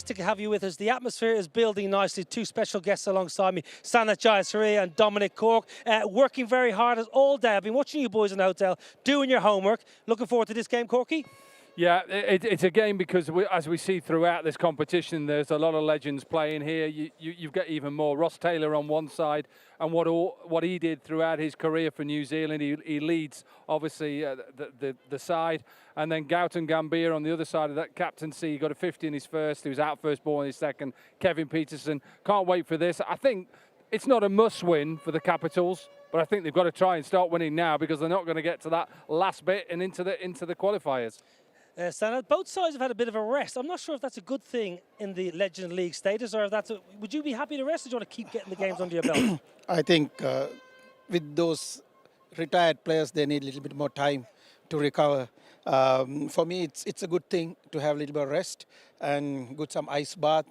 fantastic to have you with us. The atmosphere is building nicely. Two special guests alongside me, Sanat Jayasuriya and Dominic Cork, working very hard all day. I've been watching you boys in the hotel, doing your homework. Looking forward to this game, Corky? Yeah, it's a game because as we see throughout this competition, there's a lot of legends playing here. You've got even more. Ross Taylor on one side, and what he did throughout his career for New Zealand, he leads obviously the side, and then Gautam Gambhir on the other side of that captaincy. He got a 50 in his first. He was out first ball in his second. Kevin Pietersen. Can't wait for this. I think it's not a must-win for the Capitals, but I think they've got to try and start winning now because they're not going to get to that last bit and into the qualifiers. Sanat, both sides have had a bit of a rest. I'm not sure if that's a good thing in the Legend League status, or if that's would you be happy to rest, or do you want to keep getting the games under your belt? I think with those retired players, they need a little bit more time to recover. For me, it's a good thing to have a little bit of rest and some ice bath.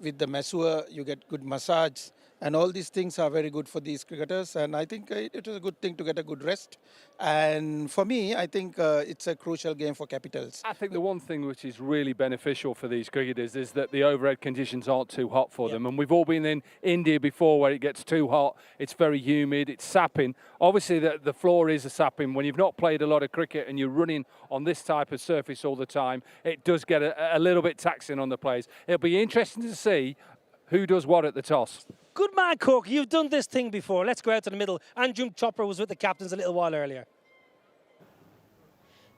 With the masseur, you get good massage. And all these things are very good for these cricketers. And I think it is a good thing to get a good rest. And for me, I think it's a crucial game for Capitals. I think the one thing which is really beneficial for these cricketers is that the overhead conditions aren't too hot for them. And we've all been in India before where it gets too hot. It's very humid. It's sapping. Obviously, the floor is a sapping. When you've not played a lot of cricket and you're running on this type of surface all the time, it does get a little bit taxing on the players. It'll be interesting to see who does what at the toss. Good man, Cork. You've done this thing before. Let's go out to the middle. Anjum Chopra was with the captains a little while earlier.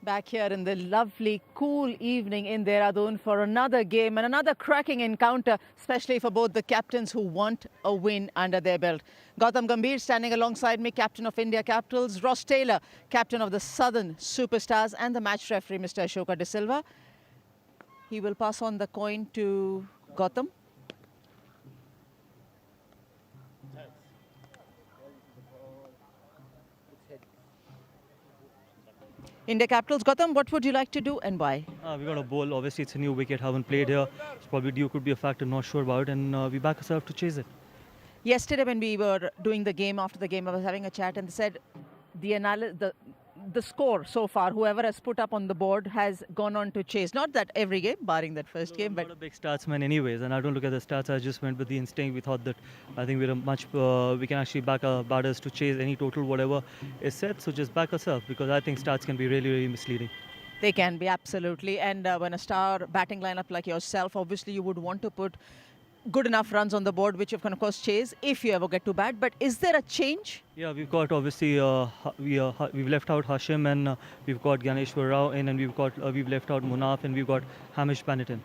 Back here in the lovely, cool evening in Dehradun for another game and another cracking encounter, especially for both the captains who want a win under their belt. Gautam Gambhir standing alongside me, captain of India Capitals. Ross Taylor, captain of the Southern Superstars, and the match referee, Mr. Ashoka De Silva. He will pass on the coin to Gautam. India Capitals, Gautam, what would you like to do and why? We got a bowl. Obviously, it's a new wicket. Haven't played here. It's probably due could be a factor. Not sure about, and we back ourselves to chase it. Yesterday, when we were doing the game, after the game, I was having a chat, and they said the score so far, whoever has put up on the board has gone on to chase. Not that every game, barring that first game, I'm but not a big statsman, anyways, and I don't look at the stats. I just went with the instinct. We thought that I think we're we can actually back our batters to chase any total whatever is set. So just back ourselves because I think stats can be really, really misleading. they can be, absolutely. And when a star batting lineup like yourself, obviously you would want to put good enough runs on the board, which you can of course chase if you ever get too bad. But is there a change? Yeah, we've got obviously we've left out Hashim and we've got Gnaneswara in, and we've left out Munaf, and we've got Hamish Bannerton.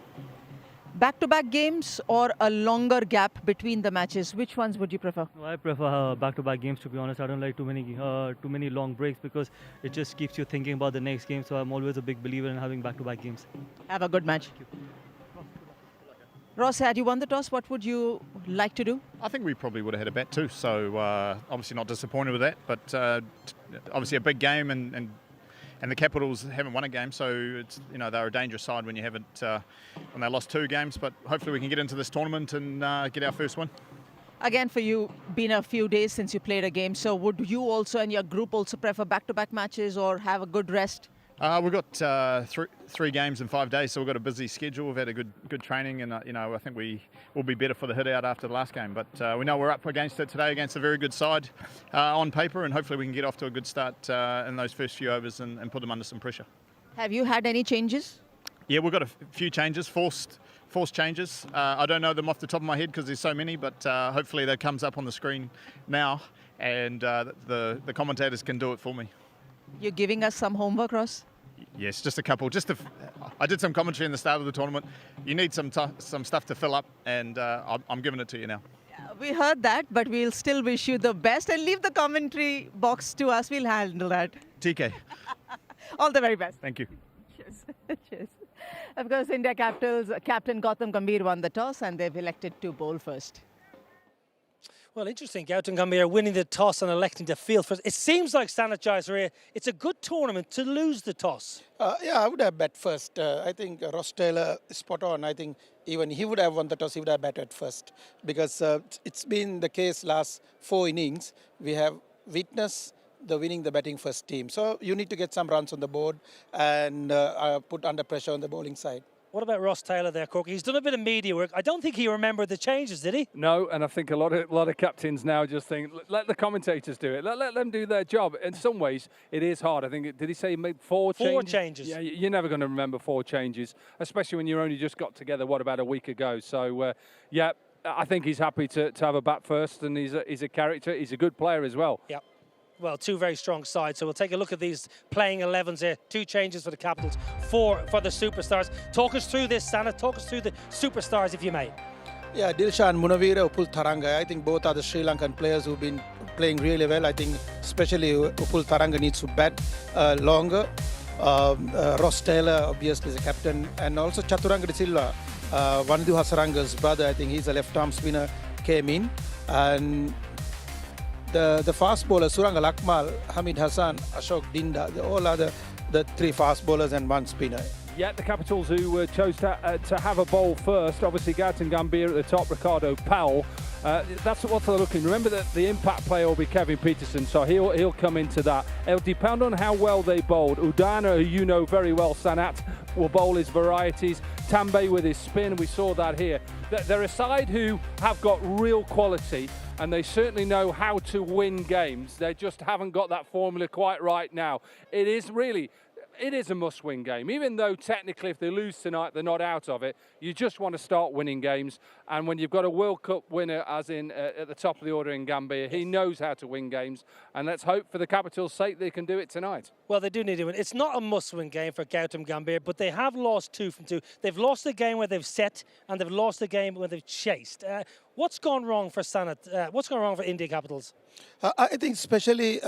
Back-to-back games or a longer gap between the matches? Which ones would you prefer? No, I prefer back-to-back games, to be honest. I don't like too many long breaks because it just keeps you thinking about the next game. So I'm always a big believer in having back-to-back games. Have a good match. Ross, had you won the toss, what would you like to do? I think we probably would have had a bat too, so obviously not disappointed with that, but obviously a big game, and the Capitals haven't won a game, so it's, you know, they're a dangerous side when you haven't when they lost 2 games, but hopefully we can get into this tournament and get our first win. Again, for you, been a few days since you played a game, so would you also and your group also prefer back-to-back matches or have a good rest? We've got 3 games in 5 days, so we've got a busy schedule. We've had a good training, and you know, I think we will be better for the hit out after the last game. But we know we're up against it today against a very good side on paper, and hopefully we can get off to a good start in those first few overs and put them under some pressure. Have you had any changes? Yeah, we've got a few changes, forced changes. I don't know them off the top of my head because there's so many, but hopefully that comes up on the screen now, and the commentators can do it for me. You're giving us some homework, Ross? Yes, just a couple. I did some commentary in the start of the tournament. You need some stuff to fill up, and I'm giving it to you now. Yeah, we heard that, but we'll still wish you the best and leave the commentary box to us. We'll handle that. TK. All the very best. Thank you. Cheers. Cheers. Of course, India Capitals captain Gautam Gambhir won the toss, and they've elected to bowl first. Well, interesting. Gautam Gambhir winning the toss and electing to field first. It seems like Sanat Jayasuriya, it's a good tournament to lose the toss. Yeah, I would have bet first. I think Ross Taylor is spot on. I think even he would have won the toss, he would have batted first. Because it's been the case last 4 innings. We have witnessed the winning the batting first team. So you need to get some runs on the board and put under pressure on the bowling side. What about Ross Taylor there, Corky? He's done a bit of media work. I don't think he remembered the changes, did he? No, and I think a lot of captains now just think, let the commentators do it. Let them do their job. In some ways, it is hard. I think, did he say make four changes? 4 changes. Yeah, you're never going to remember 4 changes, especially when you're only just got together, about a week ago. So, yeah, I think he's happy to have a bat first, and he's a character. He's a good player as well. Yeah. Well, 2 very strong sides. So we'll take a look at these playing 11s here. 2 changes for the Capitals, 4 for the superstars. Talk us through this, Sana. Talk us through the superstars, if you may. Yeah, Dilshan, Munavira, Upul Tharanga. I think both are the Sri Lankan players who've been playing really well. I think especially Upul Tharanga needs to bat longer. Ross Taylor, obviously, is the captain. And also Chaturanga De Silva, Vandu Hasaranga's brother. I think he's a left-arm spinner, came in. And the fast bowlers, Suranga Lakmal, Hamid Hassan, Ashok Dinda, all are the 3 fast bowlers and 1 spinner. Yeah, the Capitals who chose to have a bowl first. Obviously, Gautam, Gambhir at the top, Ricardo, Powell. That's what they're looking. Remember that the impact player will be Kevin Pietersen, so he'll come into that. It'll depend on how well they bowled. Udana, who you know very well, Sanat, will bowl his varieties. Tambe with his spin, we saw that here. They're a side who have got real quality, and they certainly know how to win games. They just haven't got that formula quite right now. It is a must-win game. Even though technically if they lose tonight, they're not out of it. You just want to start winning games. And when you've got a World Cup winner, as in at the top of the order in Gambhir, he knows how to win games. And let's hope for the Capitals' sake they can do it tonight. Well, they do need to win. It's not a must-win game for Gautam Gambhir, but they have lost 2 from 2. They've lost the game where they've set, and they've lost the game where they've chased. What's gone wrong for Sanat? What's gone wrong for India Capitals? I think especially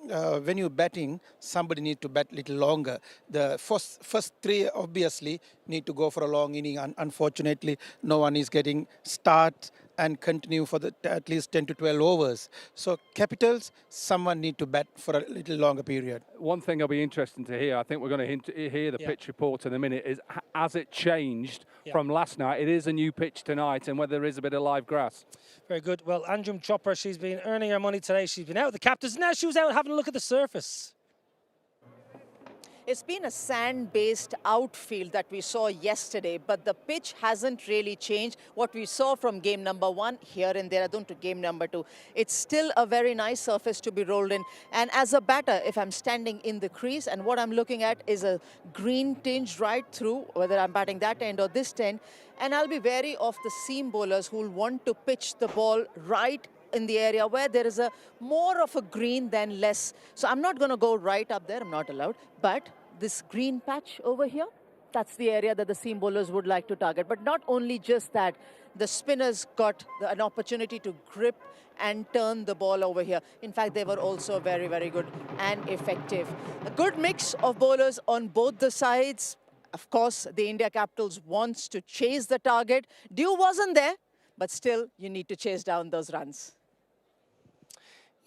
when you're batting, somebody needs to bat a little longer. The first 3 obviously need to go for a long inning. Unfortunately, no one is getting start and continue for at least 10 to 12 overs. So Capitals, someone need to bat for a little longer period. One thing I'll be interested to hear, I think we're going to hear the pitch report in a minute, is has it changed from last night? It is a new pitch tonight, and whether there is a bit of live grass. Very good. Well, Anjum Chopra, she's been earning her money today. She's been out with the Capitals. Now she was out having a look at the surface. It's been a sand-based outfield that we saw yesterday, but the pitch hasn't really changed. What we saw from game number 1 here in Dehradun to game number 2, it's still a very nice surface to be rolled in. And as a batter, if I'm standing in the crease and what I'm looking at is a green tinge right through, whether I'm batting that end or this end, and I'll be wary of the seam bowlers who will want to pitch the ball right in the area where there is more of a green than less. So I'm not going to go right up there, I'm not allowed, but this green patch over here, that's the area that the seam bowlers would like to target. But not only just that, the spinners got an opportunity to grip and turn the ball over here. In fact, they were also very, very good and effective. A good mix of bowlers on both the sides. Of course, the India Capitals wants to chase the target. Dew wasn't there, but still you need to chase down those runs.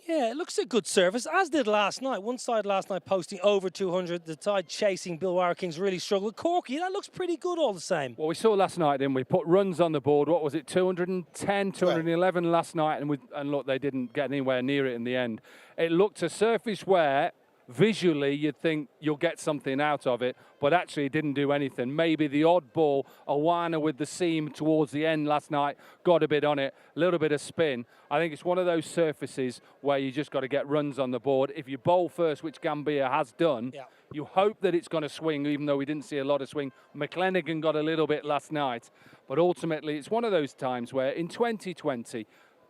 Yeah, it looks a good service, as did last night. One side last night posting over 200. The side chasing Bhilwara Kings really struggled. Corky, that looks pretty good all the same. Well, we saw last night, didn't we? Put runs on the board. What was it, 210, 211 last night? And look, they didn't get anywhere near it in the end. It looked a surface where visually you'd think you'll get something out of it, but actually it didn't do anything. Maybe the odd ball, Awana with the seam towards the end last night, got a bit on it, a little bit of spin. I think it's one of those surfaces where you just got to get runs on the board. If you bowl first, which Gambhir has done, you hope that it's going to swing, even though we didn't see a lot of swing. McLennigan got a little bit last night, but ultimately it's one of those times where in 2020,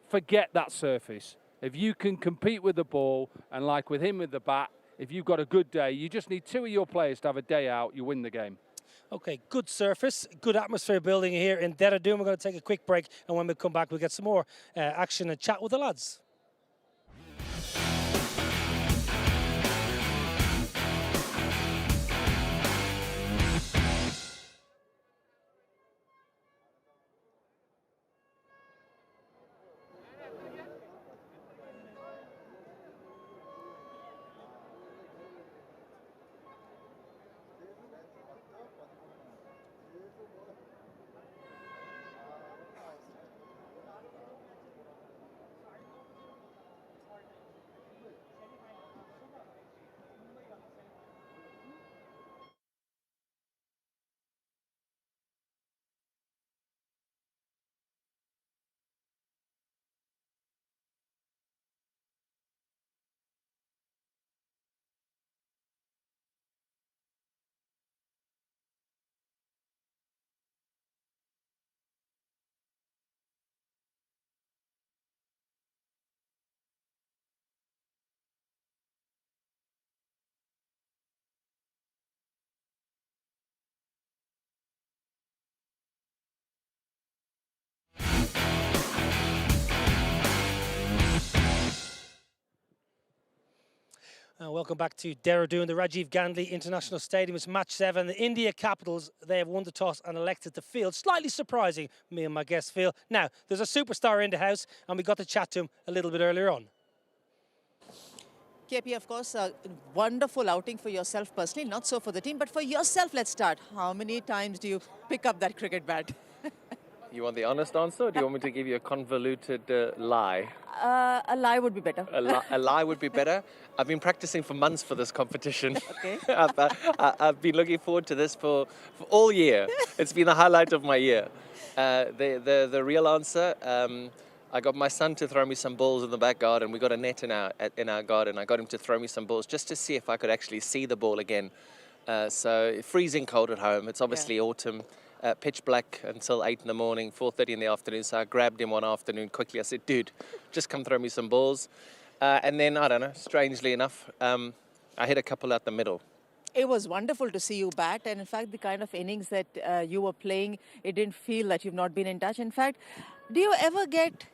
forget that surface. If you can compete with the ball, and like with him with the bat, if you've got a good day, you just need 2 of your players to have a day out, you win the game. Okay, good surface, good atmosphere building here in Dehradun. We're going to take a quick break, and when we come back, we'll get some more action and chat with the lads. Welcome back to Dehradun, the Rajiv Gandhi International Stadium. It's match 7. The India Capitals, they have won the toss and elected to field. Slightly surprising, me and my guests feel. Now, there's a superstar in the house, and we got to chat to him a little bit earlier on. KP, of course, a wonderful outing for yourself personally, not so for the team, but for yourself, let's start. How many times do you pick up that cricket bat? You want the honest answer, or do you want me to give you a convoluted lie? A lie would be better. A lie would be better. I've been practicing for months for this competition. Okay. I've been looking forward to this for all year. It's been the highlight of my year. The real answer, I got my son to throw me some balls in the back garden. We got a net in our garden. I got him to throw me some balls just to see if I could actually see the ball again. So freezing cold at home. It's obviously autumn. Pitch black until 8 in the morning, 4:30 in the afternoon. So I grabbed him one afternoon quickly. I said, dude, just come throw me some balls. And then, I don't know, strangely enough, I hit a couple out the middle. It was wonderful to see you bat, and in fact, the kind of innings that you were playing, it didn't feel that you've not been in touch. In fact, do you ever get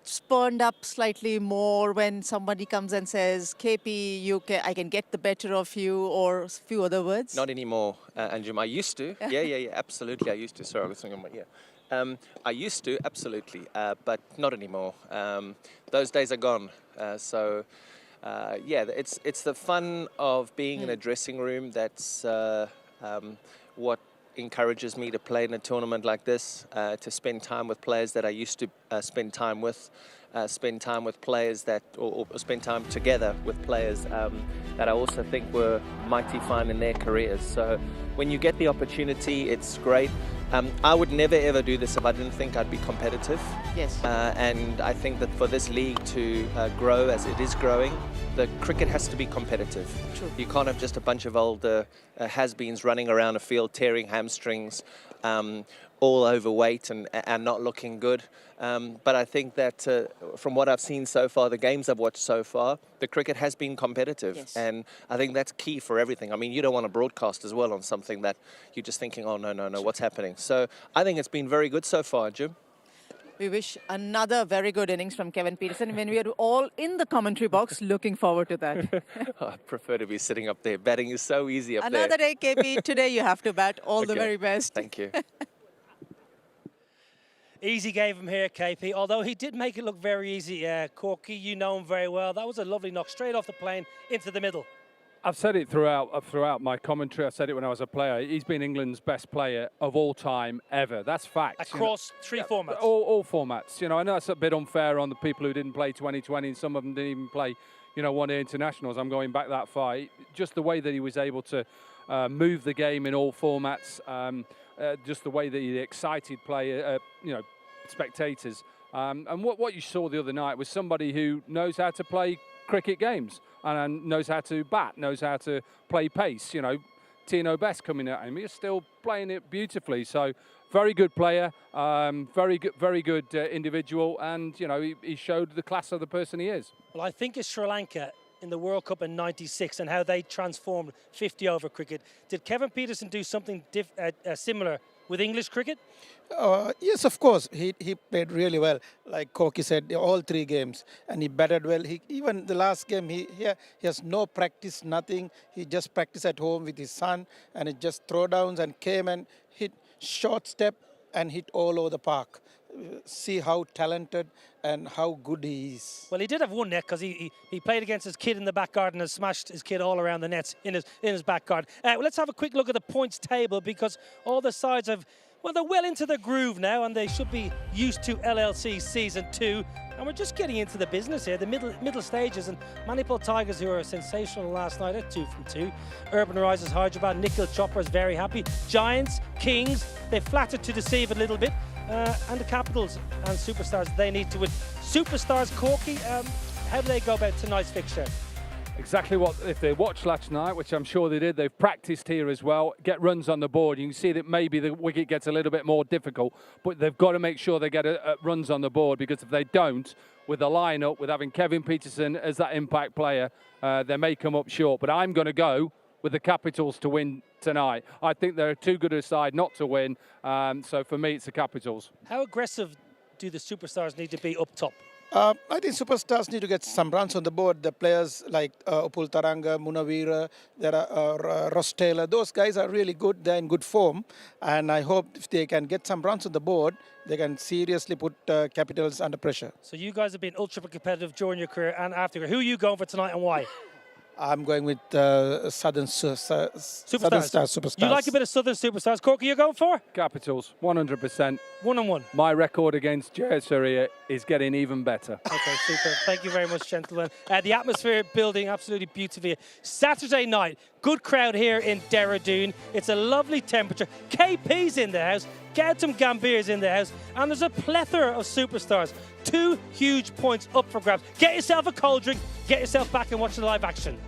spurned up slightly more when somebody comes and says, KP, I can get the better of you, or a few other words? Not anymore, Anjum. I used to. Yeah, absolutely. I used to. Sorry, I was thinking about, I used to, absolutely, but not anymore. Those days are gone. It's the fun of being in a dressing room. That's what encourages me to play in a tournament like this, to spend time with players that I used to spend time with, spend time with players that, or spend time together with players that I also think were mighty fine in their careers. So when you get the opportunity, it's great. I would never ever do this if I didn't think I'd be competitive. Yes. And I think that for this league to grow as it is growing, the cricket has to be competitive. True. You can't have just a bunch of old has-beens running around a field tearing hamstrings, all overweight and not looking good. But I think that from what I've seen so far, the games I've watched so far, the cricket has been competitive. Yes. And I think that's key for everything. I mean, you don't want to broadcast as well on something that you're just thinking, oh, no, what's happening? So I think it's been very good so far, Jim. We wish another very good innings from Kevin Pietersen when we are all in the commentary box. Looking forward to that. I prefer to be sitting up there. Batting is so easy up there. Another day, KP. Today you have to bat. All the very best. Thank you. Easy gave him here, KP, although he did make it look very easy. Corky, you know him very well. That was a lovely knock straight off the plane into the middle. I've said it throughout my commentary. I said it when I was a player. He's been England's best player of all time ever. That's fact. Across three formats. All formats. I know it's a bit unfair on the people who didn't play 2020, and some of them didn't even play, one-day internationals. I'm going back that far. Just the way that he was able to move the game in all formats. Just the way that he excited spectators. And what you saw the other night was somebody who knows how to play cricket games and knows how to bat, knows how to play pace. Tino Best coming at him, he's still playing it beautifully. So very good player, very good individual, and he showed the class of the person he is. Well, I think it's Sri Lanka in the World Cup in '96 and how they transformed 50-over cricket. Did Kevin Pietersen do something similar with English cricket? Yes, of course. He played really well. Like Corky said, all 3 games, and he batted well. Even the last game, he has no practice, nothing. He just practiced at home with his son, and he just throw downs and came and hit short step and hit all over the park. See how talented and how good he is. Well, he did have one net because he played against his kid in the back garden and smashed his kid all around the nets in his back garden. Well, let's have a quick look at the points table, because all the sides have, well, they're well into the groove now, and they should be used to LLC Season 2. And we're just getting into the business here, the middle stages. And Manipal Tigers, who were sensational last night at 2 from 2. Urban Risers Hyderabad, Nikhil Chopra is very happy. Giants, Kings, they flattered to deceive a little bit. And the Capitals and Superstars, they need to win. Superstars, Corky, how do they go about tonight's fixture? Exactly what, if they watched last night, which I'm sure they did, they've practiced here as well, get runs on the board. You can see that maybe the wicket gets a little bit more difficult, but they've got to make sure they get runs on the board, because if they don't, with the lineup, with having Kevin Pietersen as that impact player, they may come up short. But I'm going to go with the Capitals to win tonight. I think they're too good a side not to win, so for me it's the Capitals. How aggressive do the Superstars need to be up top? I think superstars need to get some runs on the board. The players like Upul Taranga, Munavira, there are Ross Taylor. Those guys are really good. They're in good form. And I hope if they can get some runs on the board, they can seriously put Capitals under pressure. So you guys have been ultra competitive during your career and after. Who are you going for tonight and why? I'm going with Southern Stars Superstars. You like a bit of Southern Superstars. Cork, are you going for? Capitals, 100%. 1-1. My record against Jayasuriya is getting even better. Okay, super. Thank you very much, gentlemen. The atmosphere building absolutely beautifully. Saturday night, good crowd here in Dehradun. It's a lovely temperature. KP's in the house. Gautam Gambhir's in the house. And there's a plethora of superstars. 2 huge points up for grabs. Get yourself a cold drink. Get yourself back and watch the live action.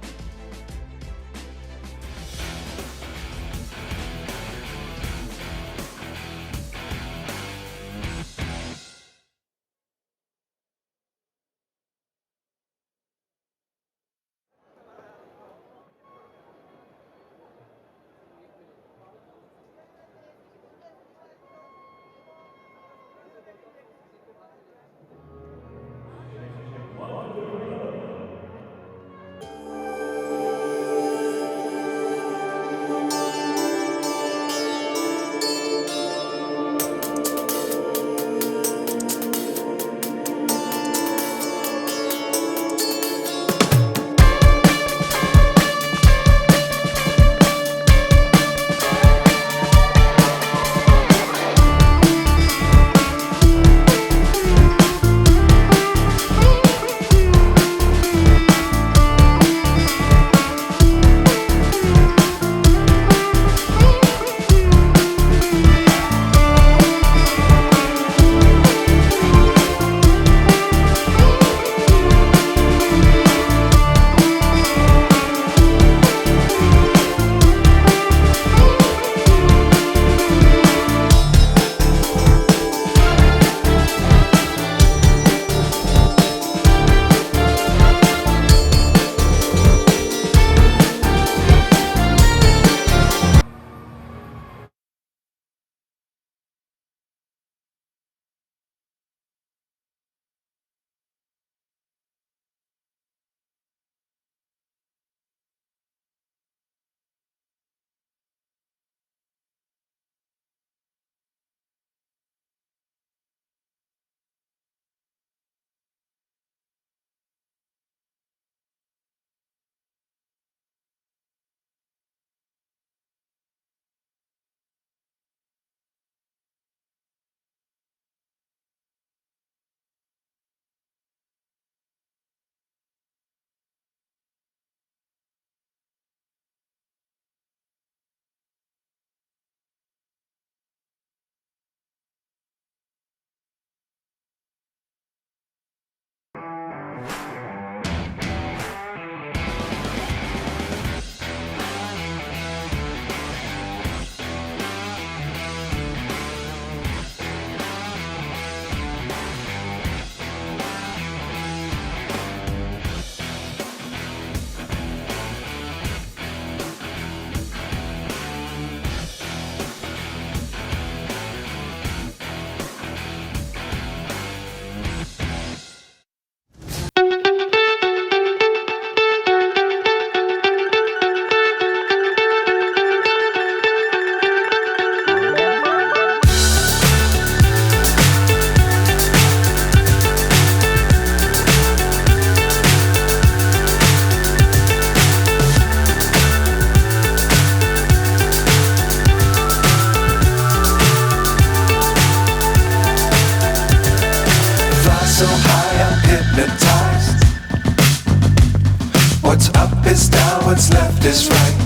what's left is right.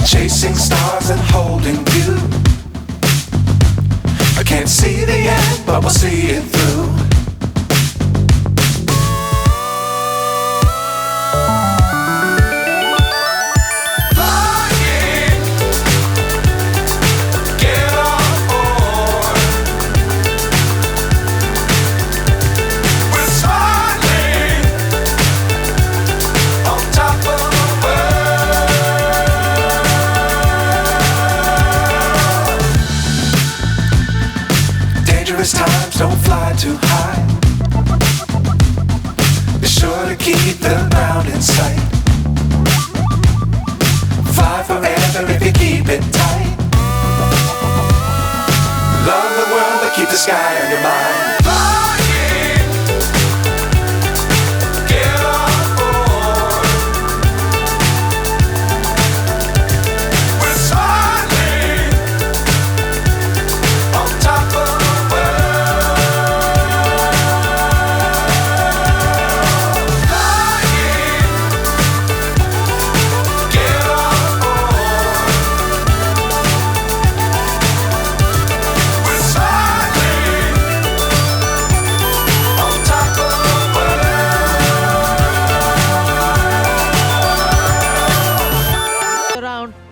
Chasing stars and holding you. I can't see the end, but we'll see it through. Times Sometimes don't fly too high. Be sure to keep the ground in sight. Fly forever if you keep it tight. Love the world but keep the sky on your mind.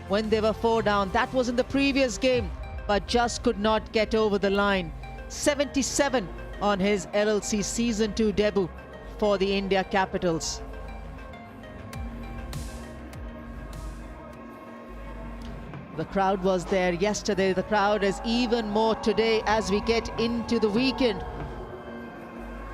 When they were 4 down. That was in the previous game, but just could not get over the line. 77 on his LLC Season 2 debut for the India Capitals. The crowd was there yesterday. The crowd is even more today as we get into the weekend.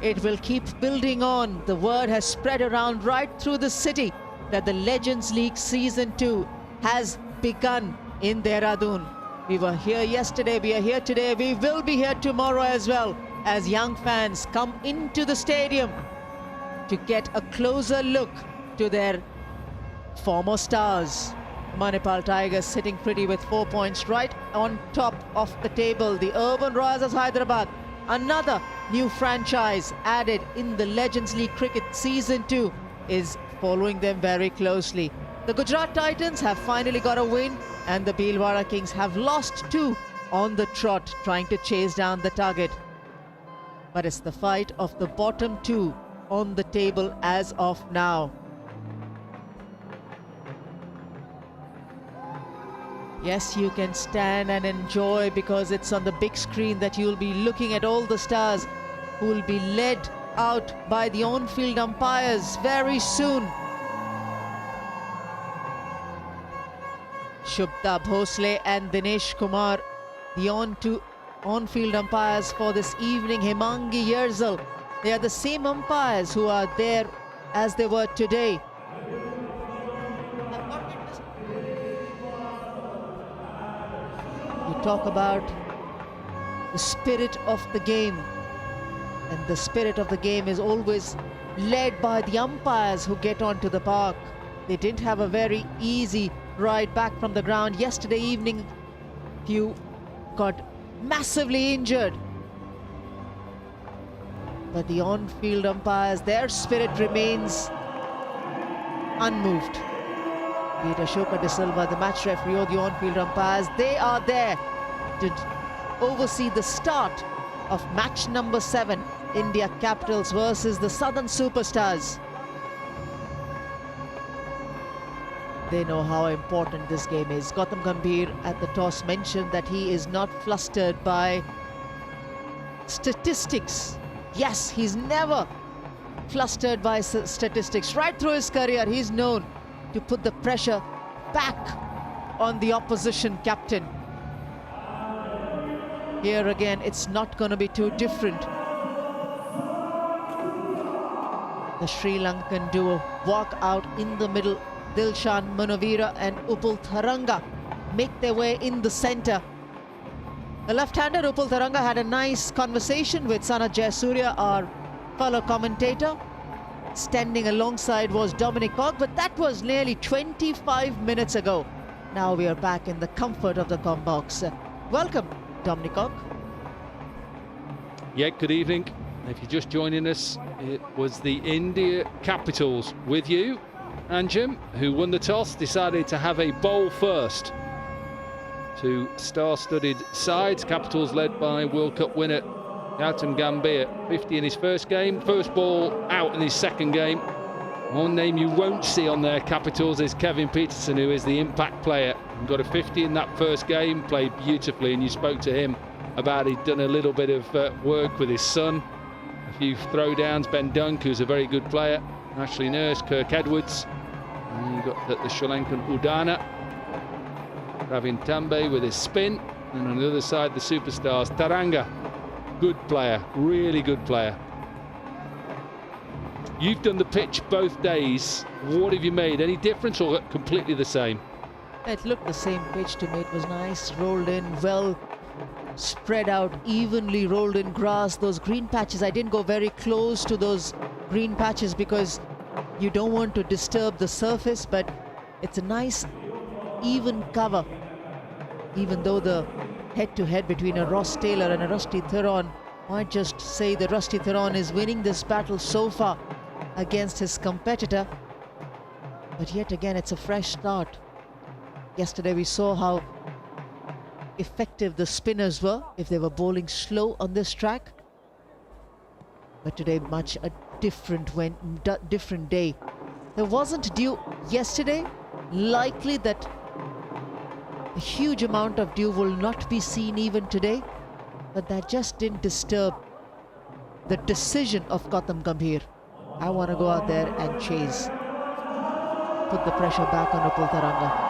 It will keep building on. The word has spread around right through the city that the Legends League Season 2 has begun in Dehradun. We were here yesterday, we are here today, we will be here tomorrow as well, as young fans come into the stadium to get a closer look to their former stars. Manipal Tigers sitting pretty with 4 points right on top of the table. The Urban Royals of Hyderabad, another new franchise added in the Legends League Cricket Season 2, is following them very closely. The Gujarat Titans have finally got a win, and the Bhilwara Kings have lost 2 on the trot, trying to chase down the target. But it's the fight of the bottom 2 on the table as of now. Yes, you can stand and enjoy because it's on the big screen that you'll be looking at all the stars who will be led out by the on-field umpires very soon. Shubhta Bhosle and Dinesh Kumar, the on-field umpires for this evening. Himangi Yerzal, they are the same umpires who are there as they were today. You talk about the spirit of the game, and the spirit of the game is always led by the umpires who get onto the park. They didn't have a very easy ride back from the ground. Yesterday evening, few got massively injured. But the on-field umpires, their spirit remains unmoved. Be it Ashoka De Silva, the match referee, or the on-field umpires, they are there to oversee the start of match number 7, India Capitals versus the Southern Superstars. They know how important this game is. Gautam Gambhir at the toss mentioned that he is not flustered by statistics. Yes, he's never flustered by statistics. Right through his career, he's known to put the pressure back on the opposition captain. Here again, it's not going to be too different. The Sri Lankan duo walk out in the middle. Dilshan Munavira and Upul Tharanga make their way in the centre. The left-hander Upul Tharanga had a nice conversation with Sanat Jayasuriya, our fellow commentator. Standing alongside was Dominic Cock, but that was nearly 25 minutes ago. Now we are back in the comfort of the comm box. Welcome, Dominic Cock. Yeah, good evening. If you're just joining us, it was the India Capitals with you and Jim, who won the toss, decided to have a bowl first. 2 star-studded sides, Capitals led by World Cup winner Gautam Gambhir, 50 in his first game, first ball out in his second game. One name you won't see on their Capitals is Kevin Pietersen, who is the impact player. He got a 50 in that first game, played beautifully, and you spoke to him about he'd done a little bit of work with his son, a few throwdowns. Ben Dunk, who's a very good player, Ashley Nurse, Kirk Edwards. And you got the Sri Lankan Udana, Pravin Tambe with his spin, and on the other side the superstars Taranga Good player, really good player. You've done the pitch both days. What have you made? Any difference or completely the same? It looked the same pitch to me. It was nice, rolled in, well spread out, evenly rolled in grass. Those green patches, I didn't go very close to those green patches because you don't want to disturb the surface, but it's a nice even cover. Even though the head-to-head between a Ross Taylor and a Rusty Theron, might just say that Rusty Theron is winning this battle so far against his competitor. But yet again, it's a fresh start. Yesterday we saw how effective the spinners were if they were bowling slow on this track. But today, much a different day. There wasn't dew yesterday. Likely that a huge amount of dew will not be seen even today. But that just didn't disturb the decision of Gautam Gambhir. I want to go out there and chase. Put the pressure back on Upul Taranga.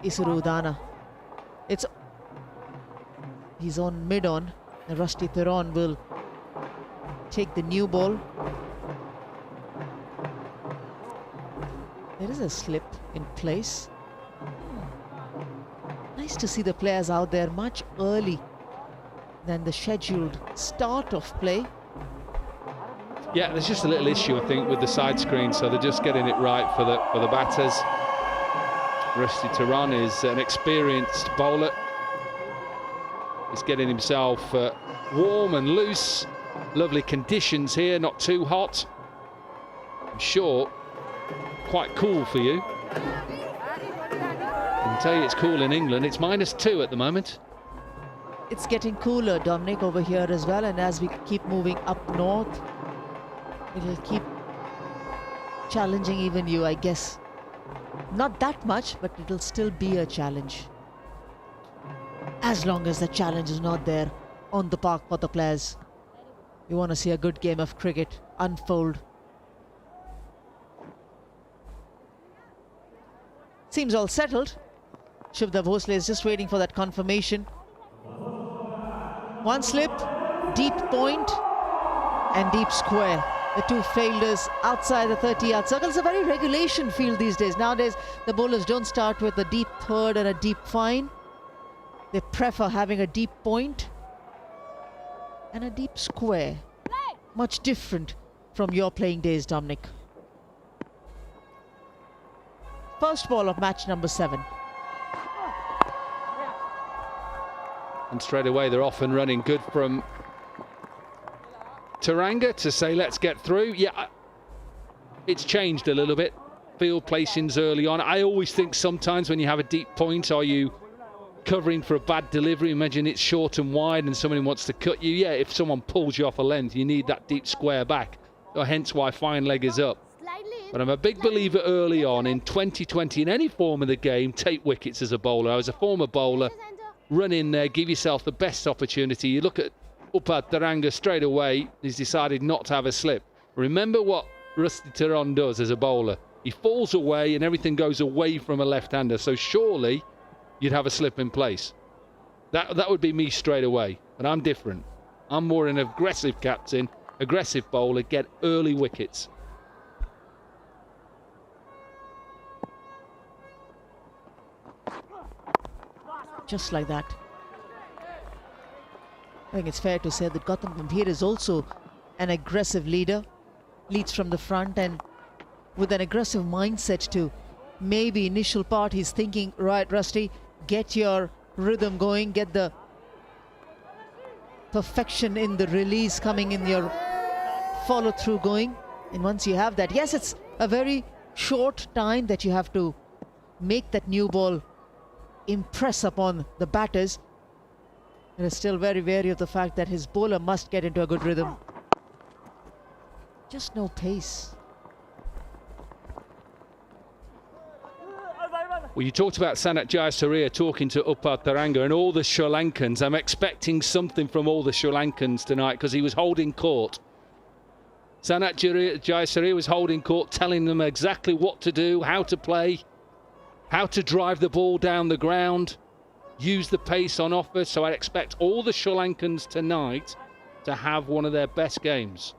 Isuru Udana. He's on mid-on. And Rusty Theron will take the new ball. There is a slip in place. Nice to see the players out there much early than the scheduled start of play. Yeah, there's just a little issue, I think, with the side screen, so they're just getting it right for the batters. Rusty Theron is an experienced bowler. He's getting himself warm and loose. Lovely conditions here, not too hot. I'm sure quite cool for you. I can tell you it's cool in England. It's -2 at the moment. It's getting cooler, Dominic, over here as well. And as we keep moving up north, it'll keep challenging even you, I guess. Not that much, but it'll still be a challenge. As long as the challenge is not there on the park for the players. We want to see a good game of cricket unfold. Seems all settled. Shivdev Bhosle is just waiting for that confirmation. One slip, deep point, and deep square. The two fielders outside the 30-yard circle. It's a very regulation field these days. Nowadays, the bowlers don't start with a deep third and a deep fine. They prefer having a deep point and a deep square. Much different from your playing days, Dominic. First ball of match number 7. And straight away, they're off and running. Good from Taranga to say, let's get through. Yeah, it's changed a little bit. Field placings early on. I always think sometimes when you have a deep point, are you covering for a bad delivery? Imagine it's short and wide and somebody wants to cut you. Yeah, if someone pulls you off a length, you need that deep square back. Hence why fine leg is up. But I'm a big believer early on in 2020, in any form of the game, take wickets as a bowler. I was a former bowler. Run in there, give yourself the best opportunity. You look at Upul Taranga straight away. He's decided not to have a slip. Remember what Rusty Theron does as a bowler. He falls away and everything goes away from a left-hander. So surely you'd have a slip in place. That would be me straight away. But I'm different. I'm more an aggressive captain, aggressive bowler, get early wickets. Just like that. I think it's fair to say that Gautam Gambhir is also an aggressive leader. Leads from the front and with an aggressive mindset too. Maybe initial part he's thinking, right, Rusty, get your rhythm going, get the perfection in the release coming, in your follow through going. And once you have that, yes, it's a very short time that you have to make that new ball impress upon the batters. And is still very wary of the fact that his bowler must get into a good rhythm. Just no pace. Well, you talked about Sanat Jayasuriya talking to Upar Taranga and all the Sri Lankans. I'm expecting something from all the Sri Lankans tonight because he was holding court. Sanat Jayasuriya was holding court, telling them exactly what to do, how to play, how to drive the ball down the ground, use the pace on offer. So I expect all the Sri Lankans tonight to have one of their best games.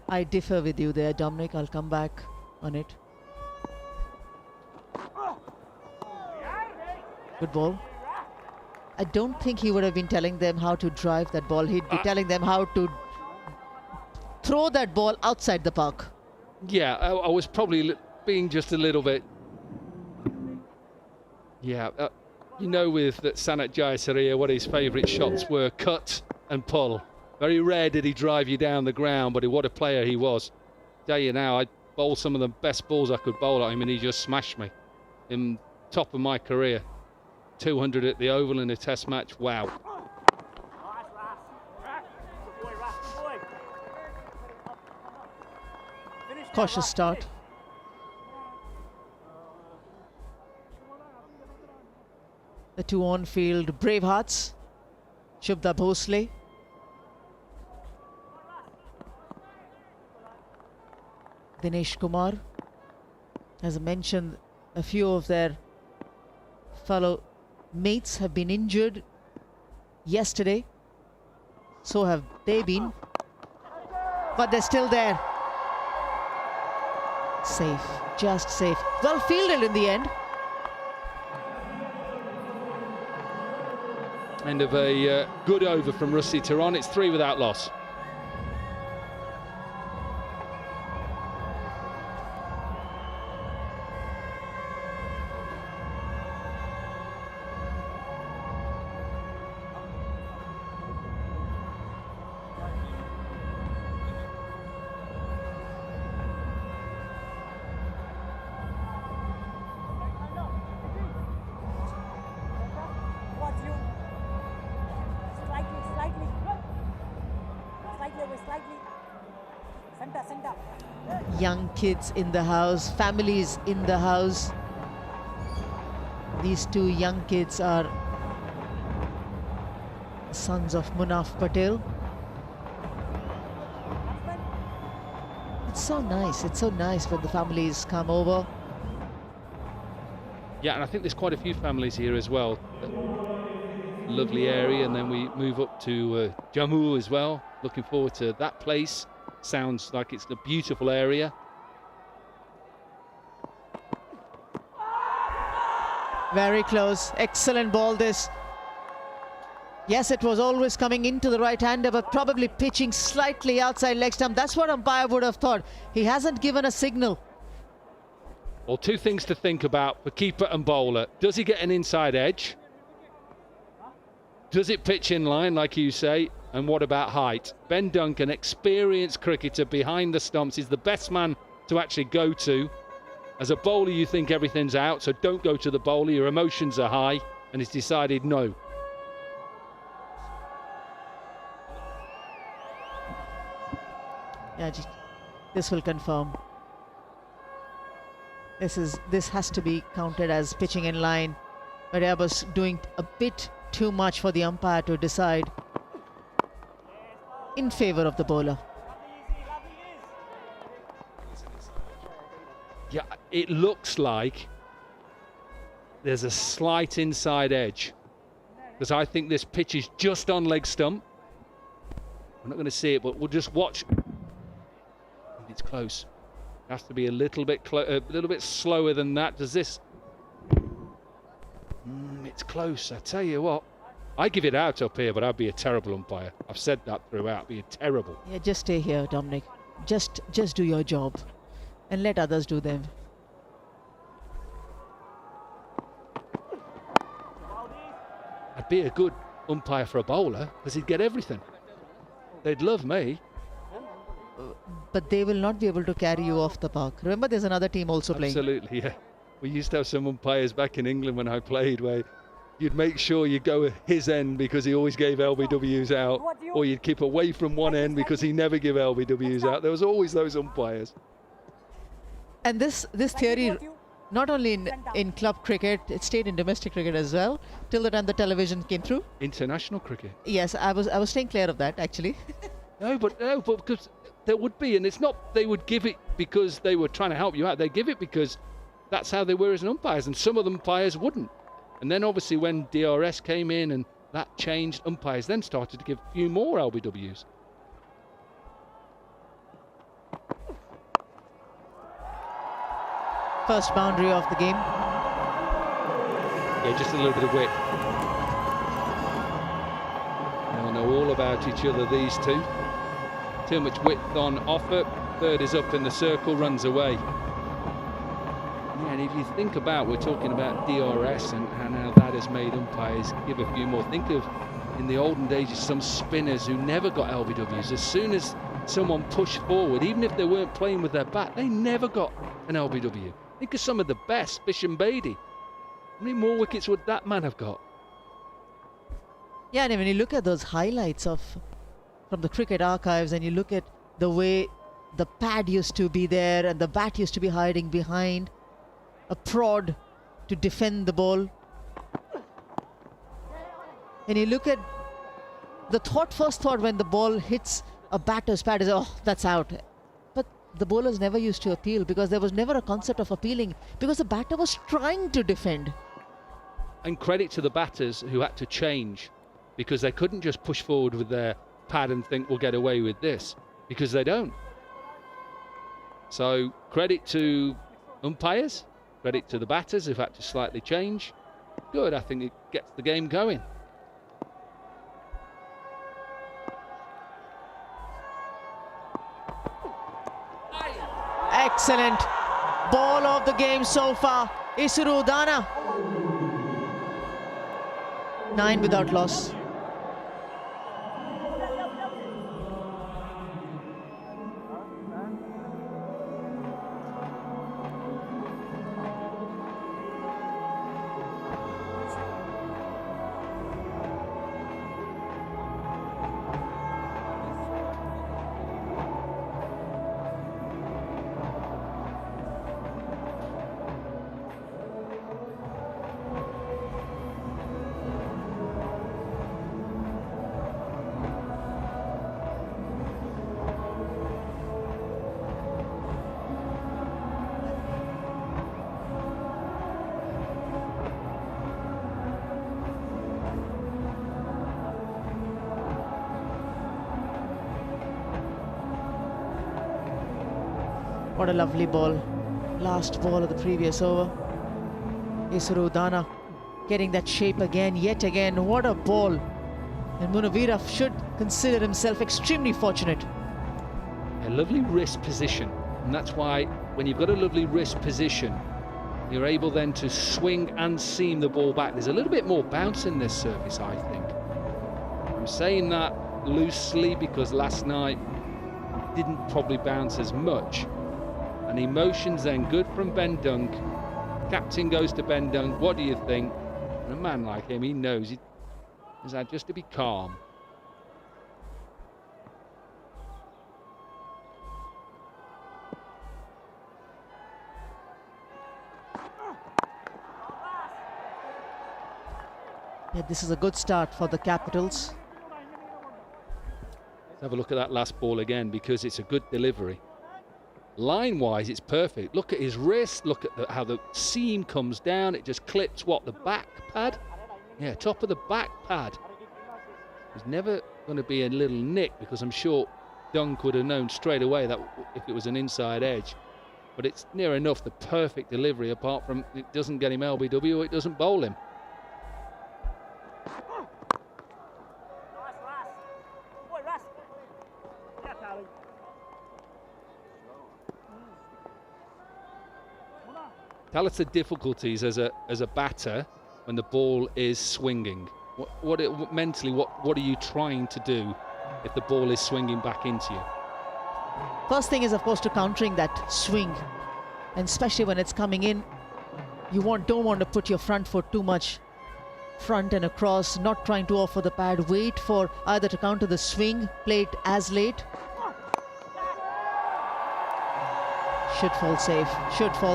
I differ with you there, Dominic. I'll come back on it. Good ball. I don't think he would have been telling them how to drive that ball. He'd be telling them how to throw that ball outside the park. Yeah, I was probably being just a little bit... Yeah, you know with that Sanat Jayasuriya, what his favourite shots were, cut and pull. Very rare did he drive you down the ground, but what a player he was. Tell you now, I bowled some of the best balls I could bowl at him and he just smashed me. In top of my career. 200 at the Oval in a test match, wow. Cautious start. The two on-field Bravehearts, Shubda Bhosle. Dinesh Kumar. As I mentioned, a few of their fellow mates have been injured yesterday. So have they been. But they're still there. Safe, just safe. Well fielded in the end. End of a good over from Rusty Theron. It's 3 without loss. Young kids in the house, families in the house. These two young kids are sons of Munaf Patel. It's so nice when the families come over. Yeah, and I think there's quite a few families here as well. Lovely area, and then we move up to Jammu as well. Looking forward to that place. Sounds like it's a beautiful area. Very close. Excellent ball this. Yes, it was always coming into the right-hander, but probably pitching slightly outside leg stump. That's what umpire would have thought. He hasn't given a signal. Well, two things to think about for keeper and bowler. Does he get an inside edge? Does it pitch in line, like you say? And what about height? Ben Duncan, experienced cricketer behind the stumps, is the best man to actually go to. As a bowler, you think everything's out, so don't go to the bowler. Your emotions are high, and he's decided no. Yeah, this will confirm. This has to be counted as pitching in line. But I was doing a bit too much for the umpire to decide in favor of the bowler. Yeah, it looks like there's a slight inside edge, because I think this pitch is just on leg stump. We're not going to see it, but we'll just watch. It's close. It has to be a little bit slower than that. Does this? It's close. I tell you what, I give it out up here, but I'd be a terrible umpire. I've said that throughout. Be terrible. Yeah, just stay here, Dominic. Just do your job, and let others do them. I'd be a good umpire for a bowler because he'd get everything. They'd love me. But they will not be able to carry you off the park. Remember, there's another team also playing. Absolutely, yeah. We used to have some umpires back in England when I played where you'd make sure you go his end because he always gave LBWs out, or you'd keep away from one end because he never gave LBWs out. There was always those umpires. And this theory, not only in club cricket, it stayed in domestic cricket as well, till the time the television came through. International cricket. Yes, I was staying clear of that, actually. No, but because there would be, and it's not they would give it because they were trying to help you out. They give it because that's how they were as an umpires, and some of the umpires wouldn't. And then obviously when DRS came in and that changed, umpires then started to give a few more LBWs. First boundary of the game. Yeah, just a little bit of width. They'll know all about each other, these two. Too much width on offer. Third is up in the circle, runs away. Yeah, and if you think about, we're talking about DRS and how that has made umpires give a few more. Think of in the olden days some spinners who never got LBWs. As soon as someone pushed forward, even if they weren't playing with their bat, they never got an LBW. Think of some of the best, Bisham Beatty. How many more wickets would that man have got? Yeah, and when you look at those highlights from the cricket archives, and you look at the way the pad used to be there and the bat used to be hiding behind a prod to defend the ball. And you look at the first thought when the ball hits a batter's pad is, oh, that's out. But the bowlers never used to appeal, because there was never a concept of appealing, because the batter was trying to defend. And credit to the batters who had to change, because they couldn't just push forward with their pad and think we'll get away with this, because they don't. So credit to umpires, credit to the batters who've had to slightly change. Good, I think it gets the game going. Excellent ball of the game so far. Isuru Udana. 9 without loss. What a lovely ball. Last ball of the previous over. Isuru Udana getting that shape again, yet again. What a ball. And Munaf should consider himself extremely fortunate. A lovely wrist position. And that's why when you've got a lovely wrist position, you're able then to swing and seam the ball back. There's a little bit more bounce in this service, I think. I'm saying that loosely because last night it didn't probably bounce as much. And emotions then good from Ben Dunk. Captain goes to Ben Dunk. What do you think? And a man like him, he knows he has had just to be calm. Yeah, this is a good start for the Capitals. Let's have a look at that last ball again, because it's a good delivery. Line-wise, it's perfect. Look at his wrist. Look at how the seam comes down. It just clips, what, the back pad? Yeah, top of the back pad. There's never going to be a little nick, because I'm sure Dunk would have known straight away that if it was an inside edge. But it's near enough the perfect delivery, apart from it doesn't get him LBW or it doesn't bowl him. Tell us the difficulties as a batter when the ball is swinging. Mentally, what are you trying to do if the ball is swinging back into you? First thing is, of course, to countering that swing, and especially when it's coming in, you don't want to put your front foot too much front and across, not trying to offer the pad. Wait for either to counter the swing, play it as late. Should fall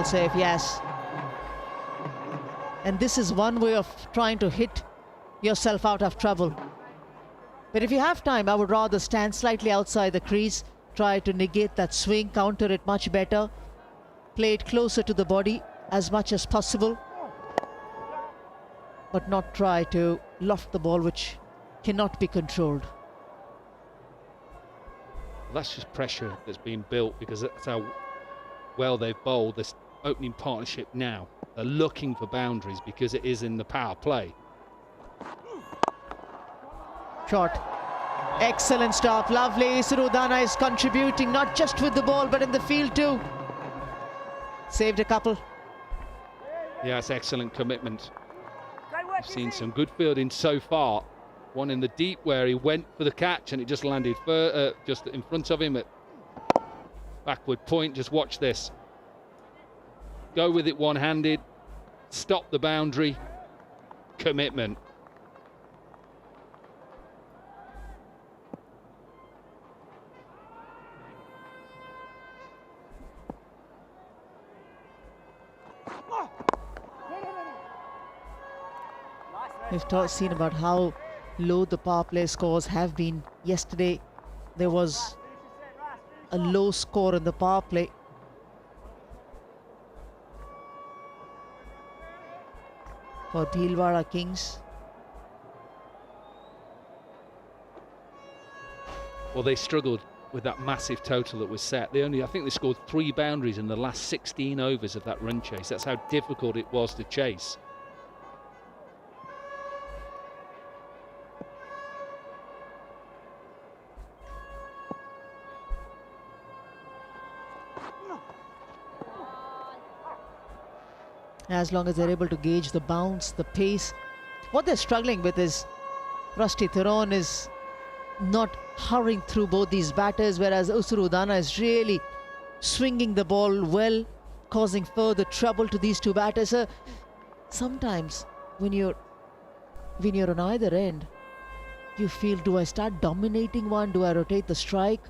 safe, yes. And this is one way of trying to hit yourself out of trouble. But if you have time, I would rather stand slightly outside the crease, try to negate that swing, counter it much better, play it closer to the body as much as possible, but not try to loft the ball, which cannot be controlled. That's just pressure that's been built because that's how well they've bowled this opening partnership now. They're looking for boundaries because it is in the power play. Shot. Excellent stop. Lovely. Udana is contributing not just with the ball but in the field too. Saved a couple. Yeah, it's excellent commitment. We've seen some good fielding so far. One in the deep where he went for the catch and it just landed just in front of him at backward point. Just watch this. Go with it one-handed. Stop the boundary. Commitment. We've seen about how low the power play scores have been. Yesterday there was a low score in the power play. For Bhilwara Kings. Well, they struggled with that massive total that was set. I think they scored 3 boundaries in the last 16 overs of that run chase. That's how difficult it was to chase. As long as they're able to gauge the bounce, the pace. What they're struggling with is Rusty Theron is not hurrying through both these batters, whereas Udana is really swinging the ball well, causing further trouble to these two batters. Sometimes when you're on either end, you feel, do I start dominating one? Do I rotate the strike?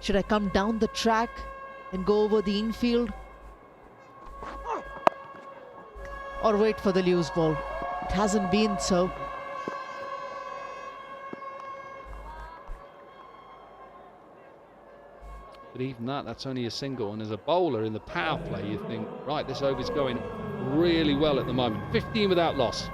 Should I come down the track and go over the infield? Or wait for the loose ball? It hasn't been so. But even that's only a single. And as a bowler in the power play, you think, right, this over's going really well at the moment. 15 without loss.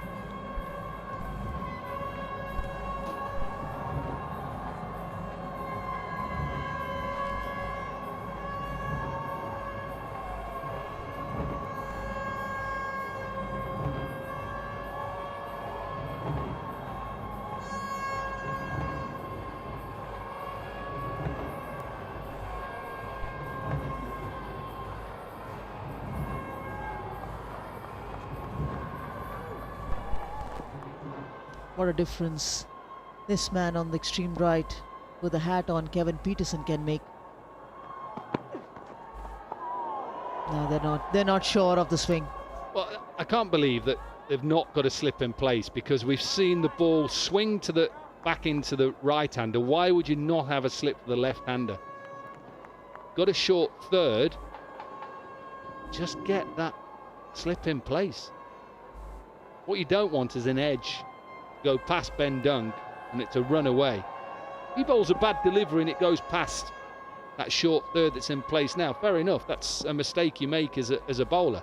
What a difference this man on the extreme right with a hat on, Kevin Pietersen, can make. No, they're not sure of the swing. Well, I can't believe that they've not got a slip in place because we've seen the ball swing to the back into the right-hander. Why would you not have a slip for the left-hander? Got a short third. Just get that slip in place. What you don't want is an edge. Go past Ben Dung and it's a run away. He bowls a bad delivery and it goes past that short third that's in place now. Fair enough, that's a mistake you make as a bowler.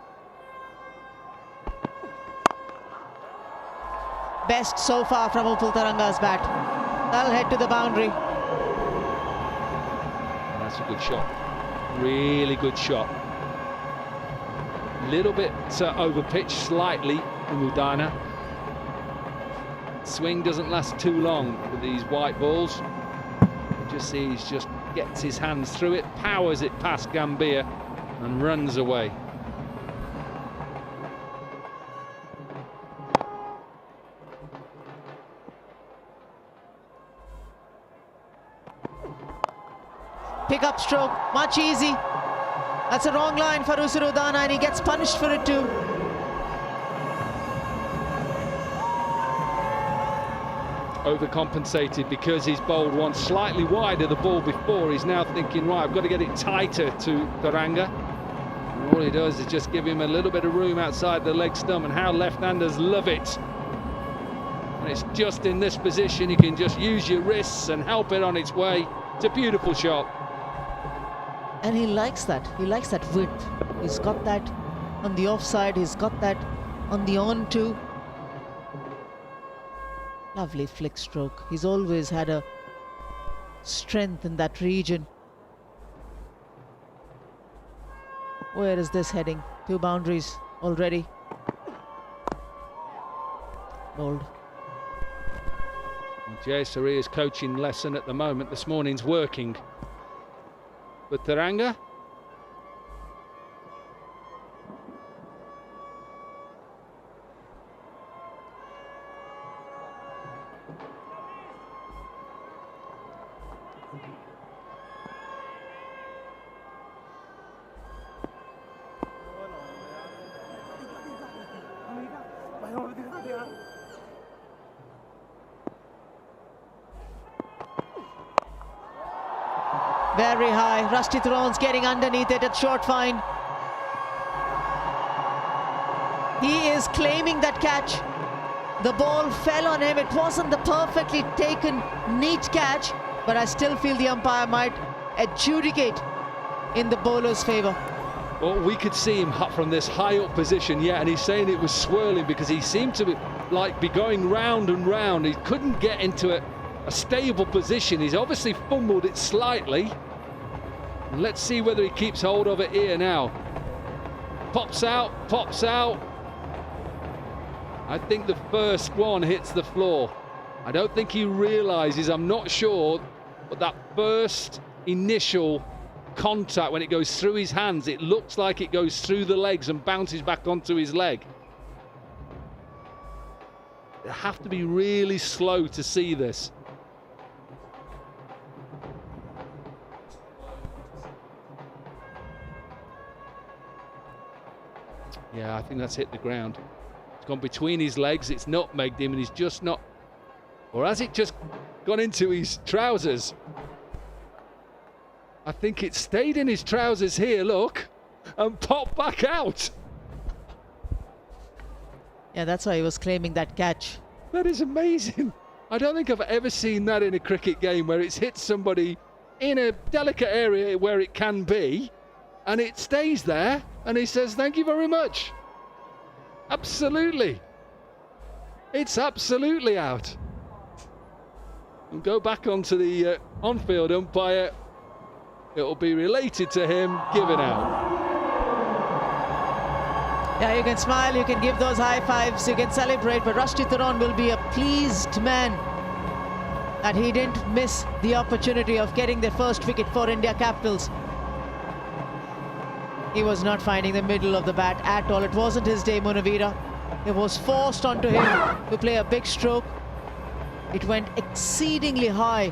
Best so far from Upul Taranga's bat. That'll head to the boundary. That's a good shot. Really good shot. Little bit over pitch slightly from Udana. Swing doesn't last too long with these white balls. Just see he just gets his hands through it, powers it past Gambhir and runs away. Pick up stroke, much easy. That's a wrong line for Udana and he gets punished for it too. Overcompensated because he's bowled one slightly wide of the ball before. He's now thinking, right, I've got to get it tighter to Taranga. all he does is just give him a little bit of room outside the leg stump, and how left-handers love it. And it's just in this position, you can just use your wrists and help it on its way. It's a beautiful shot. And he likes that. He likes that width. He's got that on the offside. He's got that on the on too. Lovely flick stroke. He's always had a strength in that region. Where is this heading? 2 boundaries already. Bold. Jayasuriya's coaching lesson at the moment this morning's working. But Teranga, Very high. Rusty Theron's getting underneath it at short fine. He is claiming that catch. The ball fell on him. It wasn't the perfectly taken, neat catch, but I still feel the umpire might adjudicate in the bowler's favour. well, we could see him from this high up position, yeah, and he's saying it was swirling because he seemed to be going round and round. He couldn't get into a stable position. He's obviously fumbled it slightly. And let's see whether he keeps hold of it here now. Pops out, pops out. I think the first one hits the floor. I don't think he realises, I'm not sure, but that first initial contact when it goes through his hands, it looks like it goes through the legs and bounces back onto his leg. You have to be really slow to see this. Yeah, I think that's hit the ground. It's gone between his legs, it's nutmegged him, and he's just not... Or has it just gone into his trousers? I think it stayed in his trousers here, look, and popped back out. Yeah, that's why he was claiming that catch. That is amazing. I don't think I've ever seen that in a cricket game where it's hit somebody in a delicate area where it can be, and it stays there, and he says, thank you very much. Absolutely. It's absolutely out. We'll go back onto the on-field umpire. It'll be related to him, given out. Yeah, you can smile, you can give those high fives, you can celebrate, but Rusty Theron will be a pleased man that he didn't miss the opportunity of getting the first wicket for India Capitals. He was not finding the middle of the bat at all. It wasn't his day, Munavira. It was forced onto him to play a big stroke. It went exceedingly high.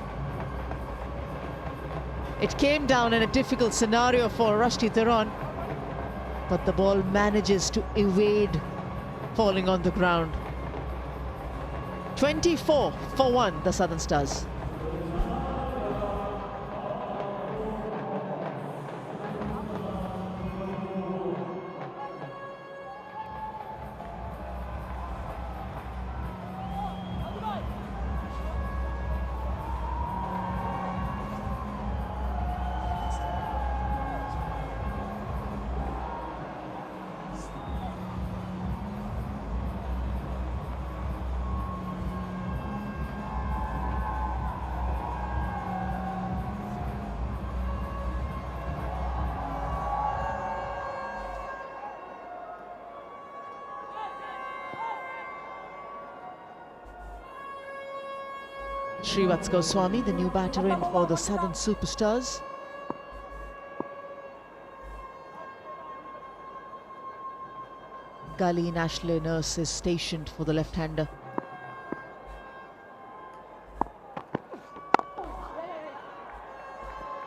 It came down in a difficult scenario for Rusty Theron, but the ball manages to evade falling on the ground. 24 for 1, the Southern Stars. Srivatsa Goswami, the new batter in for the Southern Superstars. Gully Ashley Nurse is stationed for the left-hander.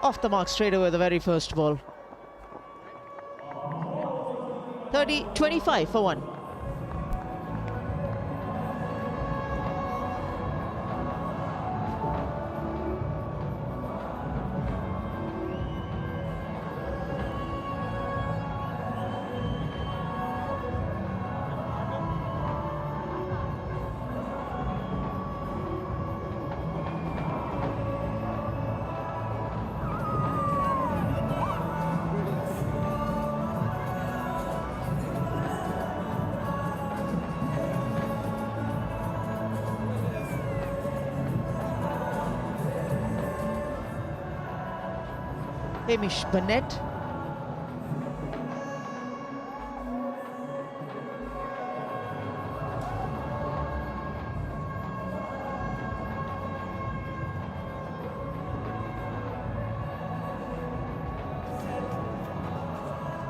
Off the mark straight away, the very first ball. 25 for 1. Hamish Burnett.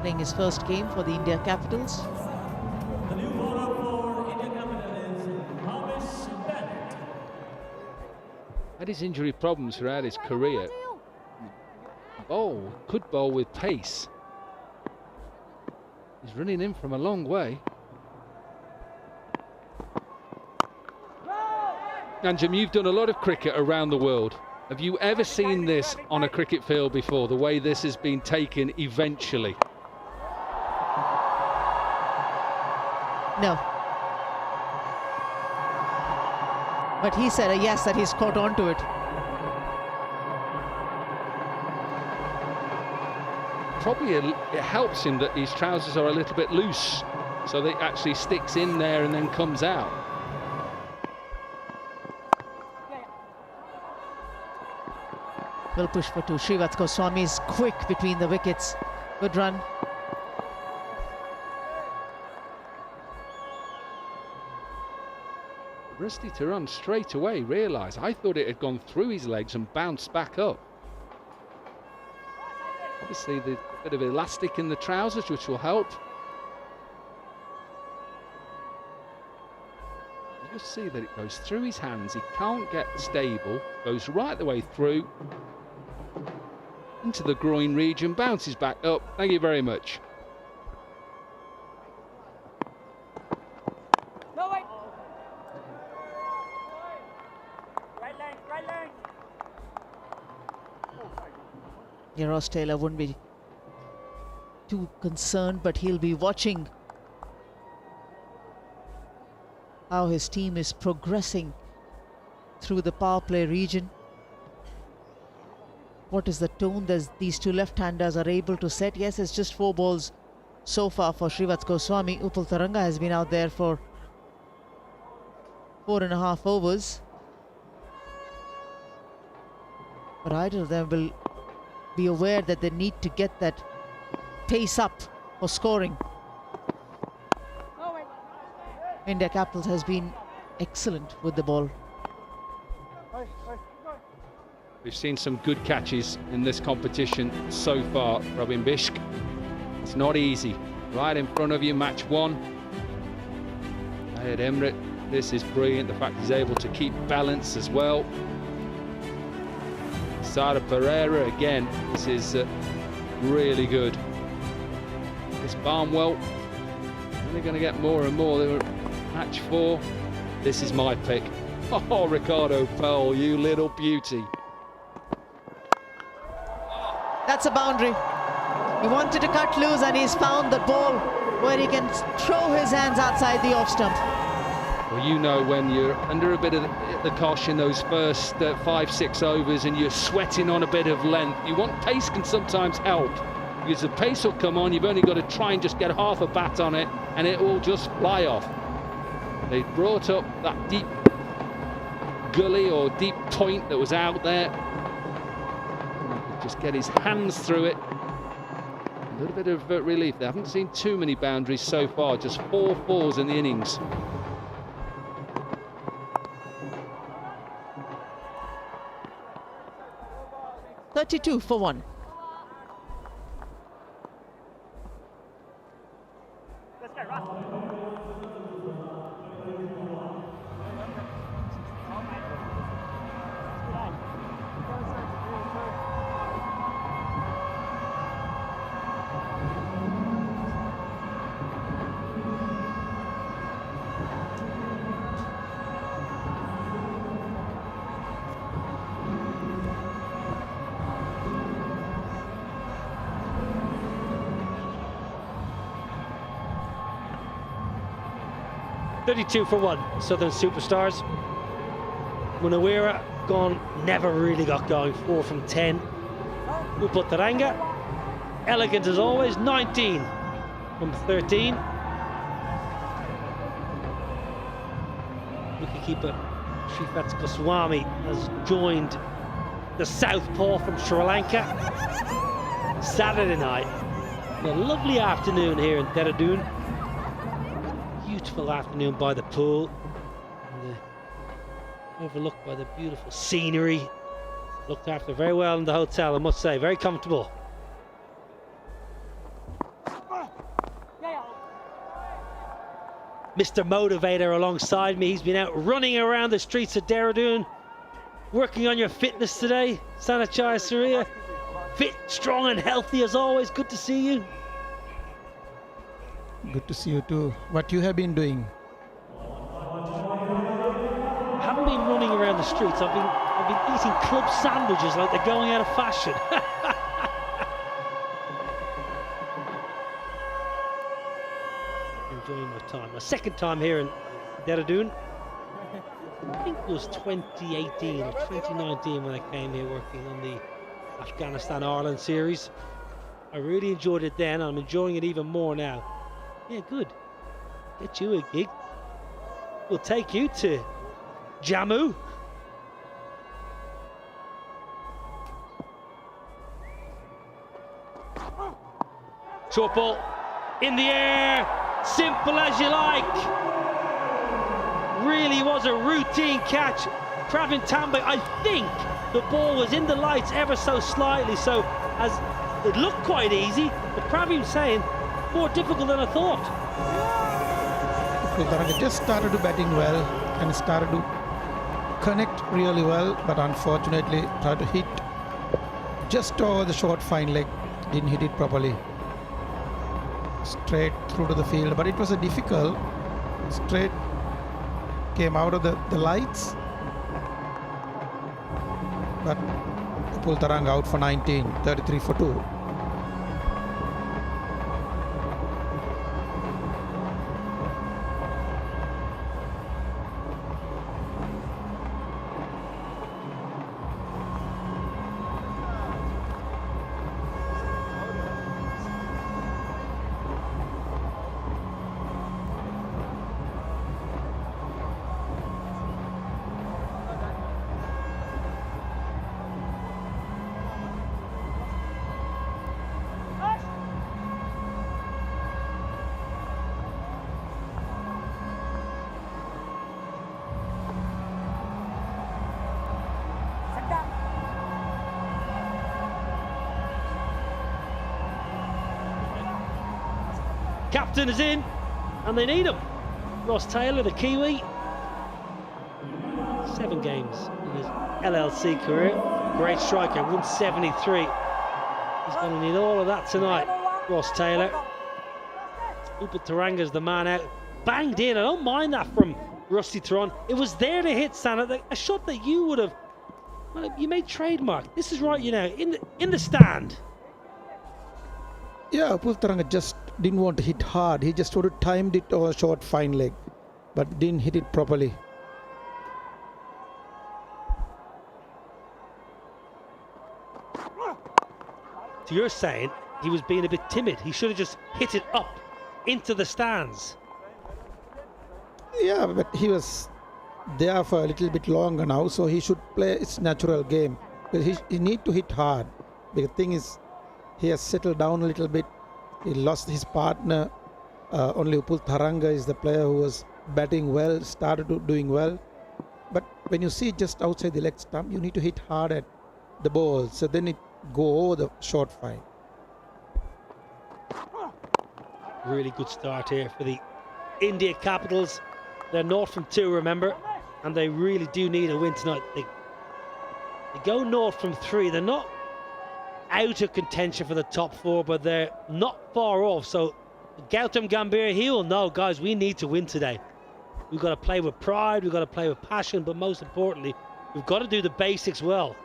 Playing his first game for the India Capitals. The new bowler for India Capital is Hamish Burnett. Had his injury problems throughout his career. Could bowl with pace. He's running in from a long way. Anjum, you've done a lot of cricket around the world. Have you ever seen this on a cricket field before, the way this has been taken eventually? No. But he said a yes, that he's caught on to it. Probably it helps him that his trousers are a little bit loose, so that it actually sticks in there and then comes out. Will push for two. Srivaths Goswami is quick between the wickets. Good run. Rusty Theron straight away realised, I thought it had gone through his legs and bounced back up. Obviously the bit of elastic in the trousers, which will help. You just see that it goes through his hands, he can't get stable, goes right the way through, into the groin region, bounces back up. Thank you very much. Ross Taylor wouldn't be too concerned, but he'll be watching how his team is progressing through the power play region. What is the tone that these two left-handers are able to set? Yes, it's just 4 balls so far for Srivaths Goswami. Upul Taranga has been out there for 4.5 overs. But either of them will be aware that they need to get that pace up for scoring. India Capitals has been excellent with the ball. We've seen some good catches in this competition so far, Pravin Bishk. It's not easy. Right in front of you, match 1. Ahead Emrit, this is brilliant. The fact he's able to keep balance as well. Sara Pereira again, this is really good. This Barnwell, only going to get more and more. They were match 4. This is my pick. Oh, Ricardo Powell, you little beauty. That's a boundary. He wanted to cut loose and he's found the ball where he can throw his hands outside the off stump. Well, you know, when you're under a bit of the cosh in those first 5-6 overs and you're sweating on a bit of length, you want pace can sometimes help, because the pace will come on, you've only got to try and just get half a bat on it and it will just fly off. They brought up that deep gully or deep point that was out there. Just get his hands through it. A little bit of relief. They haven't seen too many boundaries so far, just 4 fours in the innings. .32 for 1. .32 for 1, Southern Superstars. Munawira gone, never really got going, 4 from 10. Upul Taranga, elegant as always, 19 from 13. Wicketkeeper Srivaths Goswami has joined the southpaw from Sri Lanka. Saturday night. A lovely afternoon here in Dehradun. Beautiful afternoon by the pool. And, overlooked by the beautiful scenery. Looked after very well in the hotel, I must say. Very comfortable. Mr. Motivator alongside me. He's been out running around the streets of Dehradun, working on your fitness today. Sanachai Surya, fit, strong and healthy as always. Good to see you. Good to see you too. What you have been doing? I haven't been running around the streets. I've been eating club sandwiches like they're going out of fashion. Enjoying my time. My second time here in Dehradun. I think it was 2018 or 2019 when I came here working on the Afghanistan-Ireland series. I really enjoyed it then. I'm enjoying it even more now. Yeah, good. Get you a gig. We'll take you to Jammu. Short ball in the air. Simple as you like. Really was a routine catch. Pravin Tambe, I think the ball was in the lights ever so slightly, so as it looked quite easy, but Pravin saying more difficult than I thought. They just started to batting well and started to connect really well, but unfortunately tried to hit just over the short fine leg, didn't hit it properly. Straight through to the field, but it was a difficult straight, came out of the lights, but Pultaranga out for 19, 33 for 2. Captain is in, and they need him. Ross Taylor, the Kiwi. 7 games in his LLC career. Great striker, 173. He's going to need all of that tonight, Ross Taylor. Upataranga's the man out. Banged in, I don't mind that from Rusty Theron. It was there to hit Sana, a shot that you would have, well, you made trademark. This is right, you know, in the stand. Yeah, Pultaranga just didn't want to hit hard. He just sort of timed it over a short fine leg, but didn't hit it properly. So you're saying he was being a bit timid. He should have just hit it up into the stands. Yeah, but he was there for a little bit longer now, so he should play his natural game. But he need to hit hard. The thing is, he has settled down a little bit. He lost his partner. Only Pultaranga is the player who was batting well, started doing well. But when you see just outside the leg stump, you need to hit hard at the ball, so then it go over the short fine. Really good start here for the India Capitals. They're north from 2, remember, and they really do need a win tonight. They go north from 3. They're not out of contention for the top 4, but they're not far off. So Gautam Gambhir, he will know, guys, we need to win today. We've got to play with pride, we've got to play with passion, but most importantly, we've got to do the basics well.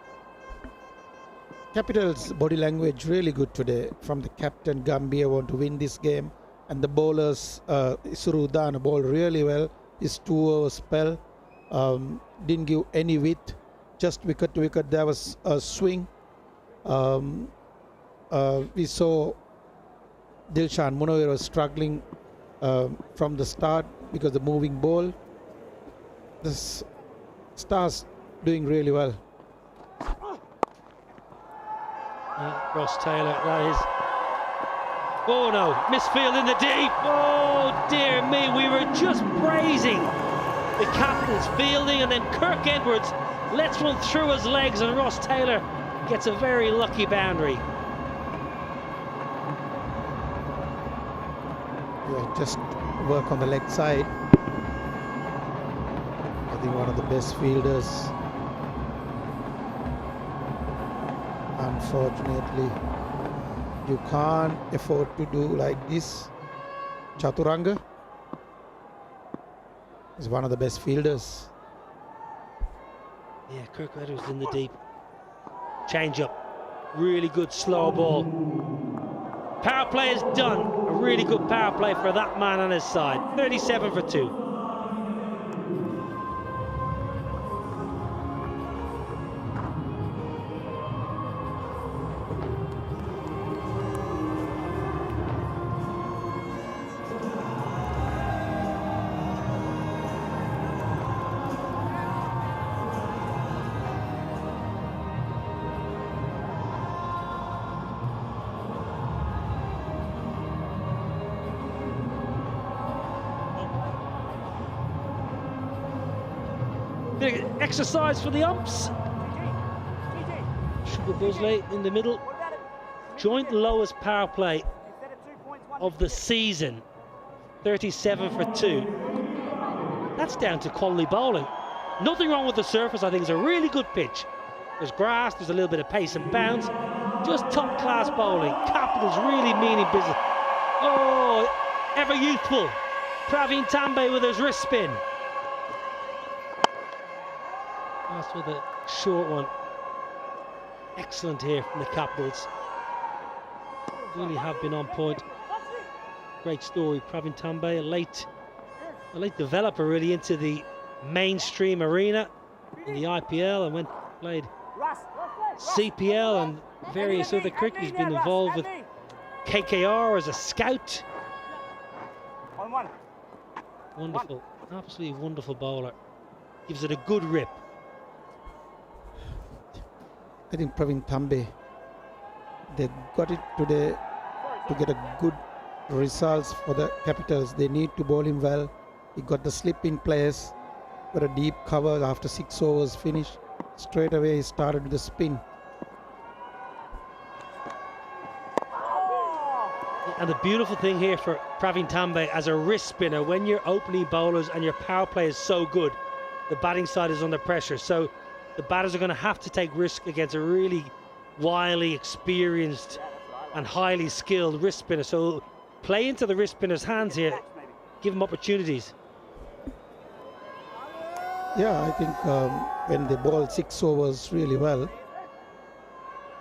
Capital's body language really good today. From the captain, Gambhir want to win this game, and the bowlers, Isuru, Udana bowled really well. His 2-over spell didn't give any width, just wicket to wicket. There was a swing. We saw Dilshan Munaf was struggling from the start because the moving ball. The Stars doing really well. Ross Taylor, that is. Oh no, misfield in the deep. Oh dear me, we were just praising the captain's fielding, and then Kirk Edwards lets one through his legs, and Ross Taylor gets a very lucky boundary. Yeah, just work on the leg side. I think one of the best fielders. Unfortunately, you can't afford to do like this. Chaturanga is one of the best fielders. Yeah, Kirk Edwards in the deep. Change up. Really good slow ball. Power play is done. A really good power play for that man on his side. 37 for 2. Exercise for the umps. Sugar Buzzley in the middle. Joint lowest power play of the season. 37 for 2. That's down to quality bowling. Nothing wrong with the surface. I think it's a really good pitch. There's grass, there's a little bit of pace and bounce. Just top class bowling. Capitals really meaning business. Oh, ever youthful. Pravin Tambe with his wrist spin. That's with a short one. Excellent here from the Capitals. Really have been on point. Great story, Pravin Tambe, a late developer really into the mainstream arena in the IPL, and played CPL and various other cricket. He's been involved with KKR as a scout. Wonderful, absolutely wonderful bowler. Gives it a good rip. I think Pravin Tambe, they got it today to get a good results for the Capitals. They need to bowl him well. He got the slip in place, got a deep cover after 6 overs finished. Straight away he started with the spin. And the beautiful thing here for Pravin Tambe as a wrist spinner, when you're opening bowlers and your power play is so good, the batting side is under pressure. So the batters are going to have to take risk against a really wily, experienced and highly skilled wrist spinner. So play into the wrist spinner's hands here, give him opportunities. Yeah, I think when they bowl 6 overs really well,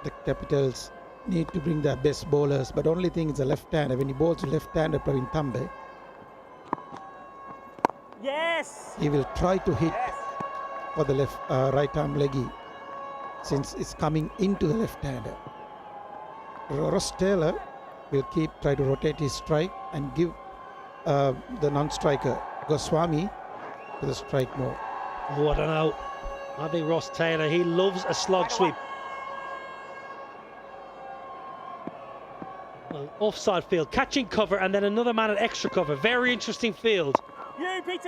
the Capitals need to bring their best bowlers. But only thing is a left-hander. When he bowls left-hander, Pravin Tambe, Yes. he will try to hit for the left right arm leggy, since it's coming into the left-hander. Ross Taylor will try to rotate his strike and give the non-striker Goswami to the strike mode. Oh, I don't know. I think Ross Taylor, he loves a slog sweep. Well, offside field, catching cover, and then another man at extra cover. Very interesting field. UPT.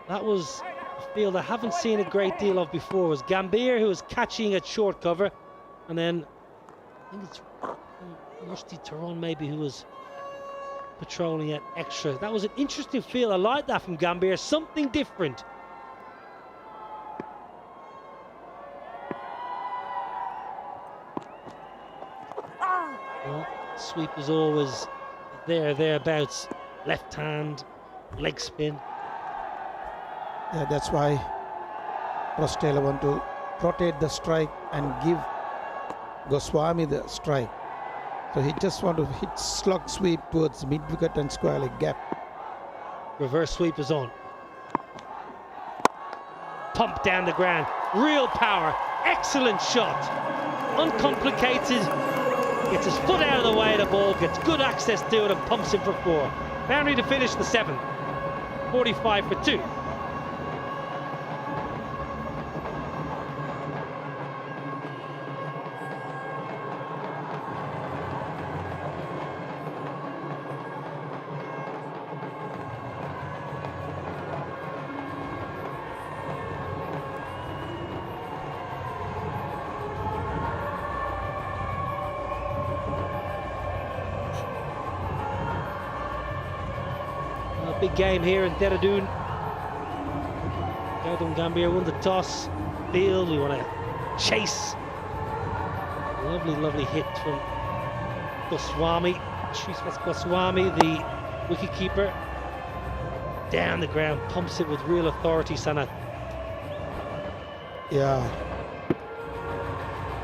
That was a field I haven't seen a great deal of before. It was Gambhir who was catching at short cover, and then I think it's Rusty Theron maybe who was patrolling at extra. That was an interesting field. I like that from Gambhir, something different. Well, sweep is always thereabouts. Left hand, leg spin. Yeah, that's why Ross Taylor want to rotate the strike and give Goswami the strike. So he just want to hit slug sweep towards mid-wicket and square leg gap. Reverse sweep is on. Pump down the ground. Real power. Excellent shot. Uncomplicated. Gets his foot out of the way of the ball. Gets good access to it and pumps him for 4. Boundary to finish the 7th. 45 for 2. big game here in Dehradun. Gautam Gambhir won the toss. Field, we want to chase. Lovely, lovely hit from Goswami. Shrivas Goswami, the wicketkeeper. Down the ground, pumps it with real authority, Sanat. Yeah,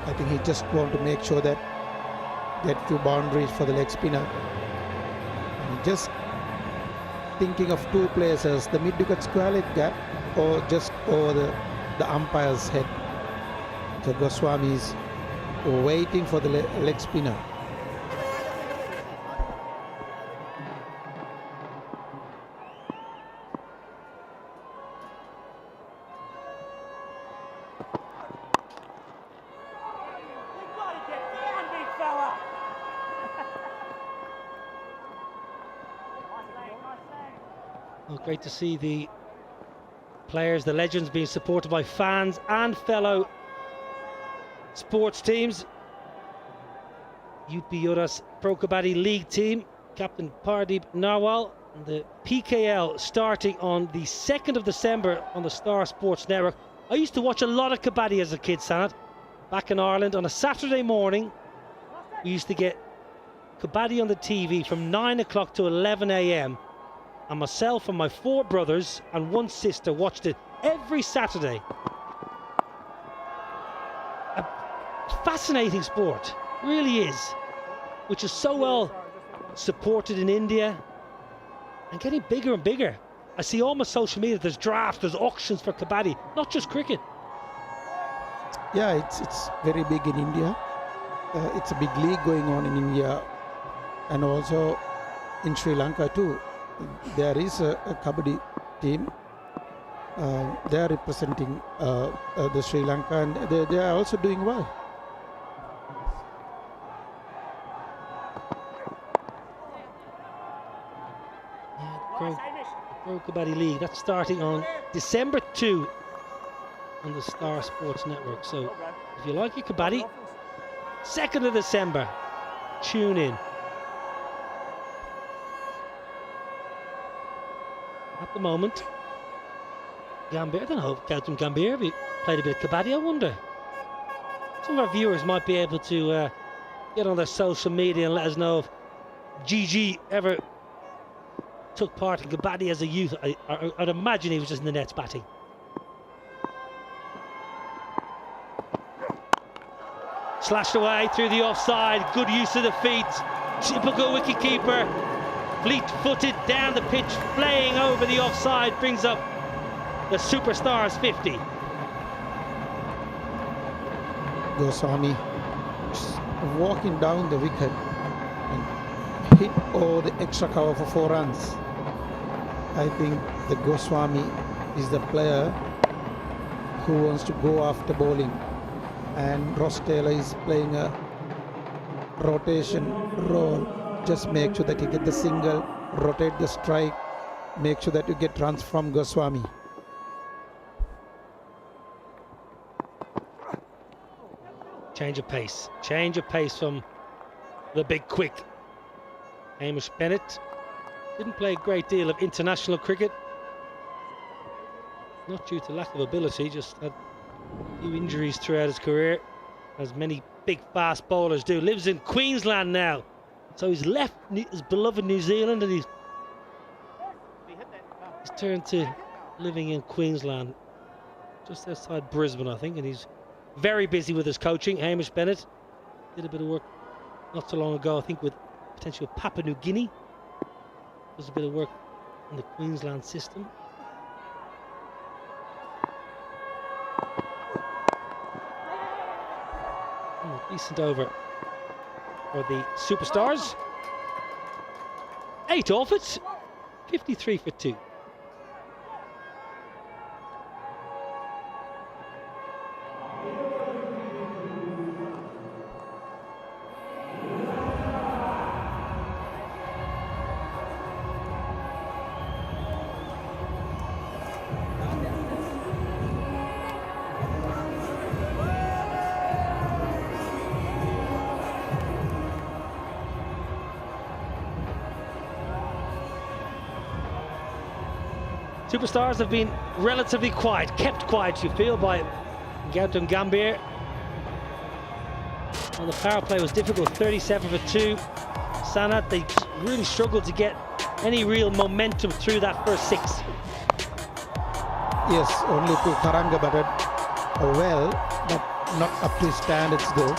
I think he just want to make sure that get few boundaries for the leg spinner. And just thinking of two places, the mid-wicket square leg gap or just over the umpire's head. So Goswami is waiting for the leg spinner. Well, great to see the players, the legends, being supported by fans and fellow sports teams. UP Yoras Pro Kabaddi League team, Captain Pardeep Narwal, and the PKL starting on the 2nd of December on the Star Sports Network. I used to watch a lot of Kabaddi as a kid, Sanat. Back in Ireland on a Saturday morning, we used to get Kabaddi on the TV from 9 o'clock to 11 a.m. and myself and my 4 brothers and 1 sister watched it every Saturday. A fascinating sport, really is, which is so well supported in India and getting bigger and bigger. I see all my social media, there's drafts, there's auctions for Kabaddi, not just cricket. Yeah, it's very big in India. It's a big league going on in India and also in Sri Lanka too. There is a Kabaddi team. They are representing the Sri Lanka and they are also doing well. Pro Kabaddi League, that's starting on December 2 on the Star Sports Network. So if you like your Kabaddi, 2nd of December, tune in. At the moment, Gambhir, I don't know if Gautam Gambhir played a bit of Kabaddi, I wonder. Some of our viewers might be able to get on their social media and let us know if GG ever took part in Kabaddi as a youth. I'd imagine he was just in the nets batting. Slashed away through the offside, good use of the feet. Typical wicketkeeper. Fleet-footed down the pitch, flaying over the offside, brings up the Superstars 50. Goswami walking down the wicket and hit over the extra cover for 4 runs. I think the Goswami is the player who wants to go after bowling, and Ross Taylor is playing a rotation role. Just make sure that you get the single, rotate the strike, make sure that you get runs from Goswami. Change of pace from the big quick Hamish Bennett. Didn't play a great deal of international cricket, not due to lack of ability, just had a few injuries throughout his career, as many big fast bowlers do. Lives in Queensland now, so he's left his beloved New Zealand and he's turned to living in Queensland, just outside Brisbane, I think, and he's very busy with his coaching. Hamish Bennett did a bit of work not so long ago, I think, with potentially with Papua New Guinea. Does a bit of work in the Queensland system. Decent over for the Superstars. 8 off it, 53 for 2. Superstars have been relatively quiet, kept quiet, you feel, by Gautam Gambhir. Well, the power play was difficult, 37 for 2. Sanat, they really struggled to get any real momentum through that first 6. Yes, only to Tharanga batted well, but not up to his standards though.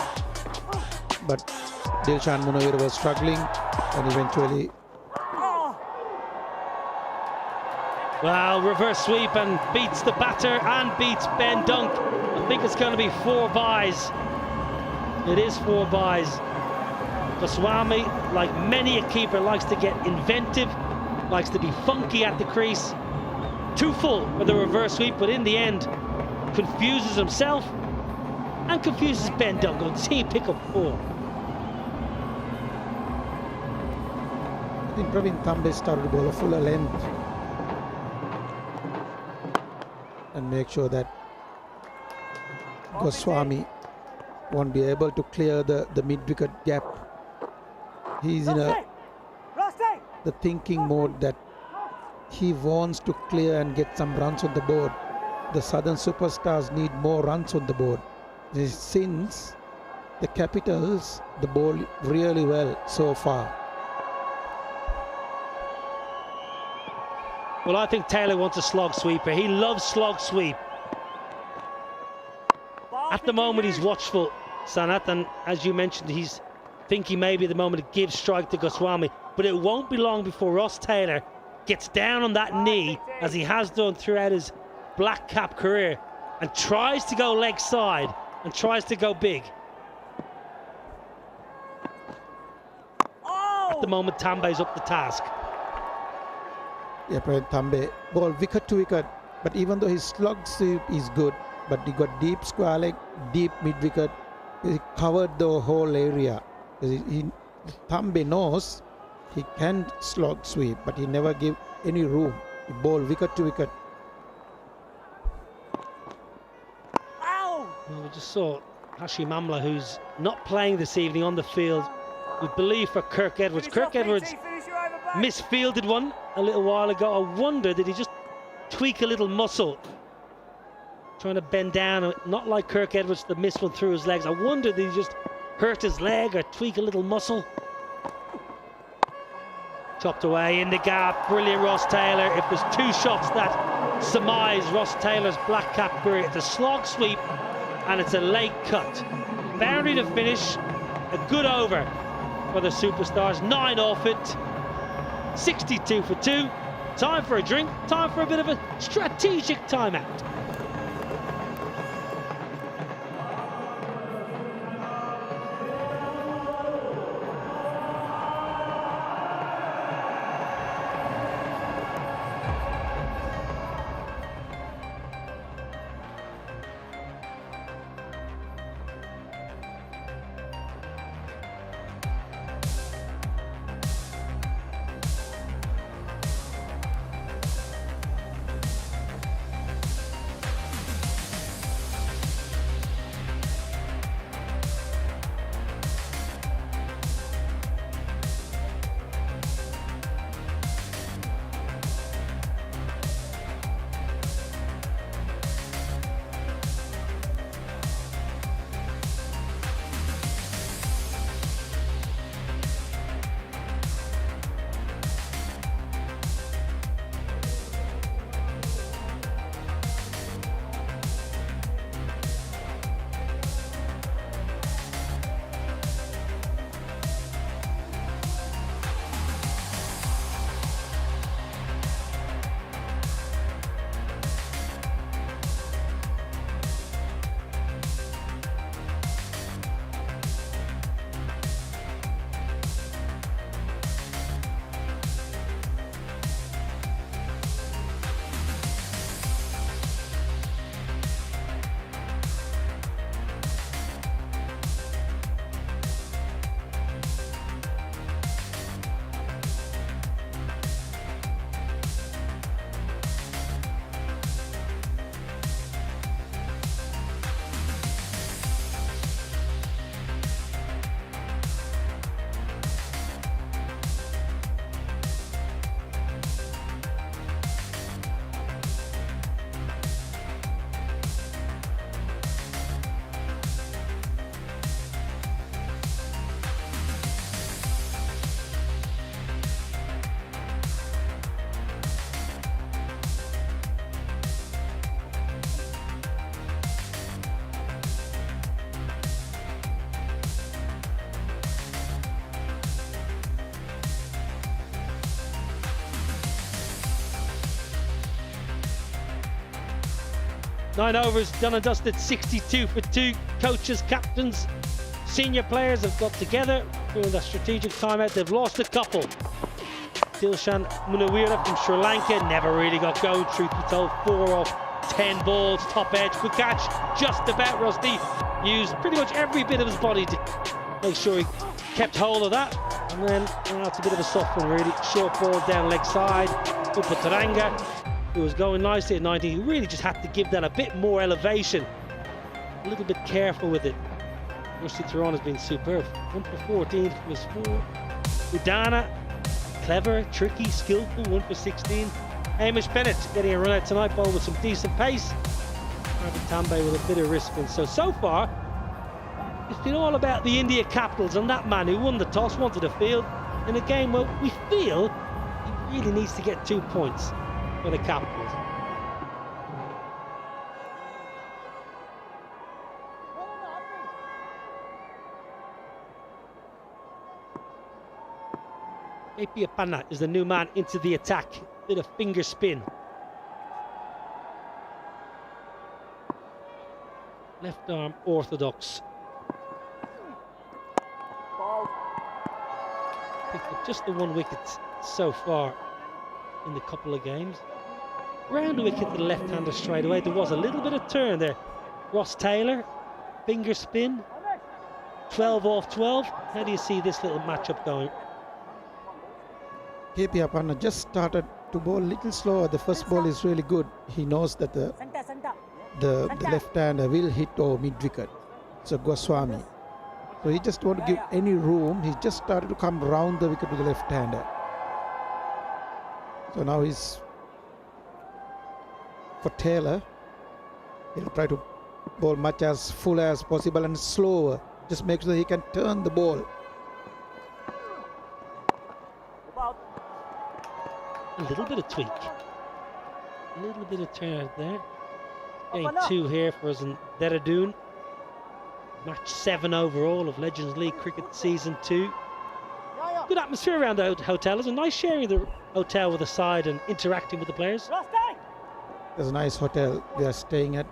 But Dilshan Munavir was struggling and eventually. Well, reverse sweep and beats the batter and beats Ben Dunk. I think it's going to be 4 byes. It is 4 byes. Goswami, like many a keeper, likes to get inventive, likes to be funky at the crease. Too full for the reverse sweep, but in the end, confuses himself and confuses Ben Dunk. On team pick up 4. I think Pravin Tambe started to bowl a fuller length and make sure that Goswami won't be able to clear the mid-wicket gap. He's in the thinking mode that he wants to clear and get some runs on the board. The Southern Superstars need more runs on the board. Since the Capitals, the bowl really well so far. Well, I think Taylor wants a slog sweeper. He loves slog sweep. At the moment, he's watchful, Sanat, and as you mentioned, he's thinking maybe at the moment to give strike to Goswami. But it won't be long before Ross Taylor gets down on that knee, as he has done throughout his black cap career, and tries to go leg side and tries to go big. At the moment, Tambe's up the task. Yeah, Tambe ball wicket to wicket, but even though his slug sweep is good, but he got deep square leg, deep mid wicket. He covered the whole area. Tambe knows he can slog sweep, but he never give any room. He bowl wicket to wicket. Well, we just saw Hashim Amla, who's not playing this evening, on the field. We believe for Kirk Edwards. Kirk Edwards misfielded one a little while ago. I wonder, did he just tweak a little muscle? Trying to bend down, not like Kirk Edwards, the miss one through his legs. I wonder, did he just hurt his leg or tweak a little muscle? Chopped away in the gap. Brilliant Ross Taylor. If there's 2 shots that surmise Ross Taylor's black cap career, it's a slog sweep and it's a late cut. Boundary to finish. A good over for the Superstars. 9 off it. 62 for 2. Time for a drink. Time for a bit of a strategic timeout. 9 overs, done and dusted, 62 for 2. Coaches, captains, senior players have got together during that strategic timeout. They've lost a couple. Dilshan Munawira from Sri Lanka never really got going, truth be told. 4 off 10 balls, top edge, good catch, just about. Rusty used pretty much every bit of his body to make sure he kept hold of that. And then, it's a bit of a soft one really. Short ball down leg side, Upa Taranga, who was going nicely at 90. He really just had to give that a bit more elevation. A little bit careful with it. Rusty Theron has been superb. 1 for 14 from his 4. Udana, clever, tricky, skillful, 1 for 16. Hamish Bennett getting a run out tonight, ball with some decent pace. Tambe with a bit of risk. And so far, it's been all about the India Capitals and that man who won the toss, wanted the field in a game where we feel he really needs to get 2 points for the Capitals. Appanna is the new man into the attack. Bit of finger spin. Left arm orthodox. Picked up just the 1 wicket so far in the couple of games. Round the wicket to the left-hander straight away. There was a little bit of turn there. Ross Taylor, finger spin. 12 off 12. How do you see this little matchup going? KP Appanna just started to bowl a little slower. The first ball is really good. He knows that the left-hander will hit over mid-wicket. So Goswami. So he just won't give any room. He just started to come round the wicket with the left-hander. So now he's for Taylor. He'll try to bowl much as full as possible and slower. Just make sure he can turn the ball. A little bit of tweak. A little bit of turn out there. Getting 2 here for us in Dehradun. Match 7 overall of Legends League Cricket Season 2. Good atmosphere around the hotel. It's a nice sharing the hotel with the side and interacting with the players. There's a nice hotel they are staying at.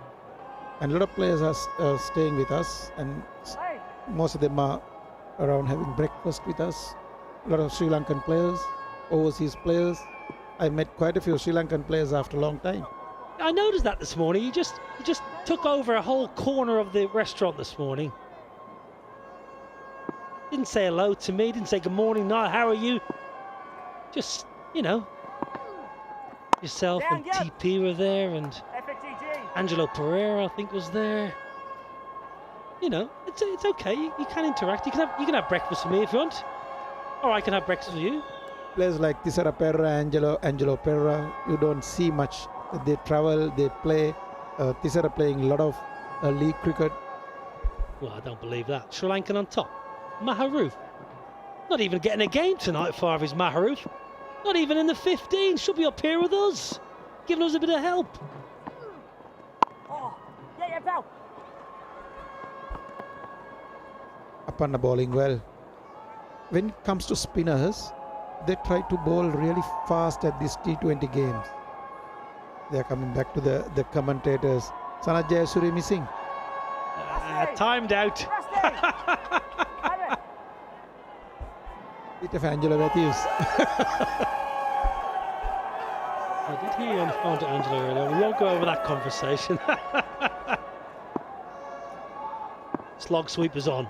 And a lot of players are staying with us. And most of them are around having breakfast with us. A lot of Sri Lankan players, overseas players. I met quite a few Sri Lankan players after a long time. I noticed that this morning. He just took over a whole corner of the restaurant this morning. Didn't say hello to me, didn't say good morning, no, how are you? Just, yourself and TP were there, and Angelo Pereira, I think, was there. It's okay. You can interact. You can have breakfast with me if you want, or I can have breakfast with you. Players like Tisara Perra, Angelo Perra, you don't see much. They travel, they play. Tisara playing a lot of league cricket. Well, I don't believe that. Sri Lankan on top. Maharoof. Not even getting a game tonight, Farvi's Maharoof. Not even in the 15. Should be up here with us, giving us a bit of help. Appanna bowling well. When it comes to spinners, they try to bowl really fast at these T20 games. They are coming back to the commentators. Sanat Jayasuri missing. Timed out. Bit of Angelo Matthews. I did hear you on the phone to Angelo earlier. We won't go over that conversation. Slog sweeper's on.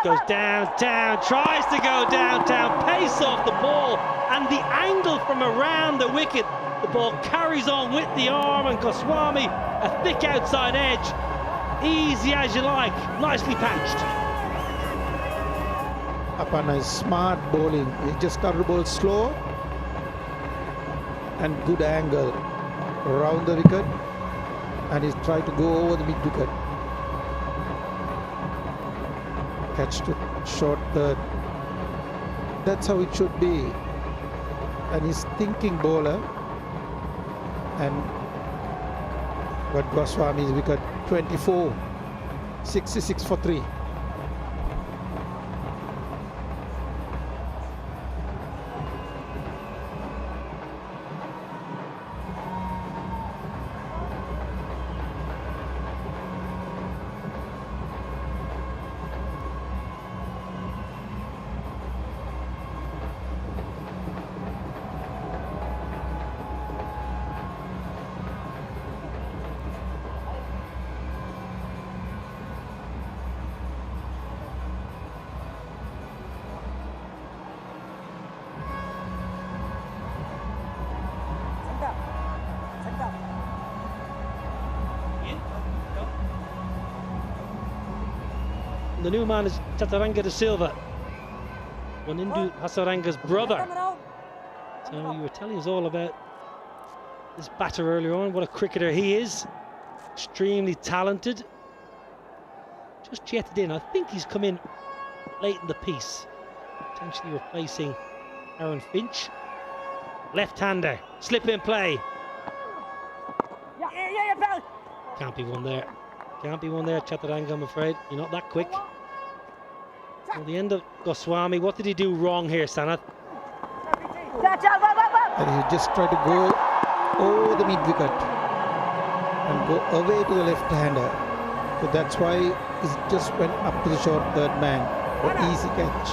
Goes down, tries to go down, pace off the ball, and the angle from around the wicket. The ball carries on with the arm, and Goswami, a thick outside edge. Easy as you like, nicely patched. Appanna is smart bowling. He just started to bowl slow and good angle around the wicket, and he's trying to go over the mid wicket. Catch to short third. That's how it should be. And he's thinking bowler. And but Goswami's wicket 24, 66 for 3. And the new man is Chaturanga de Silva, Wanindu Hasaranga's brother. So you were telling us all about this batter earlier on, what a cricketer he is. Extremely talented. Just jetted in. I think he's come in late in the piece, potentially replacing Aaron Finch. Left-hander, slip in play. Can't be one there. Can't be one there, Chaturanga, I'm afraid. You're not that quick. At the end of Goswami, what did he do wrong here, Sanath? And he just tried to go over the mid-wicket and go away to the left-hander. So that's why he just went up to the short third man for easy catch.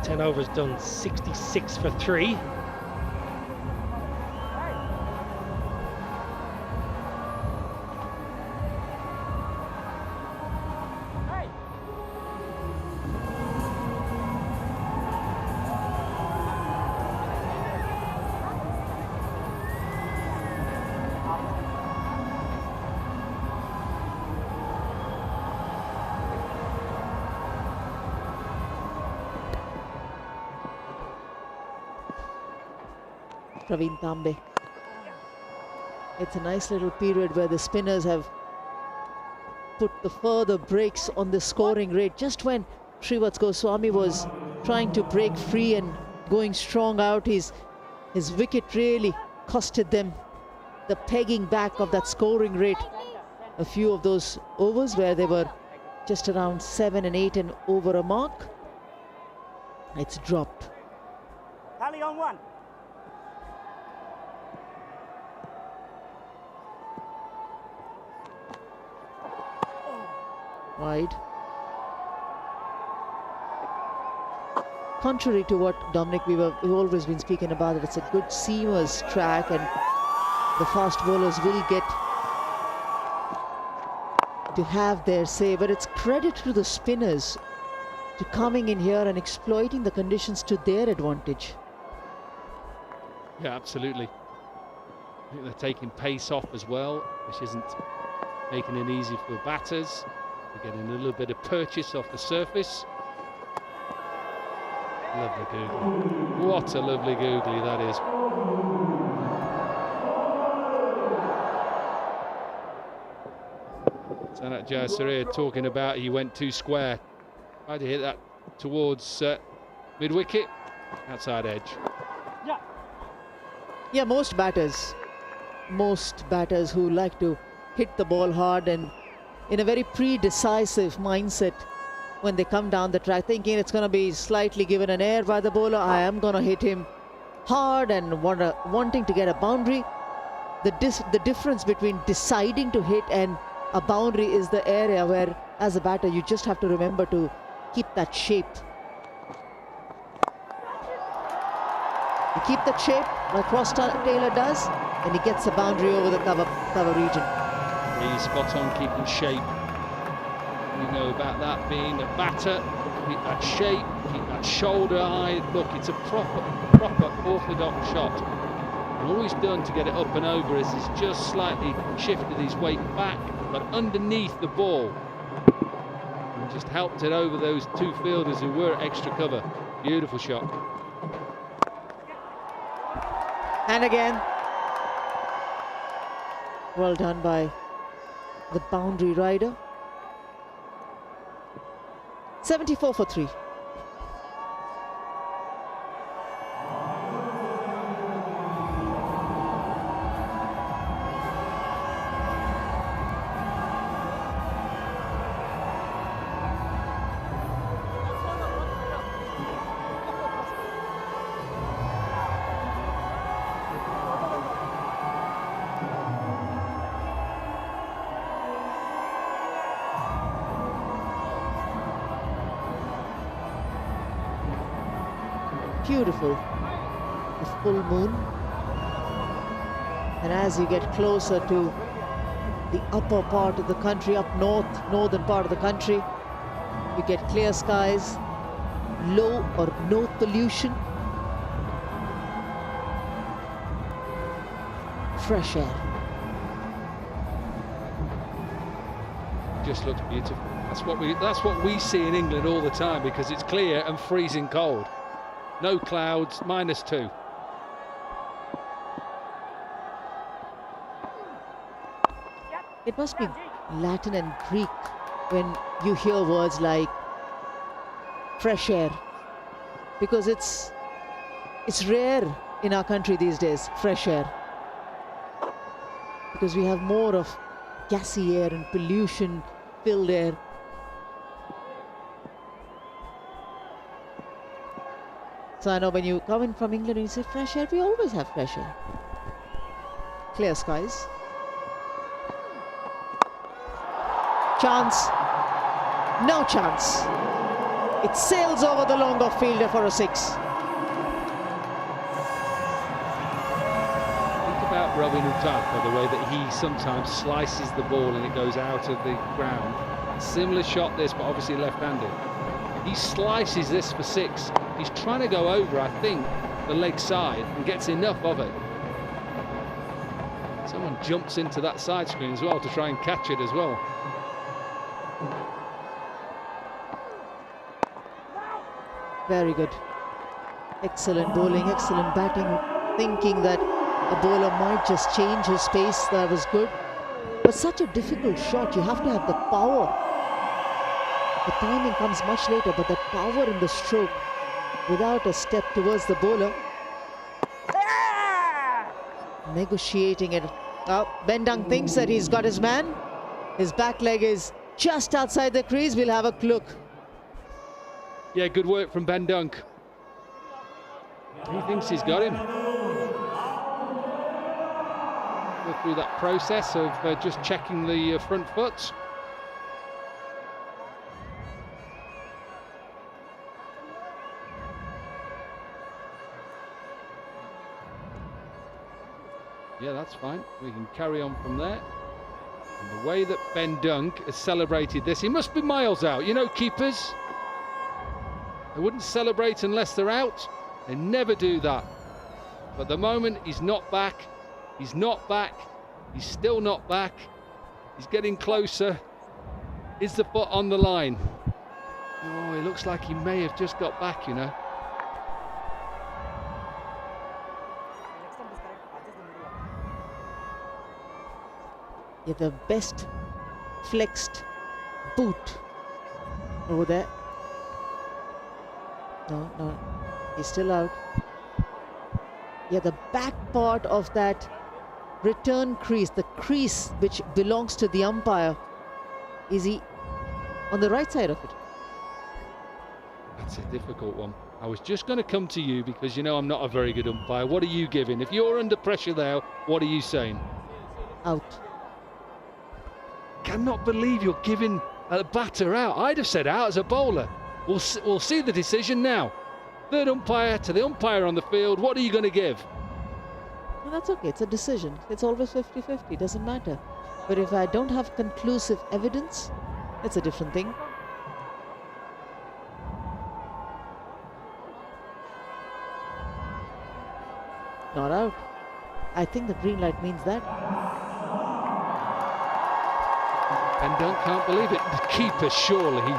Ten overs done, 66 for 3. Pravin Tambe. It's a nice little period where the spinners have put the further brakes on the scoring rate. Just when Srivat Goswami was trying to break free and going strong out, his wicket really costed them the pegging back of that scoring rate. A few of those overs where they were just around 7 and 8 and over a mark. It's dropped. Tally on 1. Wide. Contrary to what Dominic we've always been speaking about, it's a good seamers track and the fast bowlers will get to have their say, but it's credit to the spinners to coming in here and exploiting the conditions to their advantage. Yeah, absolutely. I think they're taking pace off as well, which isn't making it easy for batters. They're getting a little bit of purchase off the surface. Lovely googly. What a lovely googly that is. Sanat Jayasuriya talking about he went too square. Tried to hit that towards mid-wicket, outside edge. Yeah, most batters who like to hit the ball hard and in a very pre-decisive mindset when they come down the track, thinking it's going to be slightly given an air by the bowler. I am going to hit him hard and wanting to get a boundary. The difference between deciding to hit and a boundary is the area where, as a batter, you just have to remember to keep that shape. You keep that shape like Ross Taylor does, and he gets a boundary over the cover region. He's spot on keeping shape. You know about that being a batter. Keep that shape, keep that shoulder high. Look, it's a proper orthodox shot. And all he's done to get it up and over is he's just slightly shifted his weight back, but underneath the ball. And just helped it over those two fielders who were extra cover. Beautiful shot. And again, well done by the boundary rider. 74 for 3. Beautiful, the full moon, and as you get closer to the upper part of the country, northern part of the country, you get clear skies, low or no pollution, fresh air. just looks beautiful. That's what we see in England all the time, because it's clear and freezing cold. No clouds, -2. It must be Latin and Greek when you hear words like fresh air, because it's rare in our country these days, fresh air, because we have more of gassy air and pollution filled air. So I know when you come in from England and you say fresh air, we always have fresh air. Clear skies. Chance. No chance. It sails over the long off fielder for a 6. Think about Pravin the way that he sometimes slices the ball and it goes out of the ground. Similar shot this, but obviously left-handed. He slices this for 6. He's trying to go over, I think, the leg side and gets enough of it. Someone jumps into that side screen as well to try and catch it as well. Very good. Excellent bowling, excellent batting. Thinking that a bowler might just change his pace, that was good. But such a difficult shot, you have to have the power. The timing comes much later, but that power in the stroke without a step towards the bowler. Negotiating it. Bendung thinks that he's got his man. His back leg is just outside the crease. We'll have a look. Yeah, good work from Bendung. He thinks he's got him. Go through that process of just checking the front foot. Yeah, that's fine. We can carry on from there. And the way that Bendung has celebrated this, he must be miles out. You know, keepers, they wouldn't celebrate unless they're out. They never do that. But the moment he's not back, he's not back, he's still not back, he's getting closer. Is the foot on the line? Oh, it looks like he may have just got back, you know. Yeah, the best flexed boot over there. No, he's still out. Yeah, the back part of that return crease, the crease which belongs to the umpire, is he on the right side of it? That's a difficult one. I was just going to come to you because you know I'm not a very good umpire. What are you giving? If you're under pressure there, what are you saying? Out. Cannot believe you're giving a batter out. I'd have said out as a bowler. We'll see the decision now. Third umpire to the umpire on the field. What are you going to give? Well, that's okay. It's a decision. It's always 50-50. Doesn't matter. But if I don't have conclusive evidence, it's a different thing. Not out. I think the green light means that. And don't can't believe it. The keeper surely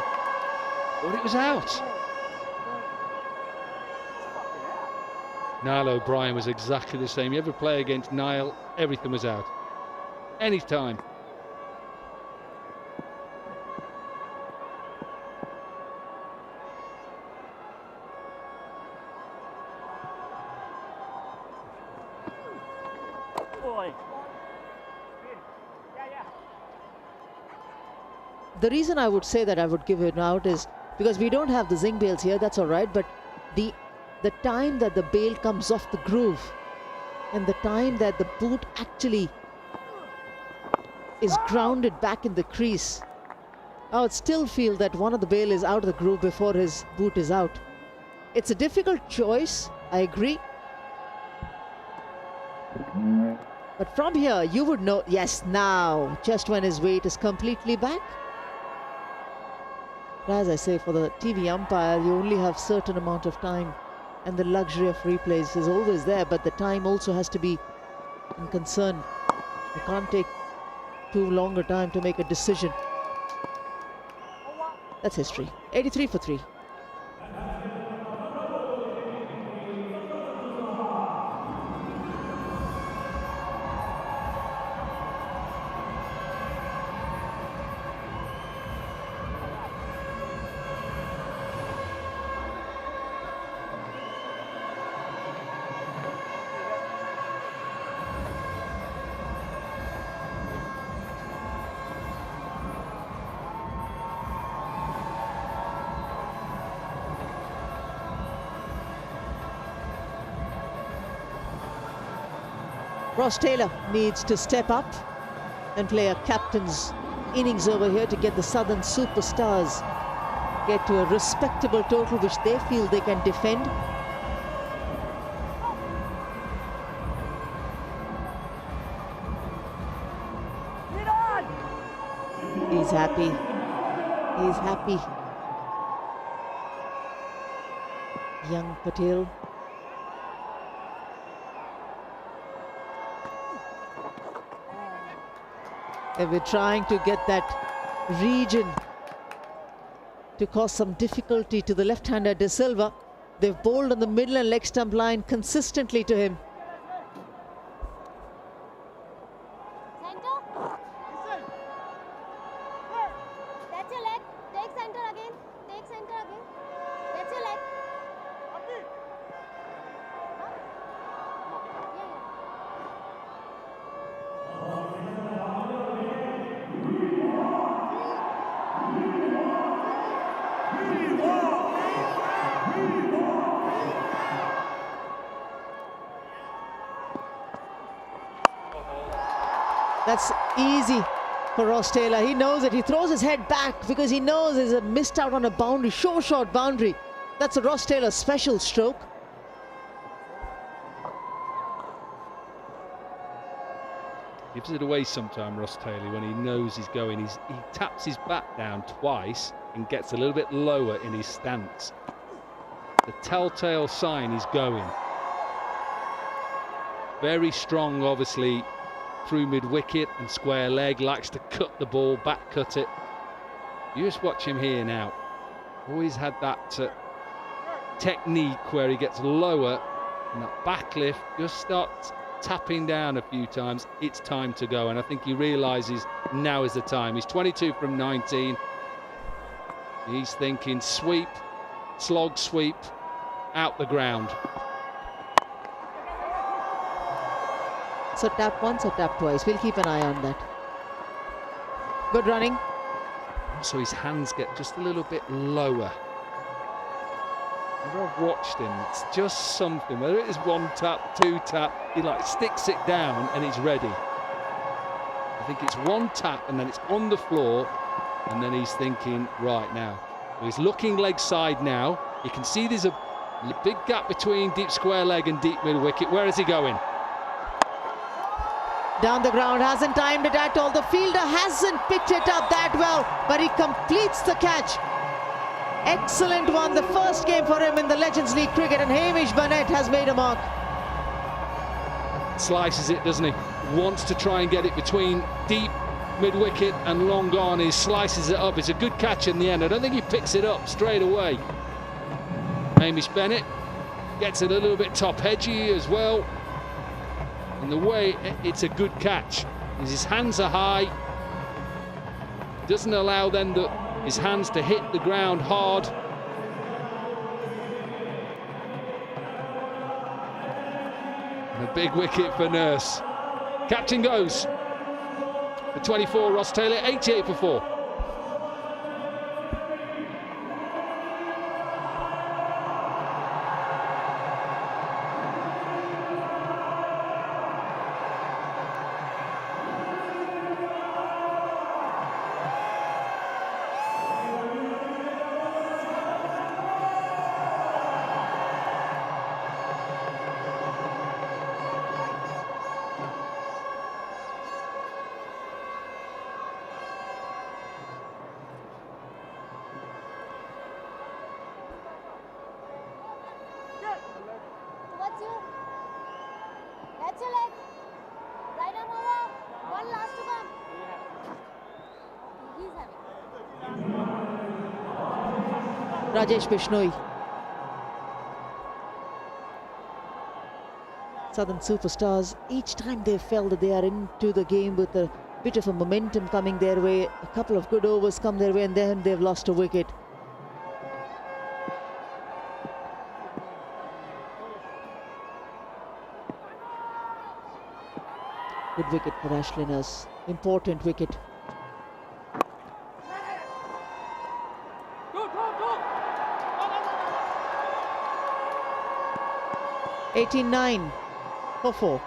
thought it was out. Niall O'Brien was exactly the same. You ever play against Niall, everything was out. Anytime. The reason I would say that I would give it out is because we don't have the zinc bails here, that's all right, but the time that the bail comes off the groove and the time that the boot actually is grounded back in the crease, I would still feel that one of the bail is out of the groove before his boot is out. It's a difficult choice, I agree. But from here, you would know, yes, now, just when his weight is completely back. But as I say, for the TV umpire, you only have certain amount of time, and the luxury of replays is always there, but the time also has to be in concern. You can't take too long a time to make a decision. That's history. 83 for 3. Ross Taylor needs to step up and play a captain's innings over here to get the Southern superstars get to a respectable total which they feel they can defend. He's happy. He's happy. Young Patel. And we're trying to get that region to cause some difficulty to the left-hander De Silva. They've bowled on the middle and leg stump line consistently to him. That's your leg. Take center again. Take center again. That's your leg. That's easy for Ross Taylor. He knows it. He throws his head back because he knows there's a missed out on a boundary, short boundary. That's a Ross Taylor special stroke. Gives it away sometime, Ross Taylor, when he knows he's going. He taps his back down twice and gets a little bit lower in his stance. The telltale sign he's going. Very strong, obviously, through mid-wicket and square leg, likes to cut the ball, back cut it. You just watch him here now. Always had that technique where he gets lower and that back lift just starts tapping down a few times. It's time to go, and I think he realises now is the time. He's 22 from 19. He's thinking sweep, slog sweep, out the ground. So tap once or tap twice. We'll keep an eye on that. Good running. So his hands get just a little bit lower. Whenever I've watched him, it's just something. Whether it is one tap, two tap, he like sticks it down and he's ready. I think it's one tap and then it's on the floor, and then he's thinking, right now. He's looking leg side now. You can see there's a big gap between deep square leg and deep mid wicket. Where is he going? Down the ground, hasn't timed it at all. The fielder hasn't picked it up that well, but he completes the catch. Excellent one, the first game for him in the Legends League cricket, and Hamish Burnett has made a mark. Slices it, doesn't he? Wants to try and get it between deep mid-wicket and long on. He slices it up. It's a good catch in the end. I don't think he picks it up straight away. Hamish Bennett gets it a little bit top-edgy as well. In the way, it's a good catch. His hands are high. Doesn't allow then his hands to hit the ground hard. And a big wicket for Nurse. Captain goes for 24, Ross Taylor, 88 for 4. Rajesh Bishnoi. Southern superstars, each time they felt that they are into the game with a bit of a momentum coming their way, a couple of good overs come their way and then they've lost a wicket. Good wicket for Ashliners, important wicket. Go. 18-9 for 4.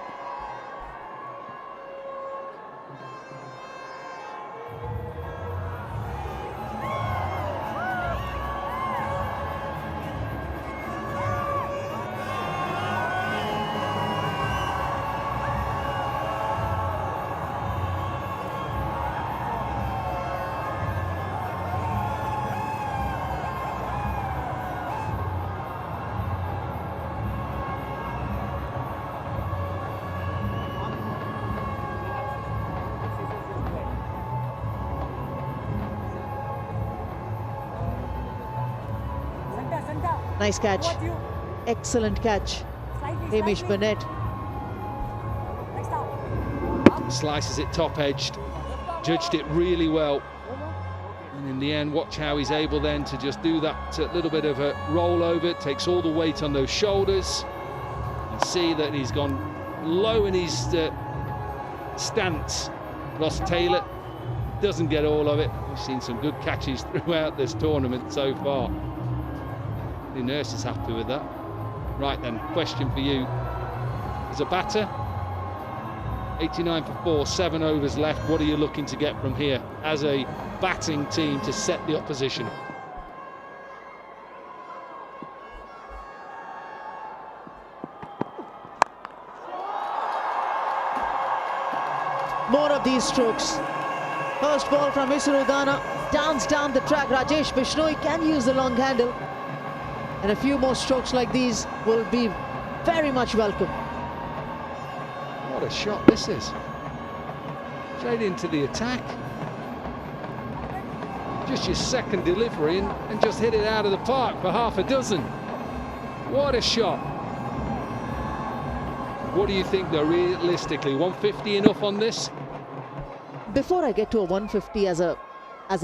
Nice catch. Excellent catch. Hamish Burnett. Slices it top edged, judged it really well. And in the end, watch how he's able then to just do that little bit of a rollover, takes all the weight on those shoulders. You see that he's gone low in his stance. Ross Taylor doesn't get all of it. We've seen some good catches throughout this tournament so far. The nurse is happy with that. Right then, question for you. As a batter, 89 for 4, 7 overs left. What are you looking to get from here as a batting team to set the opposition? More of these strokes. First ball from Isuru Udana, downs down the track. Rajesh Bishnoi can use the long handle. And a few more strokes like these will be very much welcome. What a shot this is. Straight into the attack. Just your second delivery and just hit it out of the park for half a dozen. What a shot. What do you think though, realistically? 150 enough on this? Before I get to a 150 as a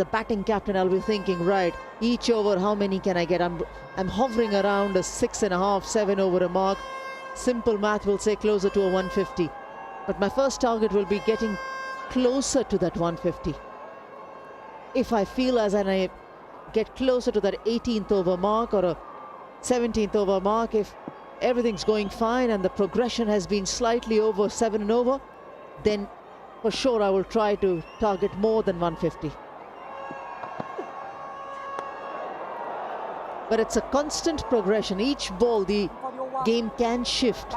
batting captain, I'll be thinking, right, each over, how many can I get? I'm hovering around a 6.5, 7 over a mark. Simple math will say closer to a 150. But my first target will be getting closer to that 150. If I feel as I get closer to that 18th over mark or a 17th over mark, if everything's going fine and the progression has been slightly over 7 and over, then for sure I will try to target more than 150. But it's a constant progression. Each ball, the game can shift.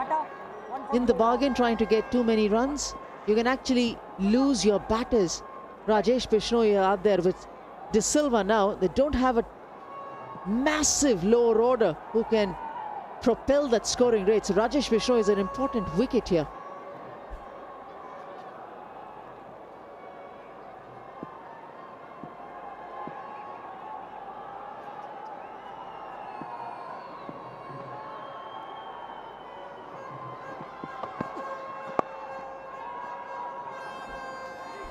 In the bargain, trying to get too many runs, you can actually lose your batters. Rajesh Bishnoi out there with De Silva now. They don't have a massive lower order who can propel that scoring rate. So Rajesh Bishnoi is an important wicket here.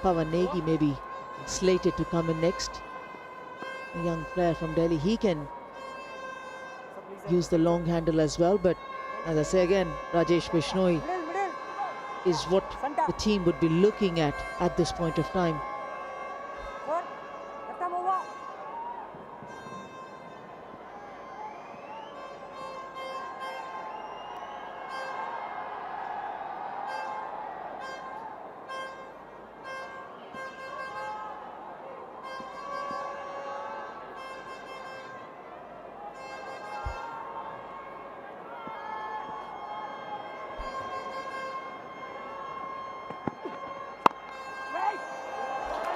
Pavanegi may be slated to come in next. A young player from Delhi, he can use the long handle as well, but as I say again, Rajesh Bishnoi is what the team would be looking at this point of time.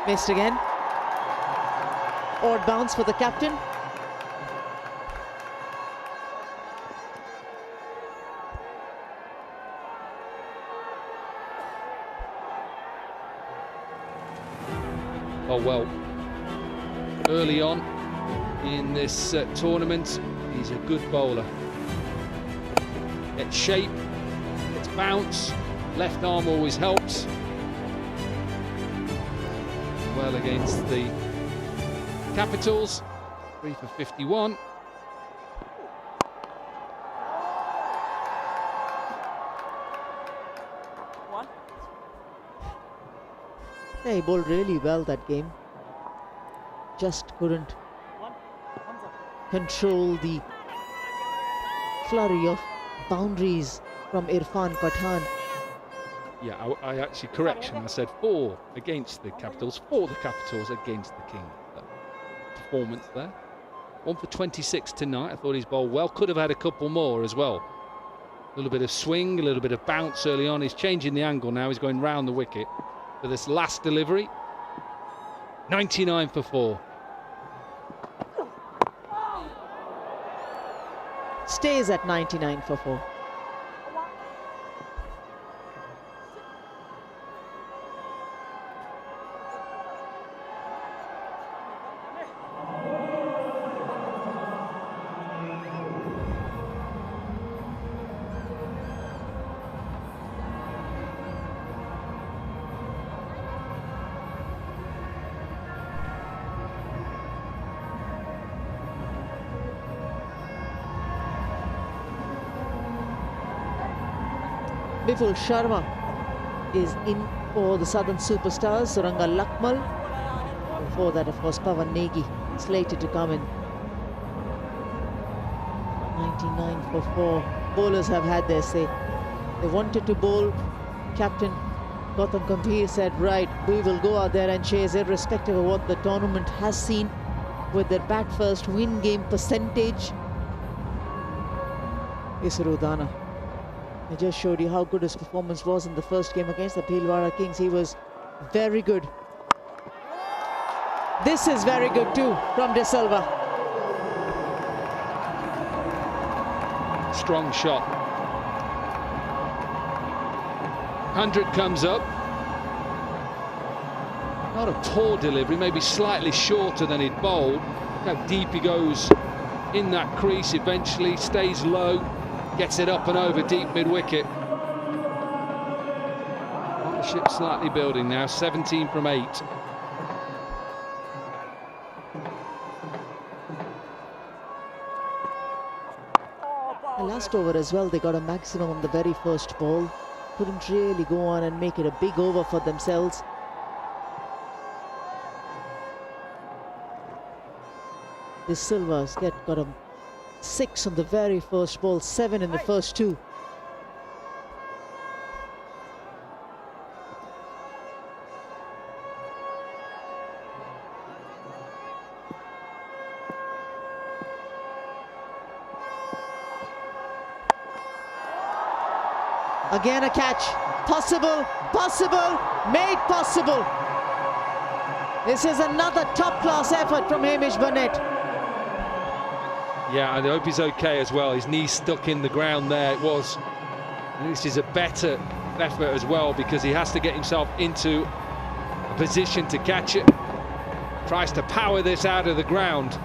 Missed again. Odd bounce for the captain. Oh well. Early on, in this tournament. He's a good bowler. Gets shape, gets bounce, left arm always helps. Well against the Capitals, 3 for 51. Yeah, he bowled really well that game. Just couldn't control the flurry of boundaries from Irfan Pathan. Yeah, I actually, correction, I said 4 against the Capitals, for the Capitals against the King. Performance there. 1 for 26 tonight. I thought he's bowled well. Could have had a couple more as well. A little bit of swing, a little bit of bounce early on. He's changing the angle now. He's going round the wicket for this last delivery. 99 for 4. Stays at 99 for 4. Bipul Sharma is in for the Southern Superstars, Suranga Lakmal. Before that, of course, Pavan Negi slated to come in. 99 for 4. Bowlers have had their say. They wanted to bowl. Captain Gautam Gambhir said, right, we will go out there and chase irrespective of what the tournament has seen with their bat first win game percentage. Isuru Udana. I just showed you how good his performance was in the first game against the Bhilwara Kings. He was very good. This is very good too from De Silva. Strong shot. 100 comes up. Not a poor delivery, maybe slightly shorter than he'd bowled. Look how deep he goes in that crease eventually, stays low. Gets it up and over deep mid-wicket. Partnership slightly building now, 17 from 8. The last over as well, they got a maximum on the very first ball. Couldn't really go on and make it a big over for themselves. The Silvas got a 6 on the very first ball, 7 in the first 2. Again a catch. Possible, made possible. This is another top-class effort from Hamish Burnett. Yeah, and I hope he's okay as well. His knee stuck in the ground there. It was. And this is a better effort as well because he has to get himself into a position to catch it. Tries to power this out of the ground.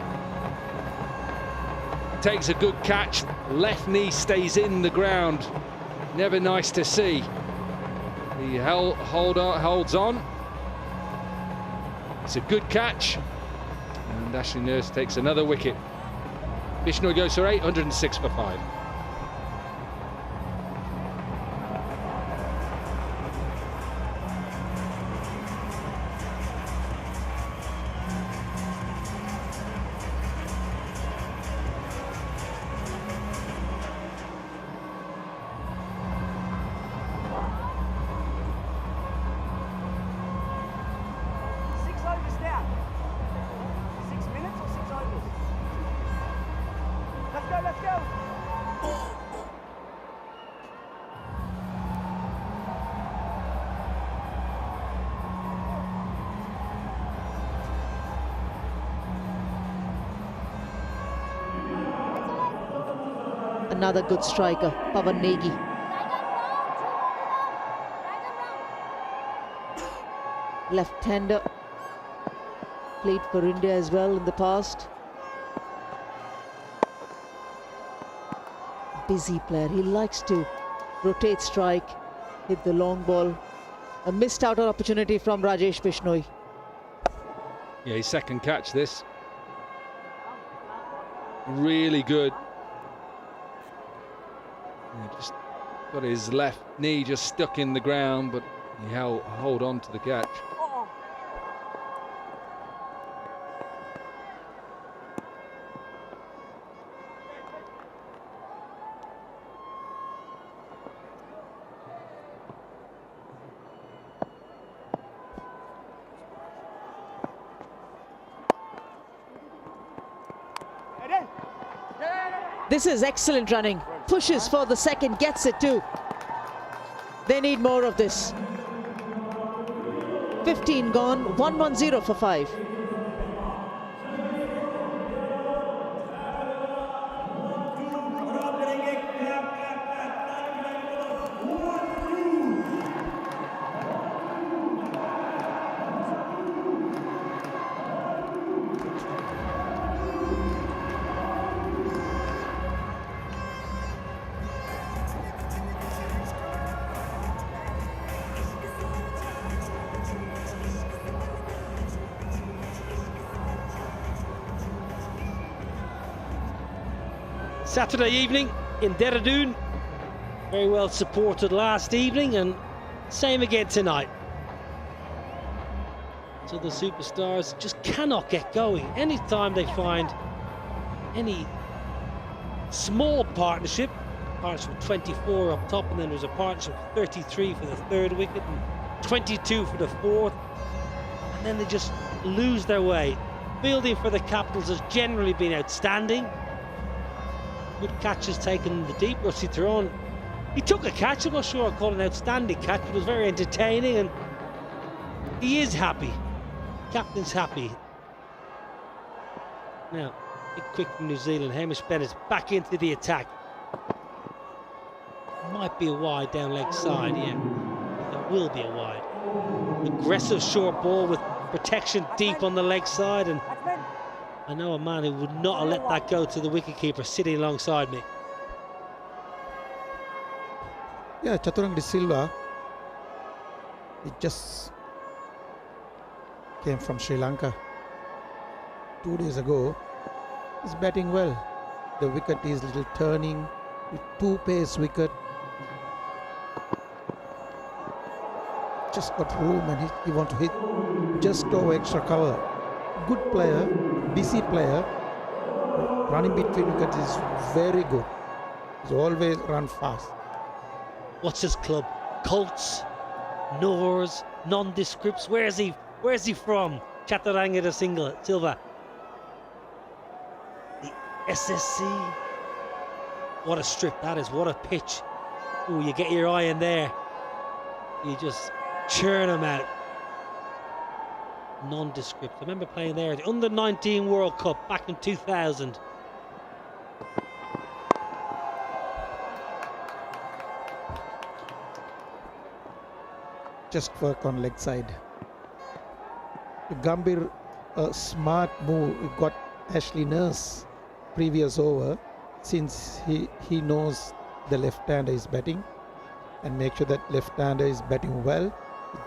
Takes a good catch. Left knee stays in the ground. Never nice to see. He holds on. It's a good catch. And Ashley Nurse takes another wicket. Bishnoi goes for 8, 106 for 5. Another good striker, Pavan Negi. Left-hander. Played for India as well in the past. busy player. He likes to rotate strike, hit the long ball. A missed out opportunity from Rajesh Bishnoi. Yeah, his second catch this. Really good. Yeah, just got his left knee just stuck in the ground, but he hold on to the catch. This is excellent running. Pushes for the second, gets it too. They need more of this. 15 gone, 1-1-0 for 5. Saturday evening in Dehradun, very well supported last evening, and same again tonight. So the superstars just cannot get going. Anytime they find any small partnership with 24 up top, and then there's a partnership of 33 for the third wicket and 22 for the fourth, and then they just lose their way. Fielding for the Capitals has generally been outstanding. Good catches taken in the deep. Rusty Theron, he took a catch. I'm not sure I'd call it an outstanding catch, but it was very entertaining, and he is happy. Captain's happy. Now, big quick from New Zealand. Hamish Bennett back into the attack. Might be a wide down leg side, yeah. There will be a wide. Aggressive short ball with protection deep on the leg side, and I know a man who would not have let that go to the wicketkeeper sitting alongside me. Yeah, Chaturanga De Silva, he just came from Sri Lanka 2 days ago. He's batting well. The wicket is little turning, with 2-pace wicket. Just got room, and he want to hit just over extra cover. Good player, busy player. Running between wickets is very good. He's always run fast. What's his club? Colts, Noors, nondescripts. Where's he from? Chaturanga De Silva. The SSC. What a strip that is. What a pitch. Oh, you get your eye in there. You just churn them out. Nondescript. I remember playing there at the Under-19 World Cup back in 2000. Just work on leg side. Gambhir, a smart move. He got Ashley Nurse previous over, since he knows the left-hander is batting, and make sure that left-hander is batting well.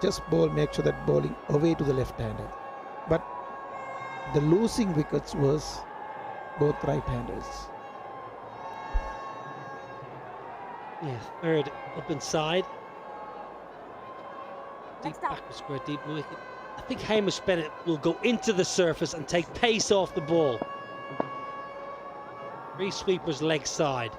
Just make sure that bowling away to the left-hander. But the losing wickets was both right-handers. Yeah, third up inside. Deep backward square, deep wicket. I think Hamish Bennett will go into the surface and take pace off the ball. Three sweepers leg side.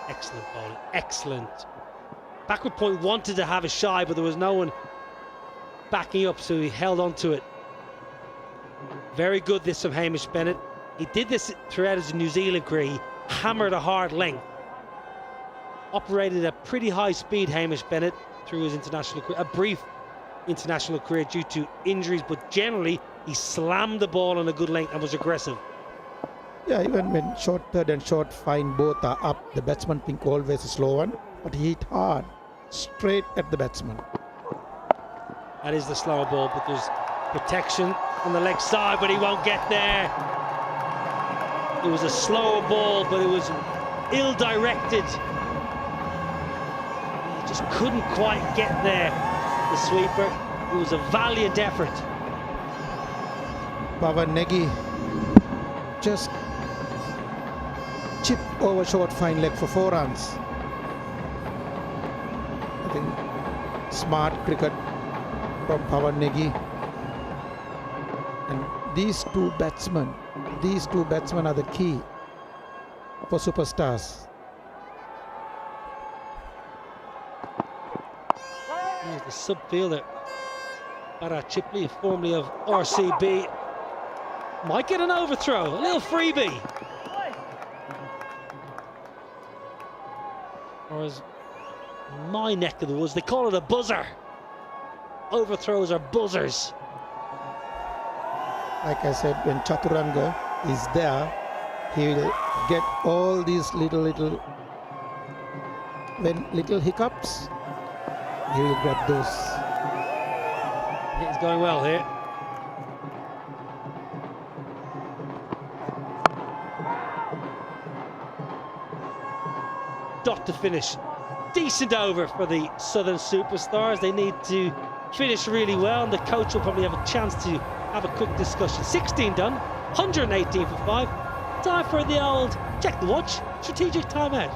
Excellent bowling, excellent. Backward point wanted to have a shy, but there was no one backing up, so he held on to it. Very good this from Hamish Bennett. He did this throughout his New Zealand career. He hammered a hard length. Operated at pretty high speed, Hamish Bennett, through his international career, a brief international career due to injuries, but generally he slammed the ball on a good length and was aggressive. Yeah, even when short third and short fine both are up, the batsman think always a slow one, but he hit hard, straight at the batsman. That is the slower ball, but there's protection on the leg side, but he won't get there. It was a slower ball, but it was ill-directed. He just couldn't quite get there, the sweeper. It was a valiant effort. Pavan Negi just chip over short fine leg for 4 runs. I think smart cricket from Pavan Negi. And these two batsmen are the key for superstars. Here's the sub-fielder, Bharath Chipli, formerly of RCB. Might get an overthrow, a little freebie. Or as my neck of the woods, they call it a buzzer. Overthrows are buzzers. Like I said, when Chaturanga is there, he will get all these little hiccups. He will get those. He's going well here. Dot to finish. Decent over for the Southern Superstars. They need to finish really well, and the coach will probably have a chance to have a quick discussion. 16 done, 118 for 5. Time for the old check the watch, strategic timeout.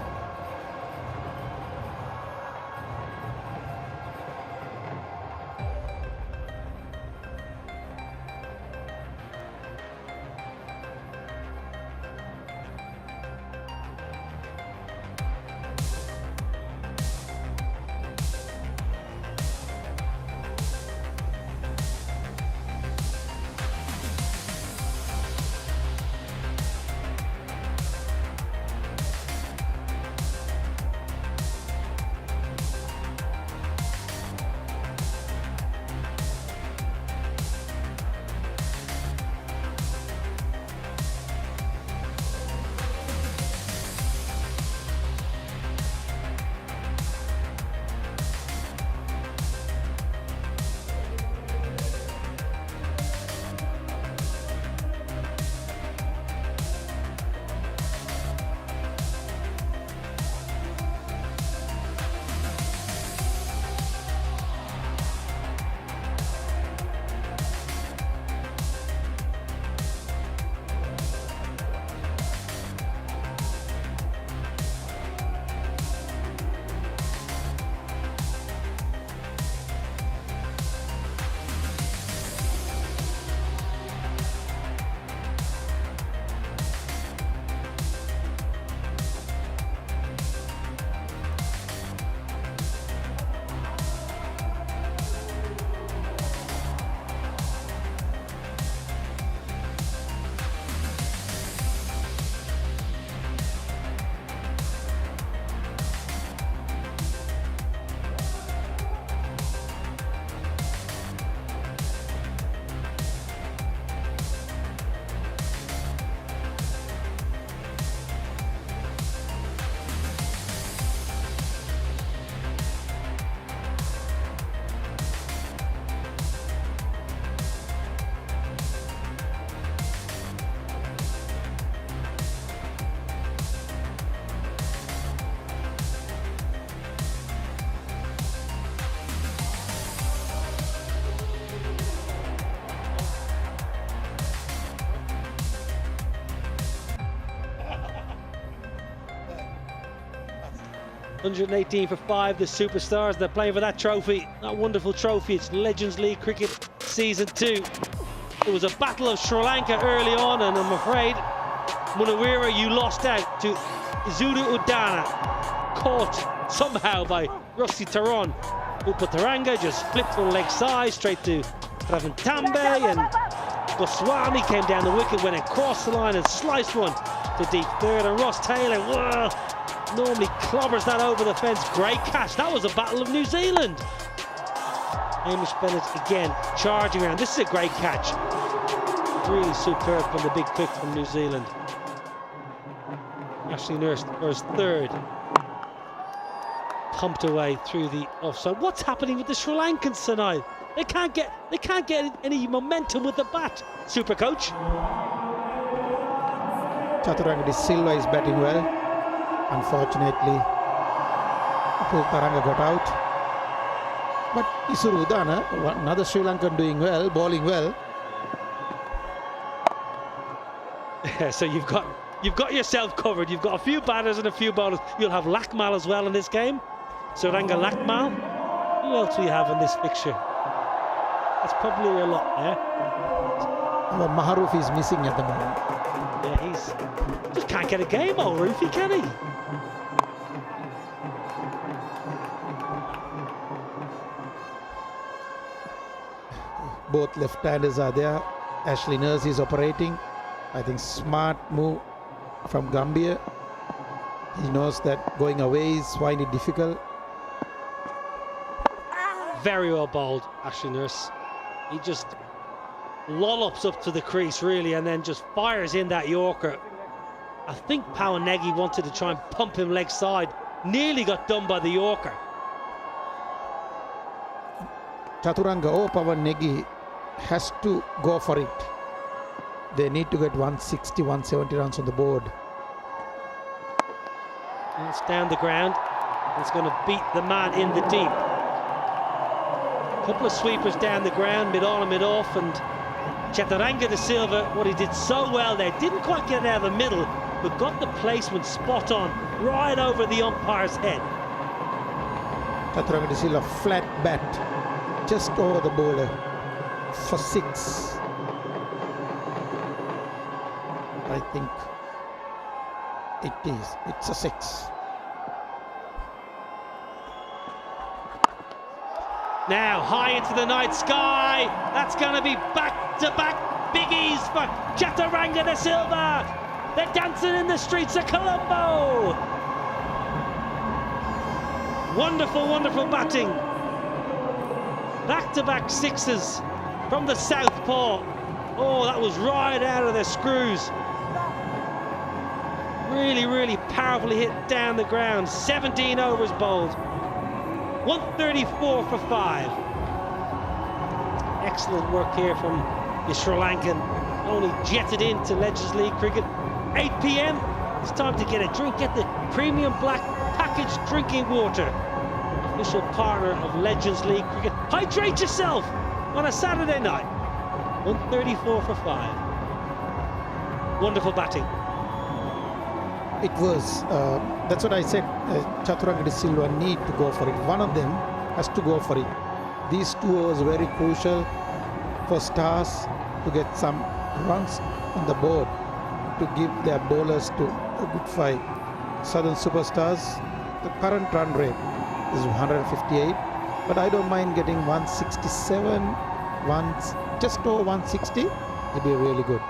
$118 for 5, the Superstars. They're playing for that trophy, that wonderful trophy. It's Legends League Cricket Season 2. It was a battle of Sri Lanka early on, and I'm afraid, Munawira, you lost out to Isuru Udana, caught somehow by Rusty Theron. Upataranga just flipped one leg side straight to Pravin Tambe, and Goswami came down the wicket, went across the line and sliced one to deep third, and Ross Taylor, whoa, normally clobbers that over the fence. Great catch. That was a battle of New Zealand. Hamish Bennett again charging around. This is a great catch. Really superb from the big quick from New Zealand. Ashley Nurse first third. Pumped away through the offside. What's happening with the Sri Lankans tonight? They can't get any momentum with the bat. Super coach. Chaturanga de Silva is batting well. Unfortunately, Taranga got out. But Isuru Udana, another Sri Lankan doing well, bowling well. So you've got yourself covered. You've got a few batters and a few bowlers. You'll have Lakmal as well in this game. Suranga Lakmal. Who else do you have in this fixture? That's probably a lot there. Well, Maharoof is missing at the moment. Yeah, he's just can't get a game, old Roofy, can he? Both left-handers are there. Ashley Nurse is operating. I think smart move from Gambhir. He knows that going away is finding it difficult. Very well bowled, Ashley Nurse. He just lollops up to the crease, really, and then just fires in that Yorker. I think Powell wanted to try and pump him leg side. Nearly got done by the Yorker. Chaturanga or Pawan Negi has to go for it. They need to get 160, 170 runs on the board. And it's down the ground. It's going to beat the man in the deep. Couple of sweepers down the ground, mid on and mid off, and Chaturanga de Silva, what he did so well there, didn't quite get out of the middle, but got the placement spot on, right over the umpire's head. Chaturanga de Silva flat bat, just over the bowler for 6. I think it's a 6. Now high into the night sky, that's going to be back-to-back biggies for Chaturanga de Silva. They're dancing in the streets of Colombo. Wonderful, wonderful batting. Back-to-back 6s from the southpaw. Oh, that was right out of the screws. Really, really powerfully hit down the ground. 17 overs bowled. 134 for 5. Excellent work here from the Sri Lankan. Only jetted into Legends League cricket. 8 p.m. It's time to get a drink. Get the premium black packaged drinking water. Official partner of Legends League cricket. Hydrate yourself on a Saturday night. 134 for 5. Wonderful batting. It was, that's what I said, Chaturanga de Silva need to go for it. One of them has to go for it. These 2 overs very crucial for Stars to get some runs on the board to give their bowlers to a good fight. Southern Superstars, the current run rate is 158, but I don't mind getting 167, just over 160, it'd be really good.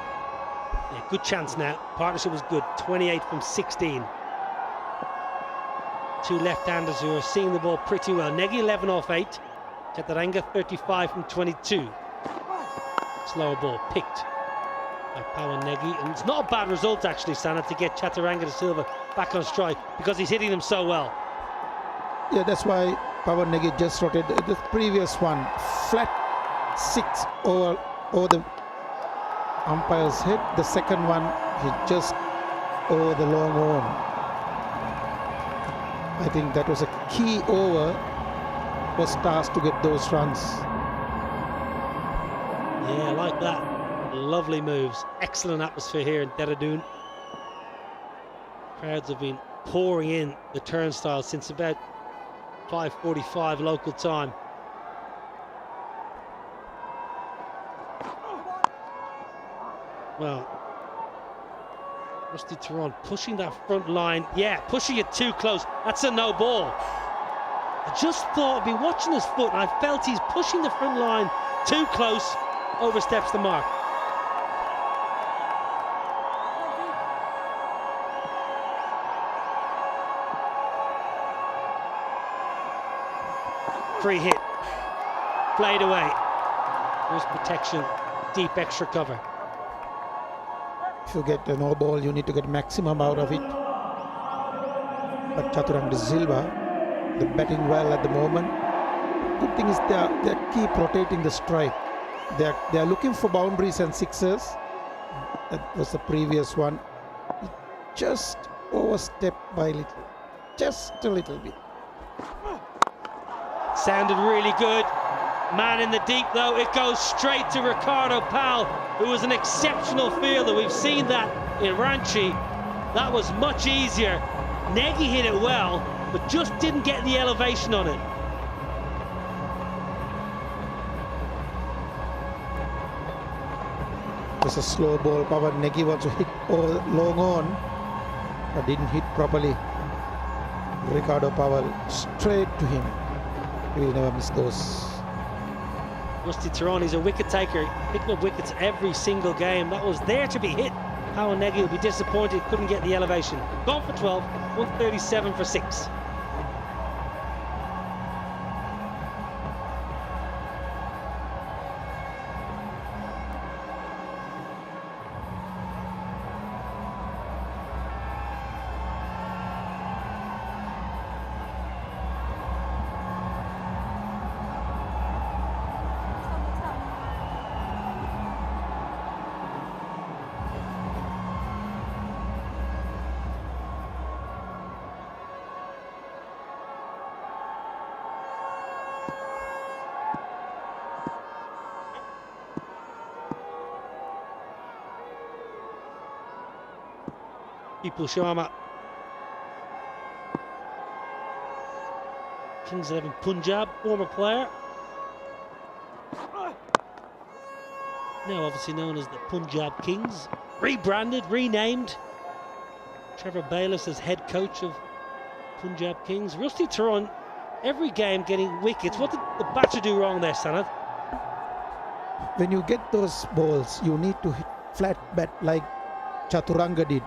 Yeah, good chance now. Partnership was good. 28 from 16. 2 left-handers who are seeing the ball pretty well. Negi 11 off 8. Chaturanga 35 from 22. Slower ball picked by Powell Negi. And it's not a bad result actually, Sana, to get Chaturanga de Silva back on strike because he's hitting them so well. Yeah, that's why Powell Negi just rotated. The previous one, flat 6 over the umpire's head. The second one, he just over the long on. I think that was a key over for Stars to get those runs. Yeah, I like that. Lovely moves. Excellent atmosphere here in Dehradun. Crowds have been pouring in the turnstile since about 5:45 local time. Well, Rusty Theron pushing that front line. Yeah, pushing it too close. That's a no ball. I just thought I'd be watching his foot and I felt he's pushing the front line too close. Oversteps the mark. Free hit. Played away. There's protection. Deep extra cover. If you get a no ball, you need to get maximum out of it. But Chaturanga de Silva, they're batting well at the moment. Good thing is they keep rotating the strike. They are looking for boundaries and sixes. That was the previous one. just overstepped by little, just a little bit. Sounded really good. Man in the deep though, it goes straight to Ricardo Powell, who was an exceptional fielder. We've seen that in Ranchi. That was much easier. Nagy hit it well, but just didn't get the elevation on it. It's a slow ball. Power Nagy wants to hit long on, but didn't hit properly. Ricardo Powell straight to him. He will never miss those. Rusty Theron, he's a wicket taker, picking up wickets every single game. That was there to be hit. Powell Nagy will be disappointed, couldn't get the elevation. Gone for 12, 137 for 6. People Sharma. Kings 11 Punjab, former player. Now obviously known as the Punjab Kings. Rebranded, renamed. Trevor Bayliss as head coach of Punjab Kings. Rusty Theron, every game getting wickets. What did the batter do wrong there, Sanad? When you get those balls, you need to hit flat bat like Chaturanga did.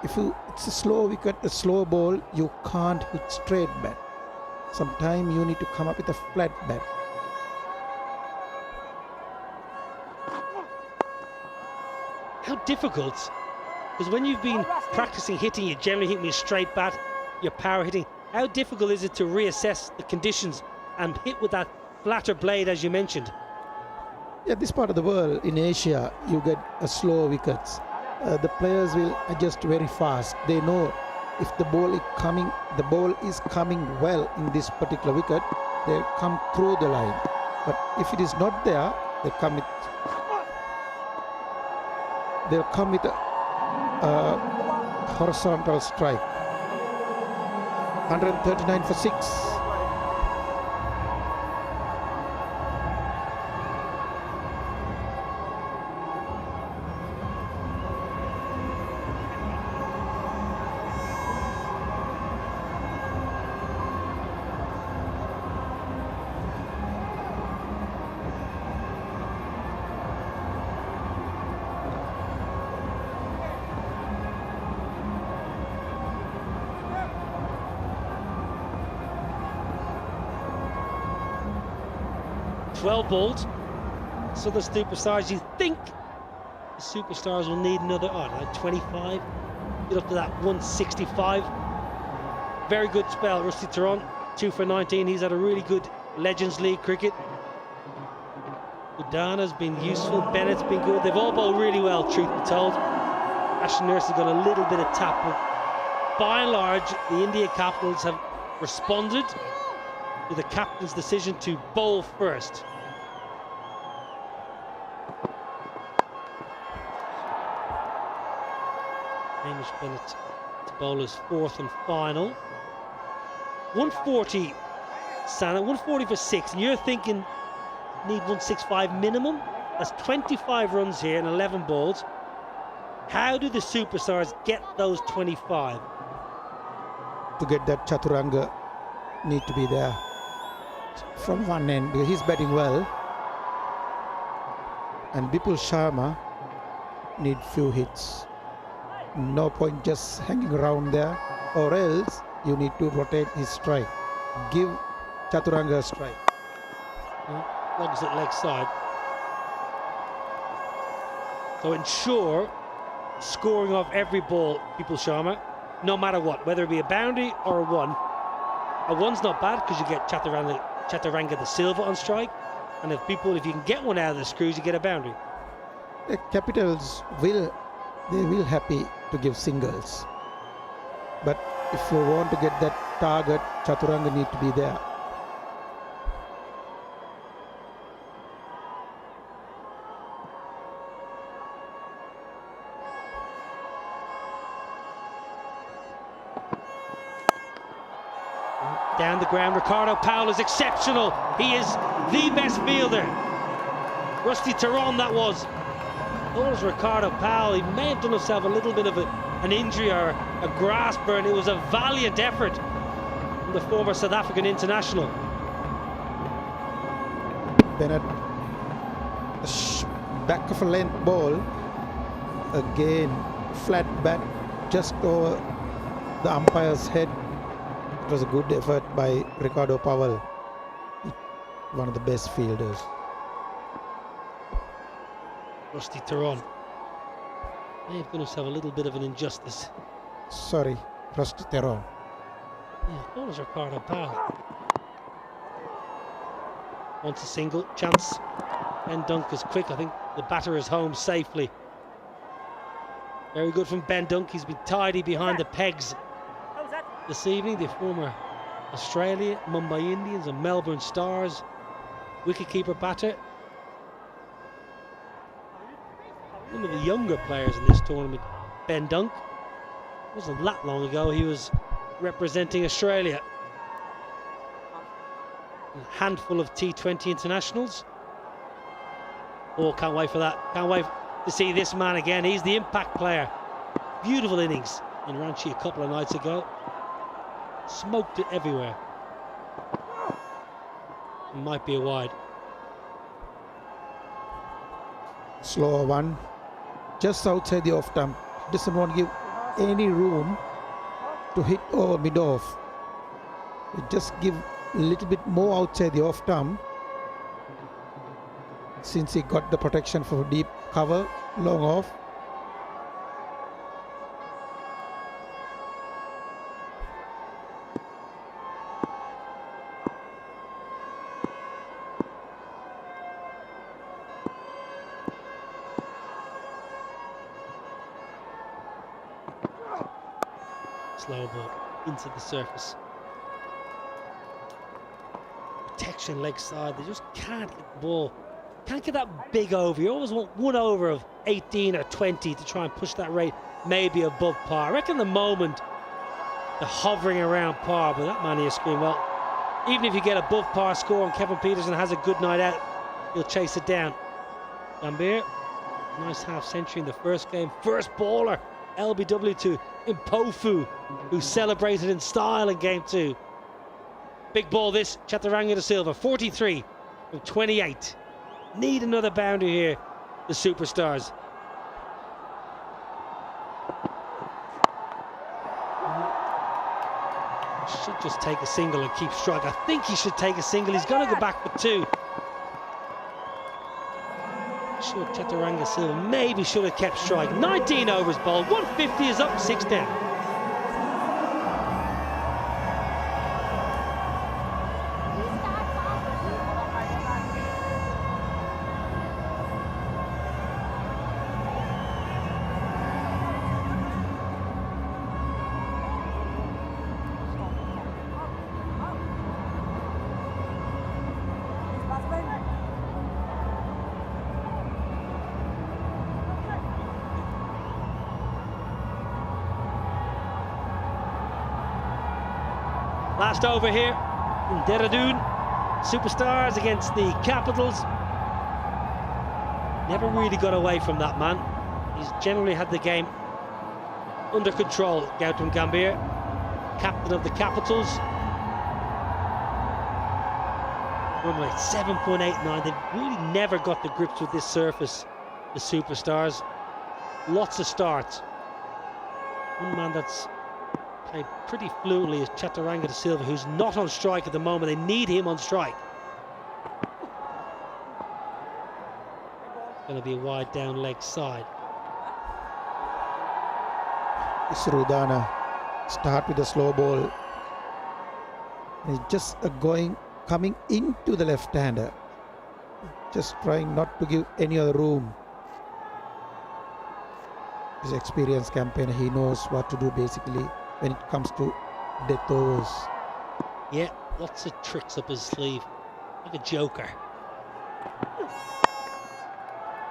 If it's a slow wicket, a slow ball, you can't hit straight bat. Sometimes you need to come up with a flat bat. How difficult? Because when you've been practicing hitting, you generally hit with a straight bat, your power hitting. How difficult is it to reassess the conditions and hit with that flatter blade, as you mentioned? Yeah, this part of the world, in Asia, you get a slow wickets. The players will adjust very fast. They know if the ball is coming well in this particular wicket, they come through the line. But if it is not there, they'll come with a horizontal strike. 139 for 6. Bowled. So the superstars, you think the superstars will need another, like 25, get up to that 165. Very good spell, Rusty Theron, 2 for 19. He's had a really good Legends League cricket. Udana's been useful, Bennett's been good. They've all bowled really well, truth be told. Ashton Nurse has got a little bit of tap, but by and large, the India capitals have responded to the captain's decision to bowl first. Hamish Bennett to bowl his 4th and final. 140, Sana, 140 for 6, and you're thinking need 165 minimum? That's 25 runs here and 11 balls. How do the superstars get those 25? To get that Chaturanga, need to be there from one end because he's batting well. And Bipul Sharma need few hits. No point just hanging around there, or else you need to rotate his strike. Give Chaturanga a strike. Logs at leg side. So ensure scoring off every ball, Bipul Sharma, no matter what, whether it be a boundary or a one. A one's not bad because you get Chaturanga the Silva on strike, and if you can get one out of the screws, you get a boundary. The Capitals will they will happy to give singles. But if you want to get that target, Chaturanga need to be there. Down the ground, Ricardo Powell is exceptional. He is the best fielder. Rusty Theron, that was. That was Ricardo Powell. He may have done himself a little bit of an injury or a grass burn. It was a valiant effort from the former South African international. Bennett, back of a length ball. Again, flat bat just over the umpire's head. It was a good effort by Ricardo Powell, one of the best fielders. Rusty Theron may have done himself a little bit of an injustice. Sorry, Rusty Theron. Yeah, what was Ricardo Powell? Wants a single chance. Ben Dunk is quick. I think the batter is home safely. Very good from Ben Dunk. He's been tidy behind the pegs this evening. The former Australia, Mumbai Indians and Melbourne Stars wicketkeeper batter. One of the younger players in this tournament, Ben Dunk. It wasn't that long ago he was representing Australia. A handful of T20 internationals. Oh, can't wait for that. Can't wait to see this man again. He's the impact player. Beautiful innings in Ranchi a couple of nights ago. Smoked it everywhere. Might be a wide. Slower one, just outside the off stump. Doesn't want to give any room to hit over mid-off. Just give a little bit more outside the off stump. Since he got the protection for deep cover, long off. Slow ball into the surface. Protection leg side, they just can't get the ball. Can't get that big over. You always want one over of 18 or 20 to try and push that rate maybe above par. I reckon the moment they're hovering around par, but that man here screaming, well, even if you get above par score and Kevin Pietersen has a good night out, he'll chase it down. Gambhir, nice half century in the first game. First baller, LBW to Mpofu, who celebrated in style in game 2. Big ball this, Chaturanga de Silva, 43 from 28. Need another boundary here, the superstars. Should just take a single and keep strike. I think he should take a single. He's going to go back for 2. Sure, Chaturanga Silva maybe should have kept strike. 19 overs bowled, 150 is up, 6 down. Last over here in Dehradun. Superstars against the Capitals. Never really got away from that man. He's generally had the game under control. Gautam Gambhir, captain of the Capitals. Run rate 7.89. They've really never got the grips with this surface, the Superstars. Lots of starts. One man that's played pretty fluently is Chaturanga de Silva, who's not on strike at the moment. They need him on strike. It's going to be a wide down leg side. Isuru Udana start with a slow ball. He's just coming into the left-hander. Just trying not to give any other room. He's an experienced campaigner. He knows what to do basically when it comes to death overs. Yeah, lots of tricks up his sleeve, like a joker.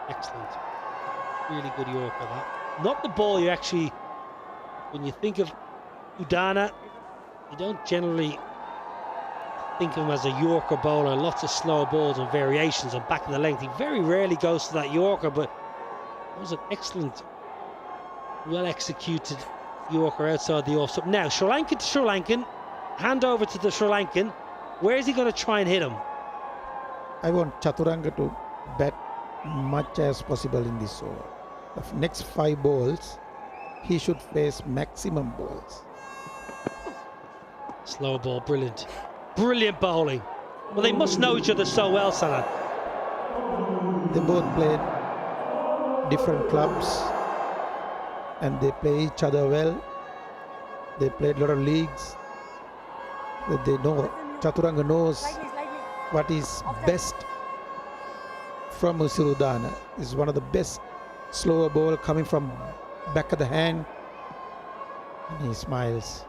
Excellent. Really good Yorker, that. Not the ball you actually, when you think of Udana, you don't generally think of him as a Yorker bowler. Lots of slow balls and variations and back in the length. He very rarely goes to that Yorker, but it was an excellent, well executed Yorker outside the off. Now, Sri Lankan to Sri Lankan, hand over to the Sri Lankan. Where is he going to try and hit him? I want Chaturanga to bat much as possible in this over. The next 5 balls, he should face maximum balls. Slow ball, brilliant. Brilliant bowling. Well, they must know each other so well, Sana. They both played different clubs and they play each other well. They played a lot of leagues. They know, Chaturanga knows what is best from Isuru Udana. Is one of the best slower ball coming from back of the hand. And he smiles.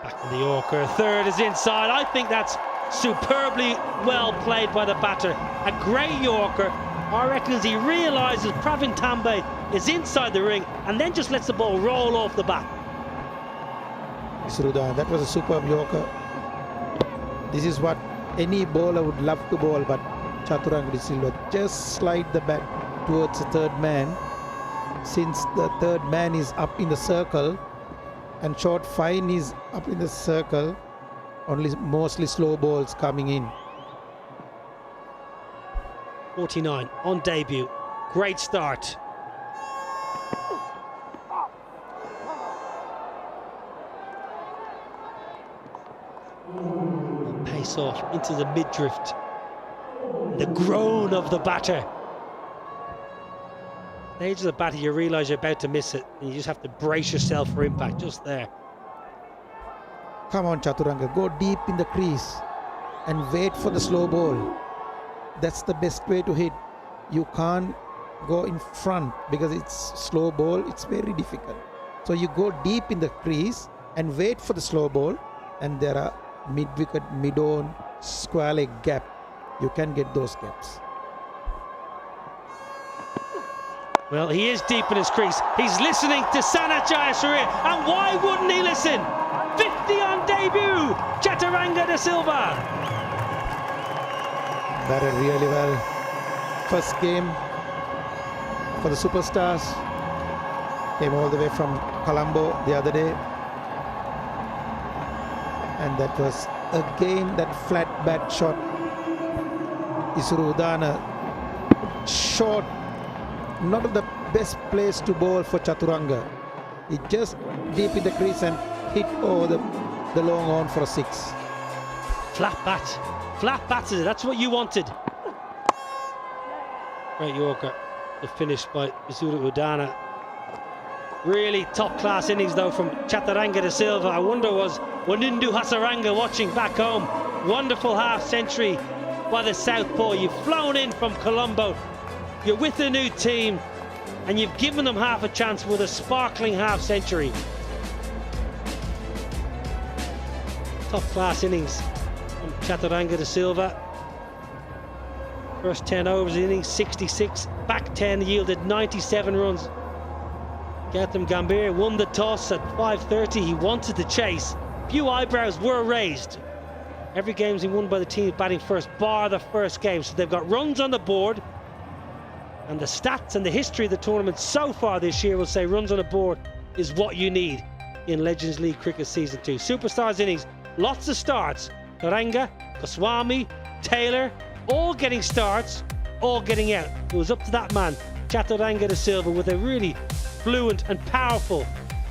Back in the Yorker, third is inside. I think that's superbly well played by the batter. A great Yorker. I reckon as he realises Pravin Tambe is inside the ring and then just lets the ball roll off the bat. Isuru Udana, that was a superb Yorker. This is what any bowler would love to bowl, but Chaturanga De Silva just slide the bat towards the third man. Since the third man is up in the circle and short fine is up in the circle, only mostly slow balls coming in. 49 on debut. Great start. Pace off into the mid-drift. The groan of the batter. Stage of the batter, you realise you're about to miss it, and you just have to brace yourself for impact just there. Come on, Chaturanga, go deep in the crease and wait for the slow ball. That's the best way to hit. You can't go in front because it's slow ball, it's very difficult. So you go deep in the crease and wait for the slow ball, and there are mid-wicket, mid-on, square leg gap. You can get those gaps. Well, he is deep in his crease. He's listening to Sana Jayasuriya, and why wouldn't he listen? 50 on debut, Chaturanga De Silva. Batted really well. First game for the superstars. Came all the way from Colombo the other day. And that was again that flat bat shot. Isuru Udana short, not the best place to bowl for Chaturanga. He just deep in the crease and hit over the long on for a 6. Flat bat. Flat batted, that's what you wanted. Great Yorker, the finish by Isuru Udana. Really top class innings though from Chaturanga De Silva. I wonder was Wanindu Hasaranga watching back home. Wonderful half century by the southpaw. You've flown in from Colombo. You're with a new team and you've given them half a chance with a sparkling half century. Top class innings from Chaturanga De Silva. First 10 overs of the innings, 66. Back 10 yielded 97 runs. Gautam Gambhir won the toss at 5:30. He wanted to chase. Few eyebrows were raised. Every game's been won by the team batting first, bar the first game. So they've got runs on the board. And the stats and the history of the tournament so far this year will say runs on the board is what you need in Legends League Cricket Season 2. Superstars innings, lots of starts. Taranga, Goswami, Taylor, all getting starts, all getting out. It was up to that man, Chaturanga De Silva, with a really fluent and powerful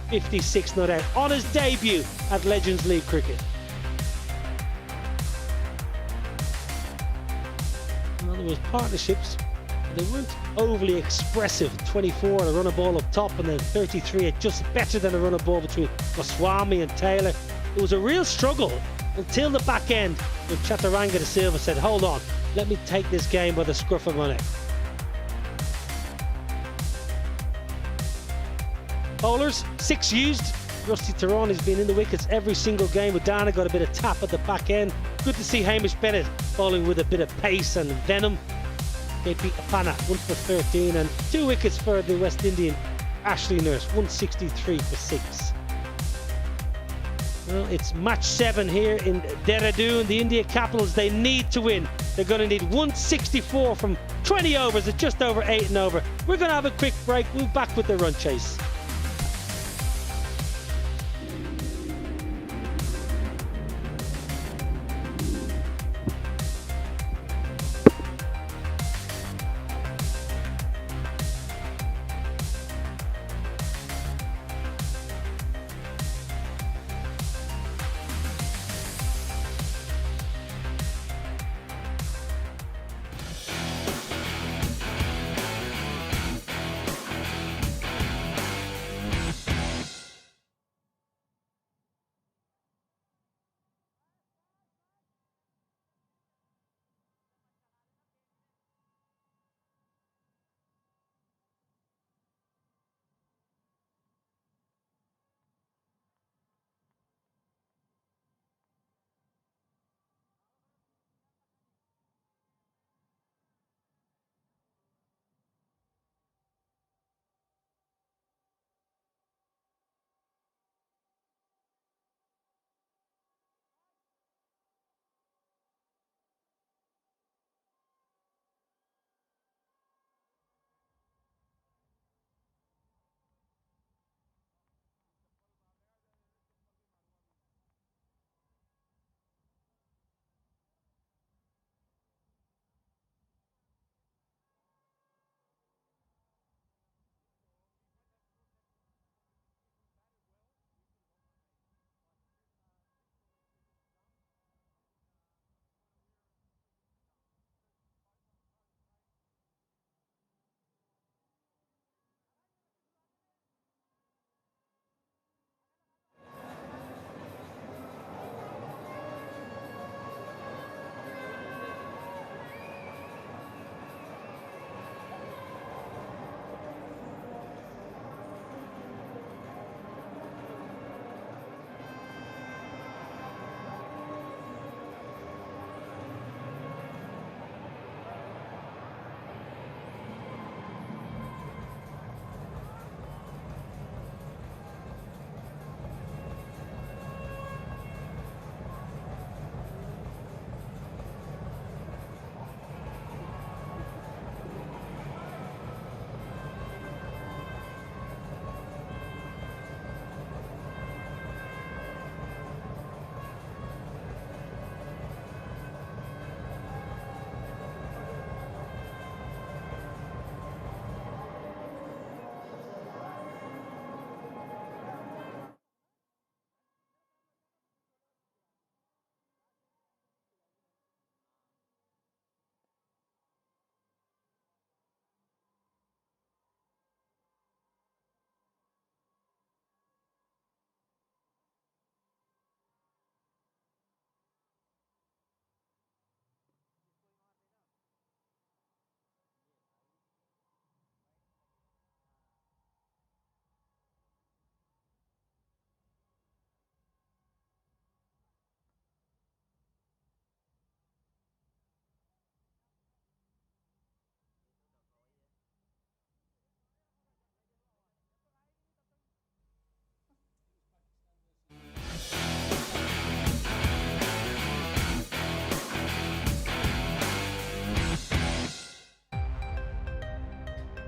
56 not out on his debut at Legends League Cricket. Well, there was partnerships, but they weren't overly expressive. 24 and a run of ball up top, and then 33 at just better than a run of ball between Goswami and Taylor. It was a real struggle until the back end when Chaturanga de Silva said, hold on, let me take this game by the scruff of my neck. Bowlers, 6 used. Rusty Theron has been in the wickets every single game. Udana got a bit of tap at the back end. Good to see Hamish Bennett bowling with a bit of pace and venom. They beat Appanna 1 for 13 and 2 wickets for the West Indian Ashley Nurse, 163 for 6. Well, it's match 7 here in Dehradun. The India Capitals, they need to win. They're going to need 164 from 20 overs at just over 8 and over. We're going to have a quick break. We'll be back with the run chase.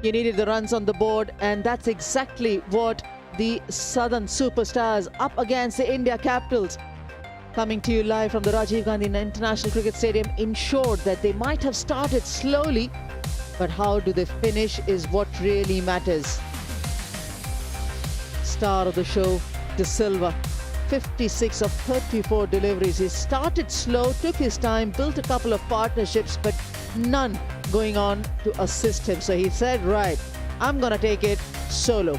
You needed the runs on the board, and that's exactly what the Southern Superstars up against the India Capitals, coming to you live from the Rajiv Gandhi International Cricket Stadium, ensured that they might have started slowly, but how do they finish is what really matters. Star of the show, De Silva, 56 of 34 deliveries. He started slow, took his time, built a couple of partnerships, but none going on to assist him. So he said, right, I'm gonna take it solo.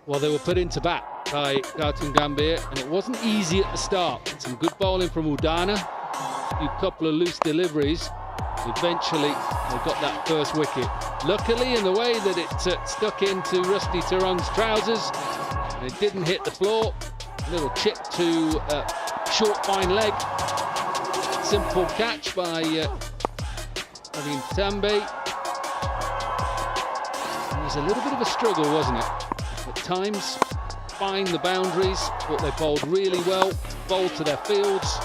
Well, they were put into bat by Gautam Gambhir, and it wasn't easy at the start. Some good bowling from Udana, a couple of loose deliveries. Eventually, they got that first wicket. Luckily, in the way that it stuck into Rusty Theron's trousers, and it didn't hit the floor. A little chip to short, fine leg. Simple catch by Tambe. It was a little bit of a struggle, wasn't it? At times, find the boundaries, but they bowled really well, bowled to their fields.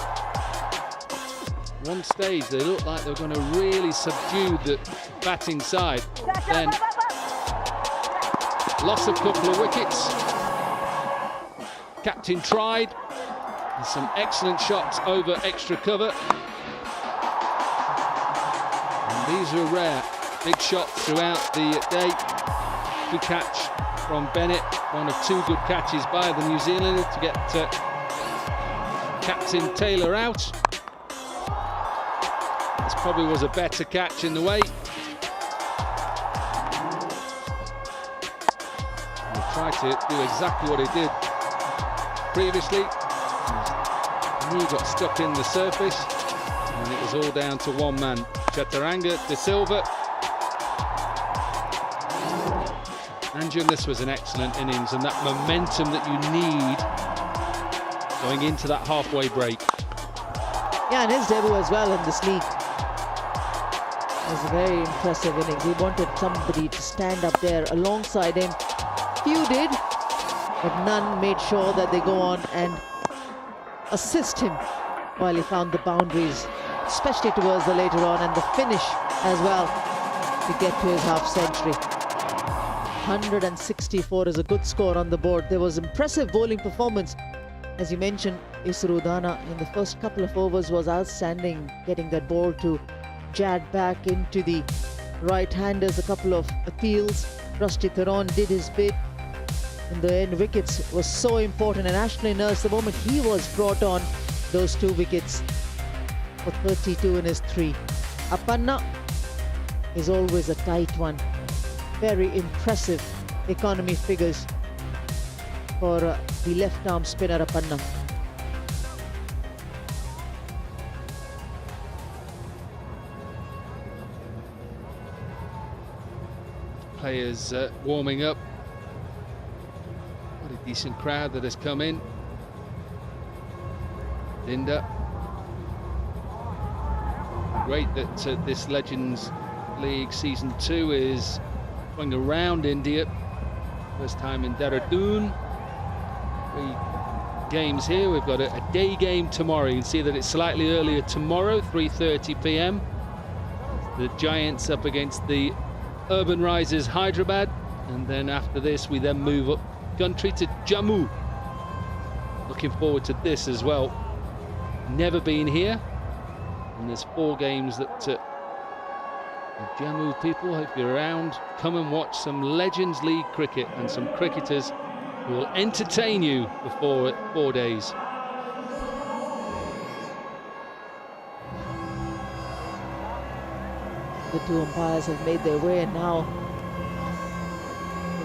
One stage, they looked like they were going to really subdue the batting side. Then, lost a couple of wickets. Captain tried, and some excellent shots over extra cover. And these are rare. Big shots throughout the day. Good catch from Bennett. One of two good catches by the New Zealander to get Captain Taylor out. This probably was a better catch in the way. He tried to do exactly what he did previously. He got stuck in the surface, and it was all down to one man, Chaturanga De Silva. And Jim, this was an excellent innings, and that momentum that you need going into that halfway break. Yeah, and his debut as well in this league was a very impressive innings. He wanted somebody to stand up there alongside him. Few did, but none made sure that they go on and assist him while he found the boundaries, especially towards the later on, and the finish as well to get to his half century. 164 is a good score on the board. There was impressive bowling performance. As you mentioned, Isuru Udana in the first couple of overs was outstanding, getting that ball to jab back into the right-handers, a couple of appeals. Rusty Theron did his bit. In the end, wickets was so important, and Ashley Nurse, the moment he was brought on, those 2 wickets for 32 in his 3. Appanna is always a tight one. Very impressive economy figures for the left-arm spinner Appanna. Players warming up. What a decent crowd that has come in. Linda. Great that this Legends League Season 2 is going around India. First time in Dehradun. 3 games here. We've got a day game tomorrow. You can see that it's slightly earlier tomorrow, 3:30 p.m. The Giants up against the Urban Risers Hyderabad, and then after this we then move up country to Jammu. Looking forward to this as well. Never been here, and there's 4 games that the Jammu people, hope you're around. Come and watch some Legends League cricket and some cricketers who will entertain you for 4 days. The 2 umpires have made their way, and now the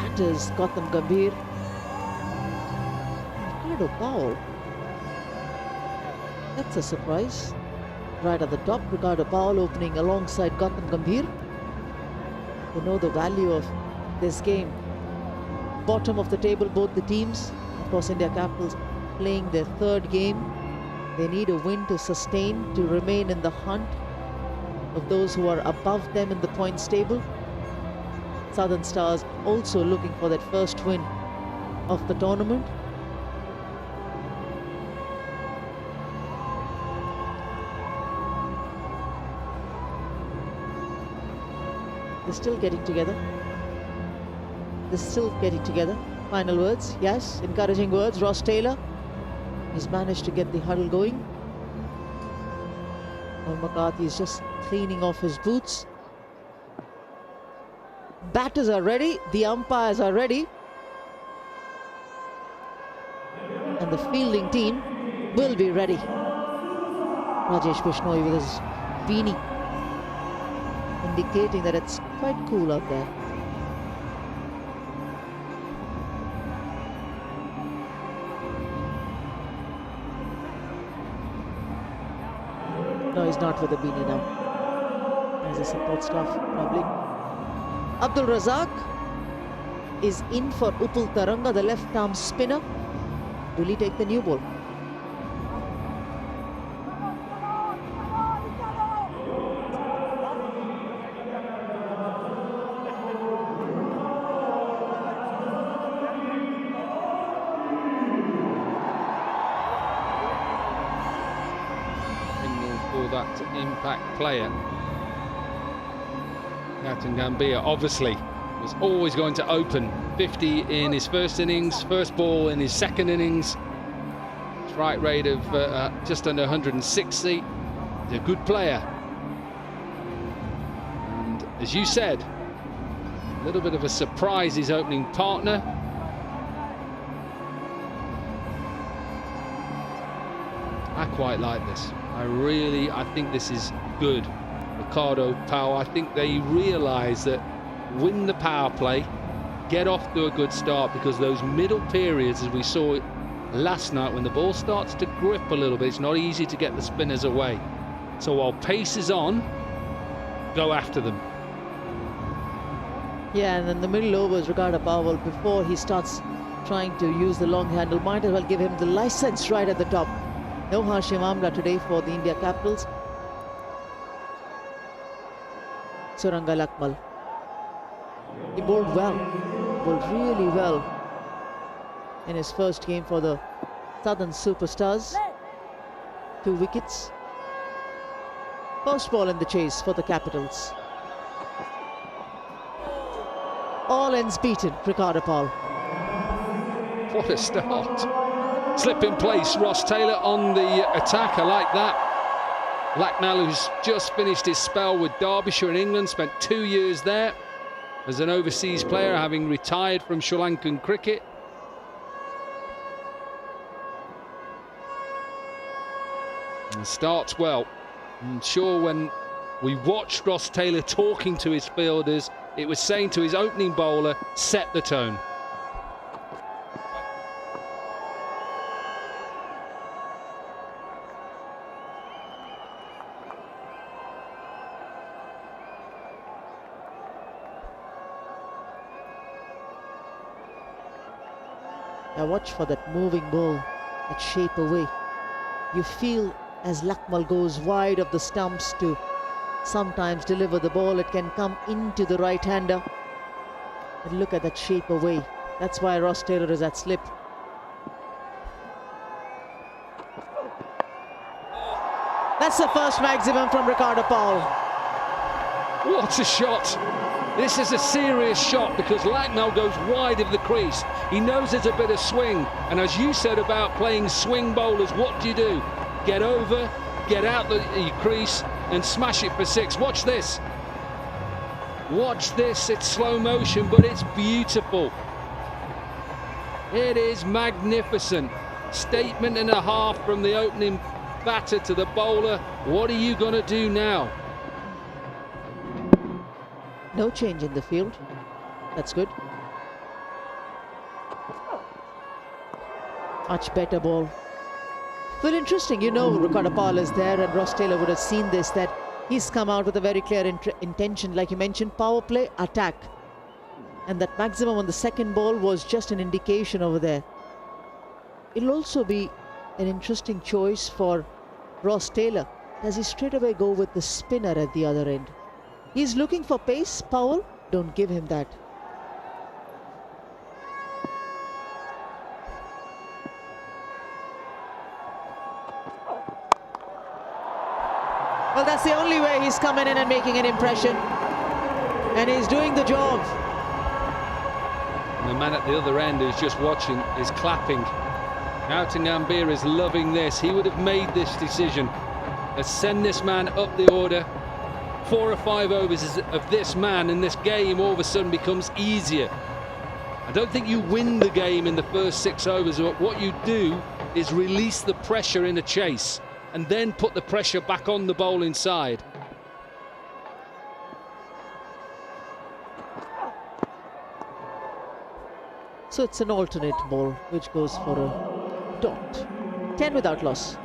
batters, Gautam Gambhir, Ricardo Powell. That's a surprise. Right at the top, Ricardo Powell opening alongside Gautam Gambhir. You know the value of this game. Bottom of the table, both the teams. Of course, India Capitals playing their 3rd game. They need a win to sustain, to remain in the hunt of those who are above them in the points table. Southern Stars also looking for that first win of the tournament. They're still getting together. They're still getting together. Final words, yes, encouraging words. Ross Taylor, he's managed to get the huddle going. McCarthy is just cleaning off his boots. Batters are ready, the umpires are ready, and the fielding team will be ready. Rajesh Bishnoi with his beanie, indicating that it's quite cool out there. he's not with the beanie now. As a support staff, probably. Abdul Razak is in for Upul Taranga, the left arm spinner. Will he take the new ball? That impact player. Captain Gambhir obviously was always going to open 50 in his first innings, first ball in his second innings. Strike rate of just under 160. He's a good player. And as you said, a little bit of a surprise, his opening partner. I quite like this. I think this is good. Ricardo, Powell, I think they realise that win the power play, get off to a good start, because those middle periods, as we saw last night, when the ball starts to grip a little bit, it's not easy to get the spinners away. So while pace is on, go after them. Yeah, and in the middle overs, Ricardo Powell, before he starts trying to use the long handle, might as well give him the license right at the top. No Hashim Amla today for the India Capitals. Suranga Lakmal. He bowled well, bowled really well in his first game for the Southern Superstars. 2 wickets. First ball in the chase for the Capitals. All ends beaten, Ricardo Powell. What a start. Slip in place, Ross Taylor on the attack. I like that. Lacknell, who's just finished his spell with Derbyshire in England, spent 2 years there as an overseas player, having retired from Sri Lankan cricket. And starts well. I'm sure when we watched Ross Taylor talking to his fielders, it was saying to his opening bowler, set the tone. Now watch for that moving ball, that shape away. You feel as Lakmal goes wide of the stumps to sometimes deliver the ball, it can come into the right-hander. And look at that shape away. That's why Ross Taylor is at slip. That's the first maximum from Ricardo Powell. What a shot! This is a serious shot, because Lacknell goes wide of the crease. He knows there's a bit of swing, and as you said about playing swing bowlers, what do? Get over, get out the crease and smash it for 6. Watch this. Watch this. It's slow motion, but it's beautiful. It is magnificent. Statement and a half from the opening batter to the bowler. What are you going to do now? No change in the field. That's good. Much better ball. Well, interesting, you know, Ricardo Powell is there, and Ross Taylor would have seen this, that he's come out with a very clear intention, like you mentioned, power play, attack. And that maximum on the second ball was just an indication over there. It'll also be an interesting choice for Ross Taylor. Does he straight away go with the spinner at the other end? He's looking for pace, Powell. Don't give him that. Well, that's the only way he's coming in and making an impression. And he's doing the job. And the man at the other end who's just watching is clapping. Gautam Gambhir is loving this. He would have made this decision. Let's send this man up the order. 4 or 5 overs of this man, and this game all of a sudden becomes easier. I don't think you win the game in the first 6 overs, but what you do is release the pressure in a chase and then put the pressure back on the bowling side. So it's an alternate ball which goes for a dot. 10 without loss.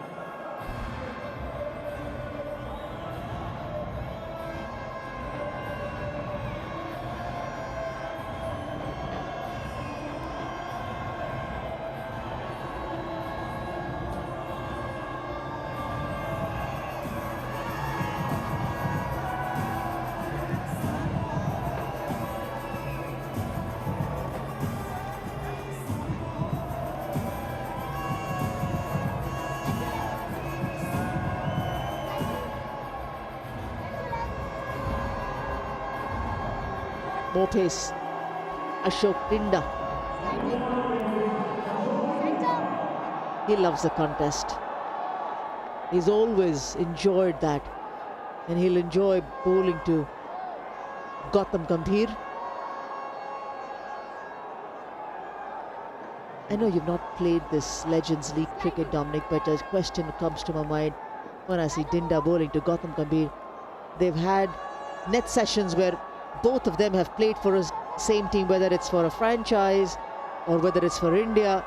More pace. Ashok Dinda. He loves the contest. He's always enjoyed that. And he'll enjoy bowling to Gautam Gambhir. I know you've not played this Legends League cricket, Dominic, but a question comes to my mind when I see Dinda bowling to Gautam Gambhir. They've had net sessions where both of them have played for a same team, whether it's for a franchise or whether it's for India.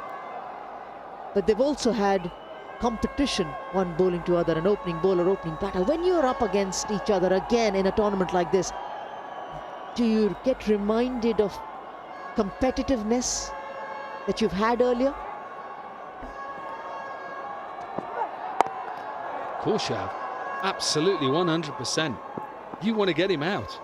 But they've also had competition, one bowling to other, an opening bowler, opening batter. When you're up against each other again in a tournament like this, do you get reminded of competitiveness that you've had earlier? Of course you have. Absolutely, 100%. You want to get him out.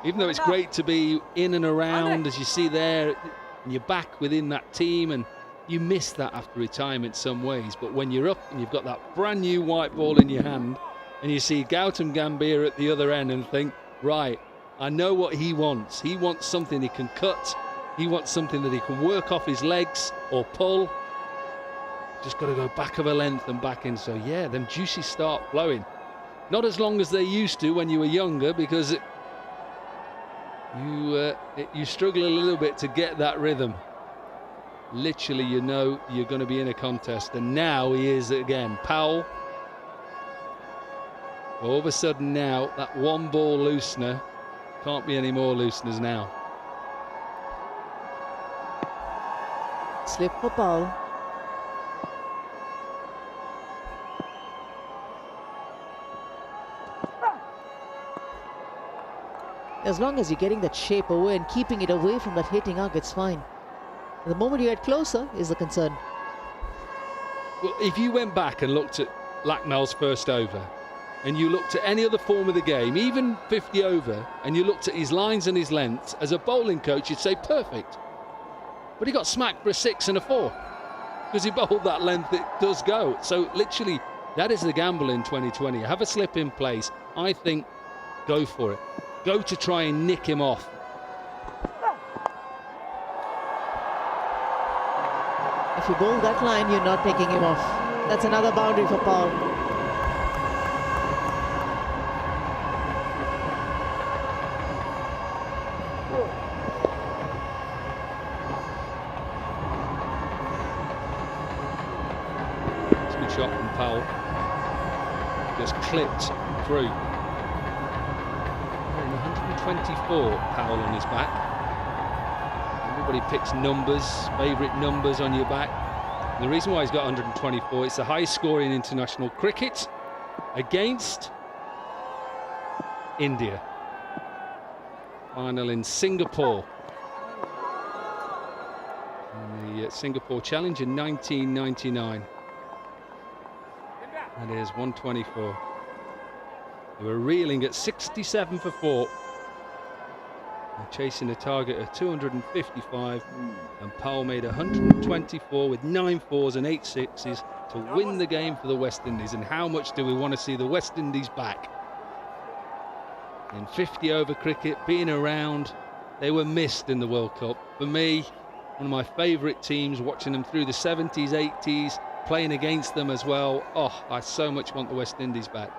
Even though it's great to be in and around, as you see there, and you're back within that team, and you miss that after retirement some ways. But when you're up and you've got that brand new white ball in your hand, and you see Gautam Gambhir at the other end and think, right, I know what he wants. He wants something he can cut. He wants something that he can work off his legs or pull. Just got to go back of a length and back in. So yeah, them juices start flowing. Not as long as they used to when you were younger, because you struggle a little bit to get that rhythm. Literally, you know you're going to be in a contest, and now he is again. Powell. All of a sudden now, that one ball loosener, can't be any more looseners now. Slip for Powell. As long as you're getting that shape away and keeping it away from that hitting arc, it's fine. The moment you get closer is the concern. Well, if you went back and looked at Lackmel's first over, and you looked at any other form of the game, even 50 over, and you looked at his lines and his lengths, as a bowling coach, you'd say perfect. But he got smacked for a 6 and a 4 because he bowled that length. It does go. So literally, that is the gamble in 2020. Have a slip in place. I think go for it. Go to try and nick him off. If you bowl that line, you're not taking him off. That's another boundary for Powell. It's a good shot from Powell. Just clipped through. 124 Powell on his back. Everybody picks numbers, favourite numbers on your back. And the reason why he's got 124, it's the highest score in international cricket against India. Final in Singapore. In the Singapore Challenge in 1999. That is 124. They were reeling at 67 for 4. They're chasing a target of 255, and Powell made 124 with 9 4s and 8 6s to win the game for the West Indies. And how much do we want to see the West Indies back? In 50 over cricket, being around, they were missed in the World Cup. For me, one of my favourite teams, watching them through the 70s, 80s, playing against them as well. Oh, I so much want the West Indies back.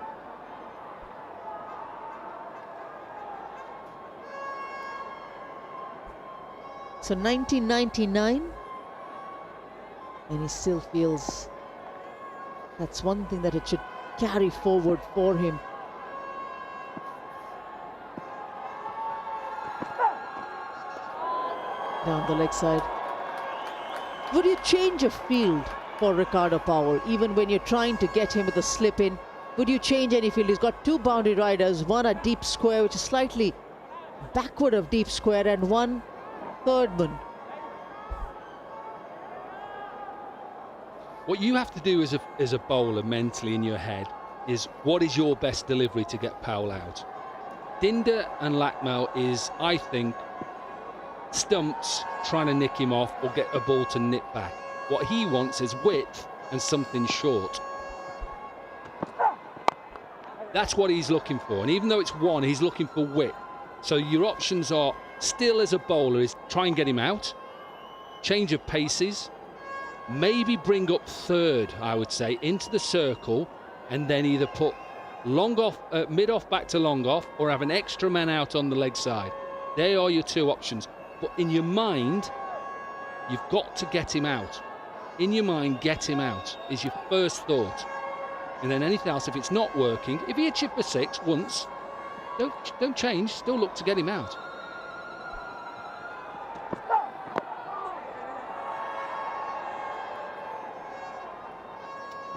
So 1999, and he still feels that's one thing that it should carry forward for him. Down the leg side. Would you change a field for Ricardo Powell, even when you're trying to get him with a slip in? Would you change any field? He's got 2 boundary riders, one at deep square, which is slightly backward of deep square, and one third man. What you have to do as a bowler mentally in your head is, what is your best delivery to get Powell out? Dinda and Lackmel is, I think, stumps trying to nick him off or get a ball to nip back. What he wants is width and something short. That's what he's looking for. And even though it's 1, he's looking for width. So your options are still as a bowler is try and get him out, change of paces, maybe bring up third, I would say, into the circle, and then either put long off, mid off back to long off, or have an extra man out on the leg side. They are your two options. But in your mind, you've got to get him out. In your mind, get him out is your first thought. And then anything else, if it's not working, if he hits you for 6 once, don't change, still look to get him out.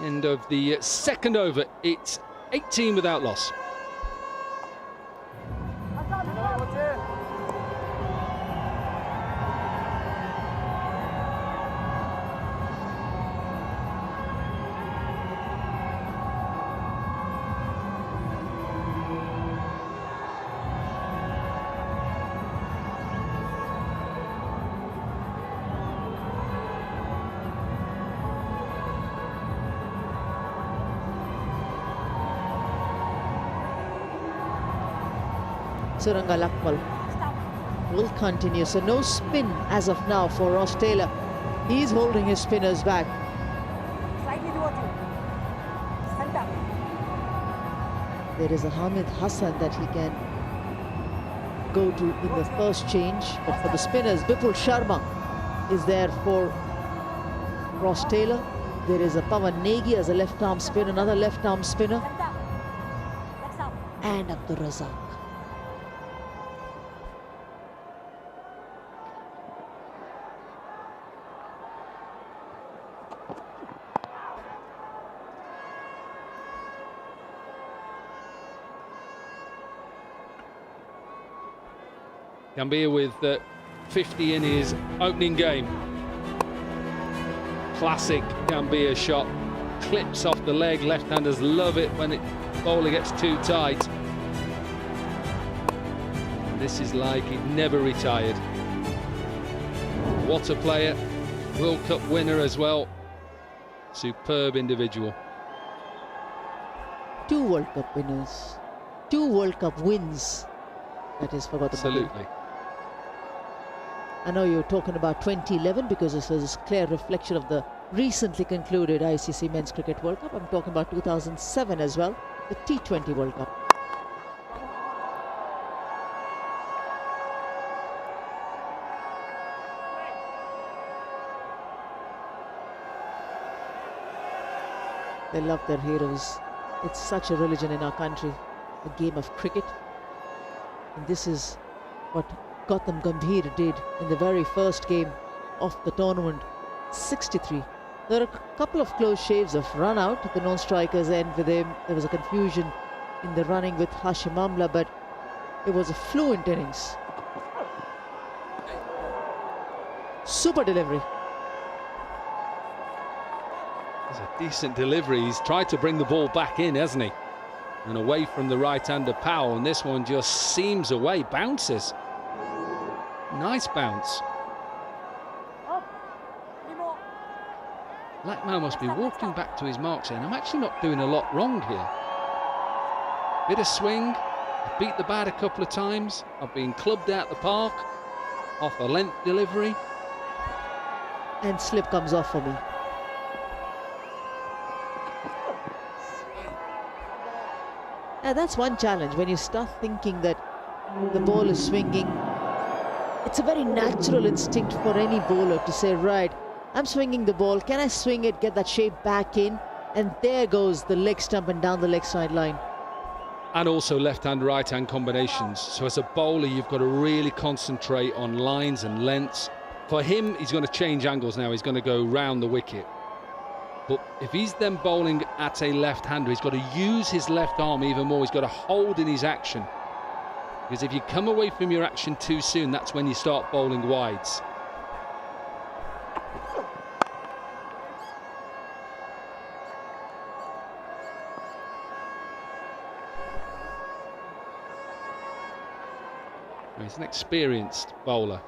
End of the second over, it's 18 without loss. Suranga Lakmal will continue. So no spin as of now for Ross Taylor. He's holding his spinners back. There is a Hamid Hassan that he can go to in the first change. But for the spinners, Vipul Sharma is there for Ross Taylor. There is a Pawan Negi as a left-arm spinner, another left-arm spinner. And Abdur Razak. Gambhir with 50 in his opening game. Classic Gambhir shot. Clips off the leg. Left-handers love it when bowler gets too tight. This is like it never retired. What a player. World Cup winner as well. Superb individual. 2 World Cup winners. 2 World Cup wins. That is for Gautam. Absolutely. I know you're talking about 2011 because this was a clear reflection of the recently concluded ICC Men's Cricket World Cup. I'm talking about 2007 as well, the T20 World Cup. They love their heroes. It's such a religion in our country, the game of cricket. And this is what Gautam Gambhir did in the very first game of the tournament, 63. There are a couple of close shaves of run out at the non-strikers end with him. There was a confusion in the running with Hashim Amla, but it was a fluent innings. Super delivery. It's a decent delivery. He's tried to bring the ball back in, hasn't he? And away from the right-hander Powell, and this one just seams away, bounces. Nice bounce. Lakmal must be walking back to his mark saying, I'm actually not doing a lot wrong here. Bit of swing, I beat the bat a couple of times, I've been clubbed out the park, off a length delivery. And slip comes off for me. Now that's one challenge, when you start thinking that the ball is swinging. It's a very natural instinct for any bowler to say, right, I'm swinging the ball, can I swing it, get that shape back in? And there goes the leg stump and down the leg side line. And also left-hand, right-hand combinations. So as a bowler, you've got to really concentrate on lines and lengths. For him, he's going to change angles now. He's going to go round the wicket. But if he's then bowling at a left-hander, he's got to use his left arm even more. He's got to hold in his action. Because if you come away from your action too soon, that's when you start bowling wides. He's an experienced bowler.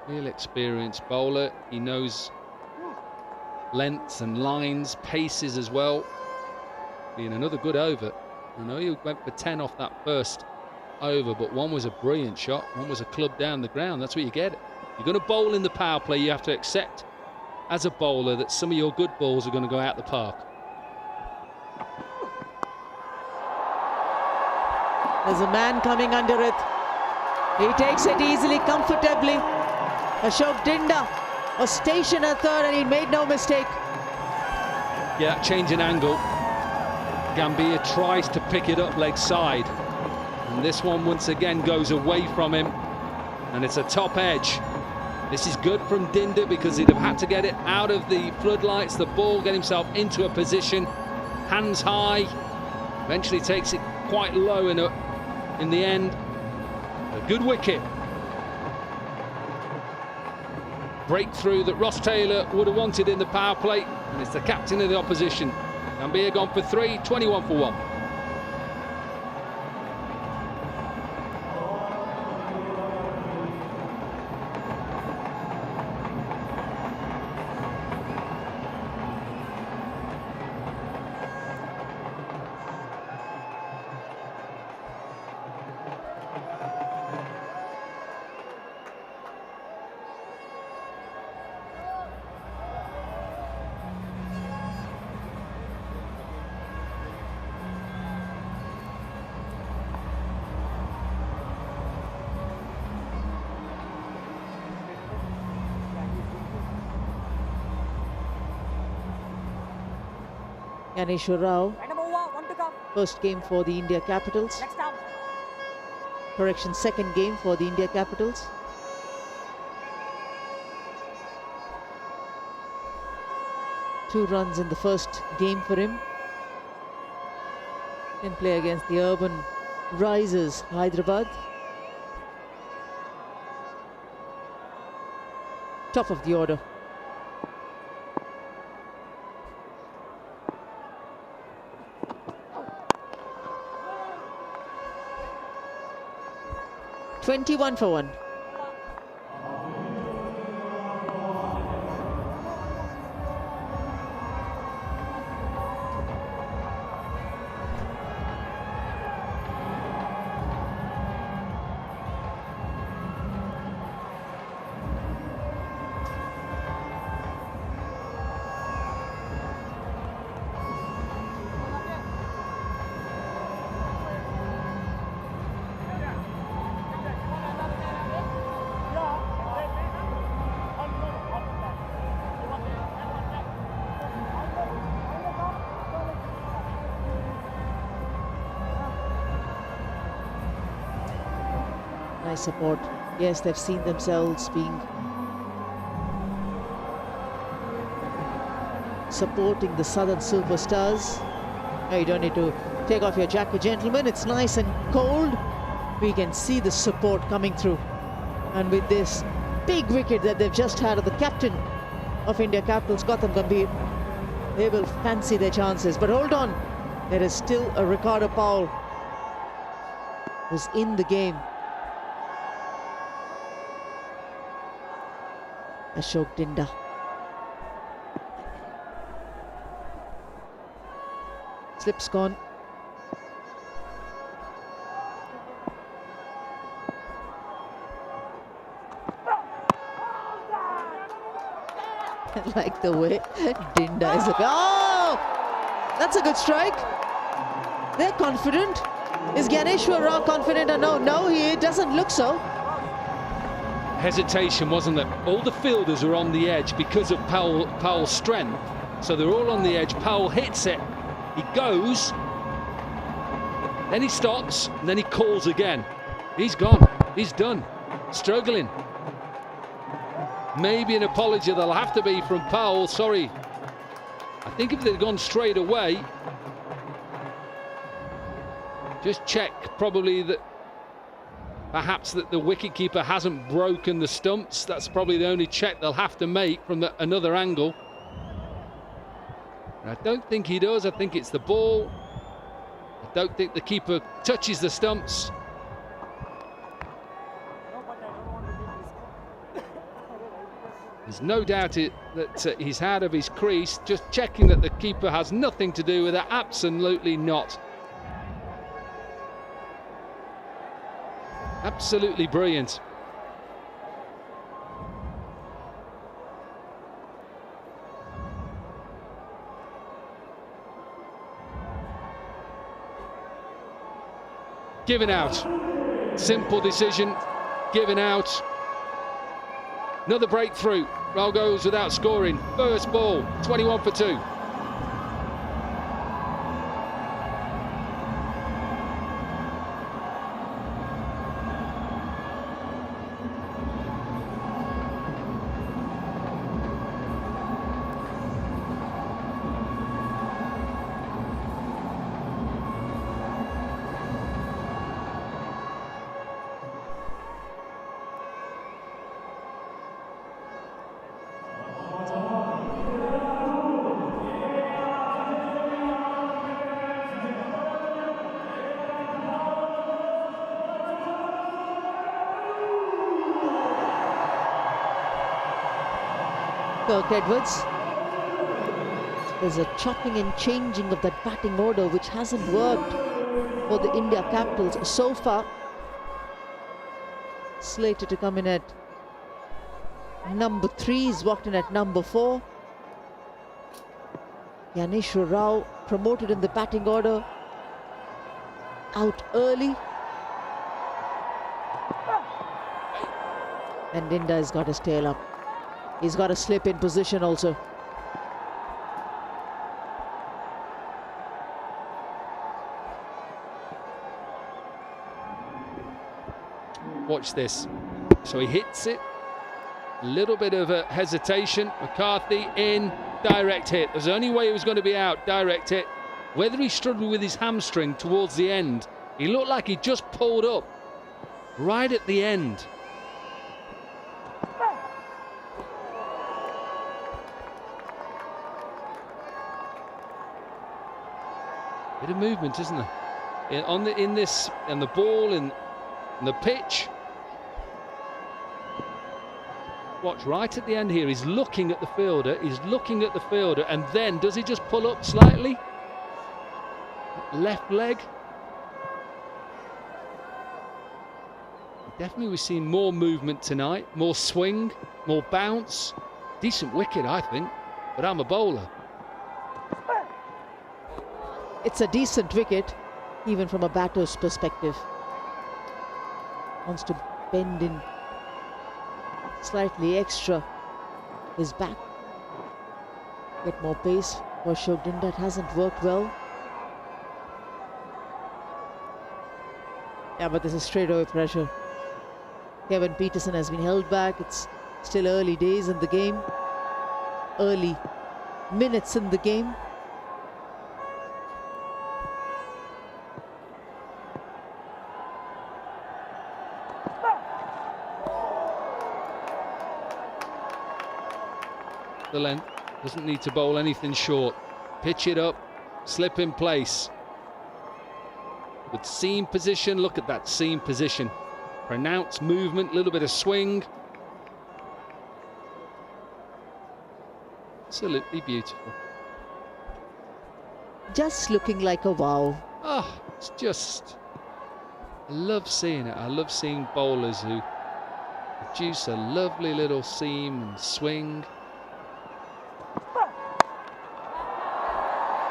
Real experienced bowler. He knows lengths and lines, paces as well. Being another good over. I know he went for 10 off that first over, but one was a brilliant shot, one was a club down the ground. That's what you get. You're going to bowl in the power play, you have to accept as a bowler that some of your good balls are going to go out the park. There's a man coming under it. He takes it easily, comfortably. Ashok Dinda was stationed at third and he made no mistake. Yeah, change in angle. Gambhir tries to pick it up leg side. And this one once again goes away from him. And it's a top edge. This is good from Dinda because he'd have had to get it out of the floodlights, the ball, get himself into a position. Hands high. Eventually takes it quite low in the end. A good wicket. Breakthrough that Ross Taylor would have wanted in the power play, and it's the captain of the opposition. Gambhir gone for 3, 21 for 1. Gnaneswara, first game for the India Capitals. Correction, second game for the India Capitals. Two runs in the first game for him. Then play against the Urban Risers, Hyderabad. Top of the order. $21 for 1. Nice support. Yes, they've seen themselves being supporting the Southern Superstars. Oh, you don't need to take off your jacket, gentlemen. It's nice and cold. We can see the support coming through. And with this big wicket that they've just had of the captain of India Capitals, Gautam Gambhir, they will fancy their chances. But hold on, there is still a Ricardo Powell who's in the game. Ashok Dinda. Slip's gone. I like the way Dinda is. Oh! That's a good strike. They're confident. Is Gnaneswara confident or no? No, he doesn't look so. Hesitation, wasn't it? All the fielders are on the edge because of Powell's strength. So they're all on the edge. Powell hits it. He goes. Then he stops. And then he calls again. He's gone. He's done. Struggling. Maybe an apology there'll have to be from Powell. Sorry. I think if they'd gone straight away, just check probably that perhaps that the wicketkeeper hasn't broken the stumps. That's probably the only check they'll have to make from another angle. And I don't think he does. I think it's the ball. I don't think the keeper touches the stumps. There's no doubt that he's out of his crease. Just checking that the keeper has nothing to do with it. Absolutely not. Absolutely brilliant. Given out. Simple decision. Given out. Another breakthrough. Roll goes without scoring. First ball, 21 for 2. Kirk Edwards. There's a chopping and changing of that batting order which hasn't worked for the India Capitals so far. Slated to come in at number 3, he's walked in at number 4. Gnaneswara promoted in the batting order, out early. And India has got his tail up. He's got a slip in position also. Watch this. So he hits it. A little bit of a hesitation. McCarthy in. Direct hit. There's the only way he was going to be out. Direct hit. Whether he struggled with his hamstring towards the end, he looked like he just pulled up right at the end. Bit of movement, isn't there? On the ball in the pitch. Watch right at the end here. He's looking at the fielder. He's looking at the fielder, and then does he just pull up slightly? Left leg. Definitely, we've seen more movement tonight, more swing, more bounce. Decent wicket, I think, but I'm a bowler. It's a decent wicket, even from a batter's perspective. Wants to bend in slightly extra his back, get more pace for Shogden. That hasn't worked well. Yeah, but this is straight away pressure. Kevin Pietersen has been held back. It's still early days in the game, early minutes in the game. The length, doesn't need to bowl anything short. Pitch it up, slip in place. With seam position, look at that seam position. Pronounced movement, little bit of swing. Absolutely beautiful. Just looking like a wow. Oh, it's just, I love seeing it. I love seeing bowlers who produce a lovely little seam and swing.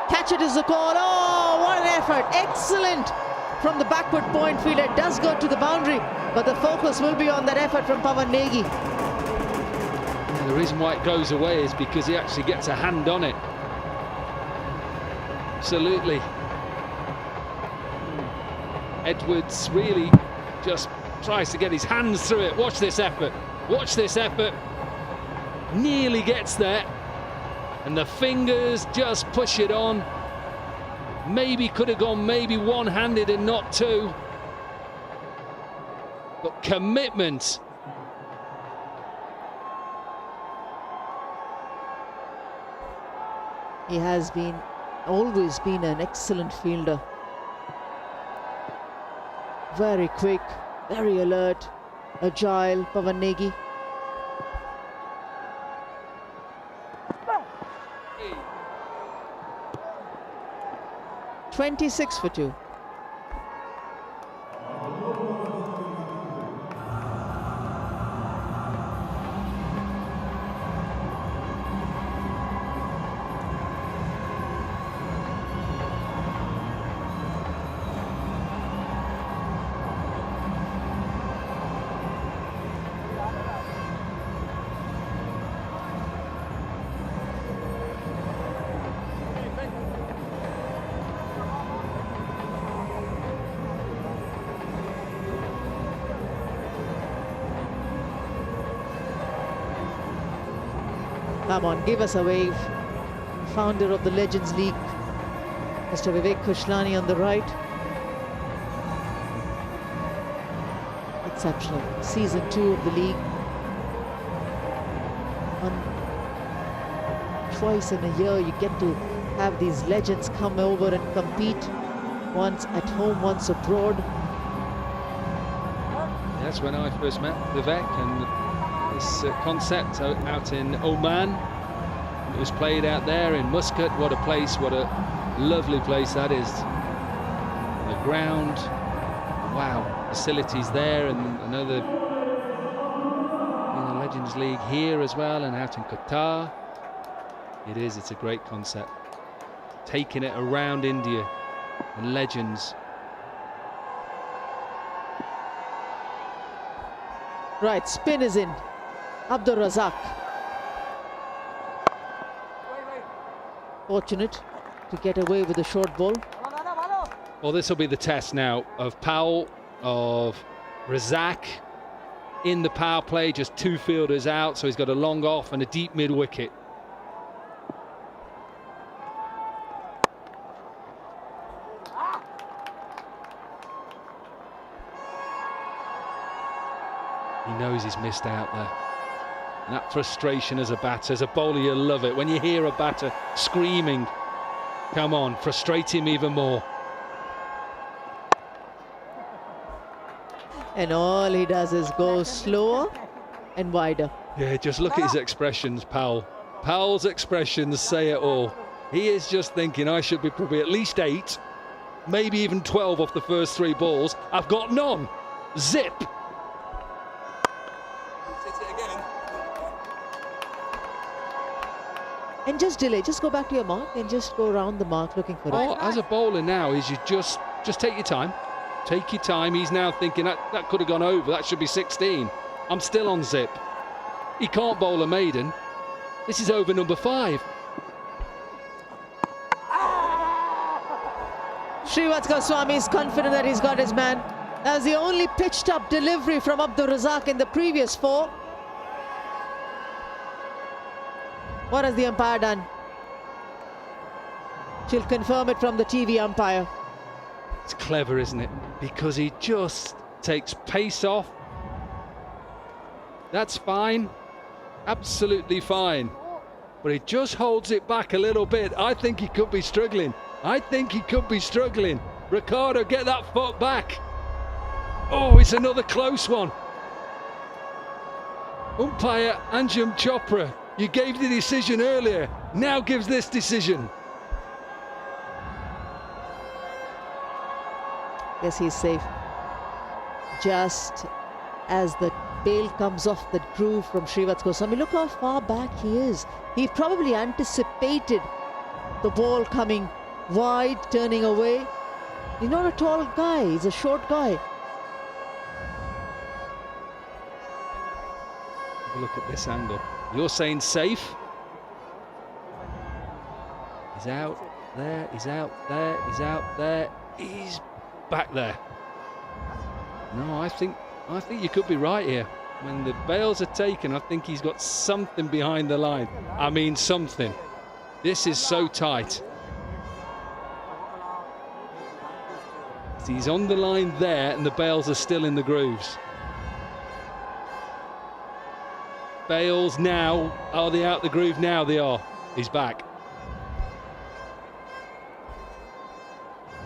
Catch it is the call. Oh, what an effort. Excellent from the backward point fielder. It does go to the boundary, but the focus will be on that effort from Pavan Negi. Yeah, the reason why it goes away is because he actually gets a hand on it. Absolutely. Edwards really just tries to get his hands through it. Watch this effort. Watch this effort. Nearly gets there. And the fingers just push it on. Maybe could have gone maybe one-handed and not two. But commitment. He has always been an excellent fielder. Very quick, very alert, agile, Pavan Negi. 26 for 2. Come on, give us a wave. Founder of the Legends League, Mr. Vivek Kushlani on the right. Exceptional. Season 2 of the league. Twice in a year you get to have these legends come over and compete. Once at home, once abroad. That's when I first met Vivek, and this concept out in Oman. It was played out there in Muscat. What a place, what a lovely place that is. The ground, wow, facilities there, and another in the Legends League here as well, and out in Qatar. It's a great concept. Taking it around India and legends. Right, spin is in. Abdur Razak. Fortunate to get away with a short ball. Well, this will be the test now of Powell, of Razak in the power play, just 2 fielders out, so he's got a long off and a deep mid wicket. He knows he's missed out there. And that frustration as a batter, as a bowler, you love it. When you hear a batter screaming, come on, frustrate him even more. And all he does is go slower and wider. Yeah, just look at his expressions, Powell. Powell's expressions say it all. He is just thinking, I should be probably at least 8, maybe even 12 off the first 3 balls. I've got none. Zip. And just delay, just go back to your mark and just go around the mark looking for it. As a bowler now, is you just take your time. Take your time. He's now thinking that could have gone over. That should be 16. I'm still on zip. He can't bowl a maiden. This is over number 5. Srivat Goswami is confident that he's got his man. That was the only pitched up delivery from Abdur Razak in the previous 4. What has the umpire done? She'll confirm it from the TV umpire. It's clever, isn't it? Because he just takes pace off. That's fine. Absolutely fine. But he just holds it back a little bit. I think he could be struggling. Ricardo, get that foot back. Oh, it's another close one. Umpire Anjum Chopra, you gave the decision earlier, now gives this decision. Yes, he's safe. Just as the bail comes off the groove from Srivat Goswami, look how far back he is. He probably anticipated the ball coming wide, turning away. He's not a tall guy, he's a short guy. Have a look at this angle. You're saying safe. He's out there, he's out there, he's out there, he's back there. No, I think you could be right here. When the bails are taken, I think he's got something behind the line. I mean something. This is so tight. He's on the line there and the bails are still in the grooves. Bails now, are they out the groove now? They are. He's back.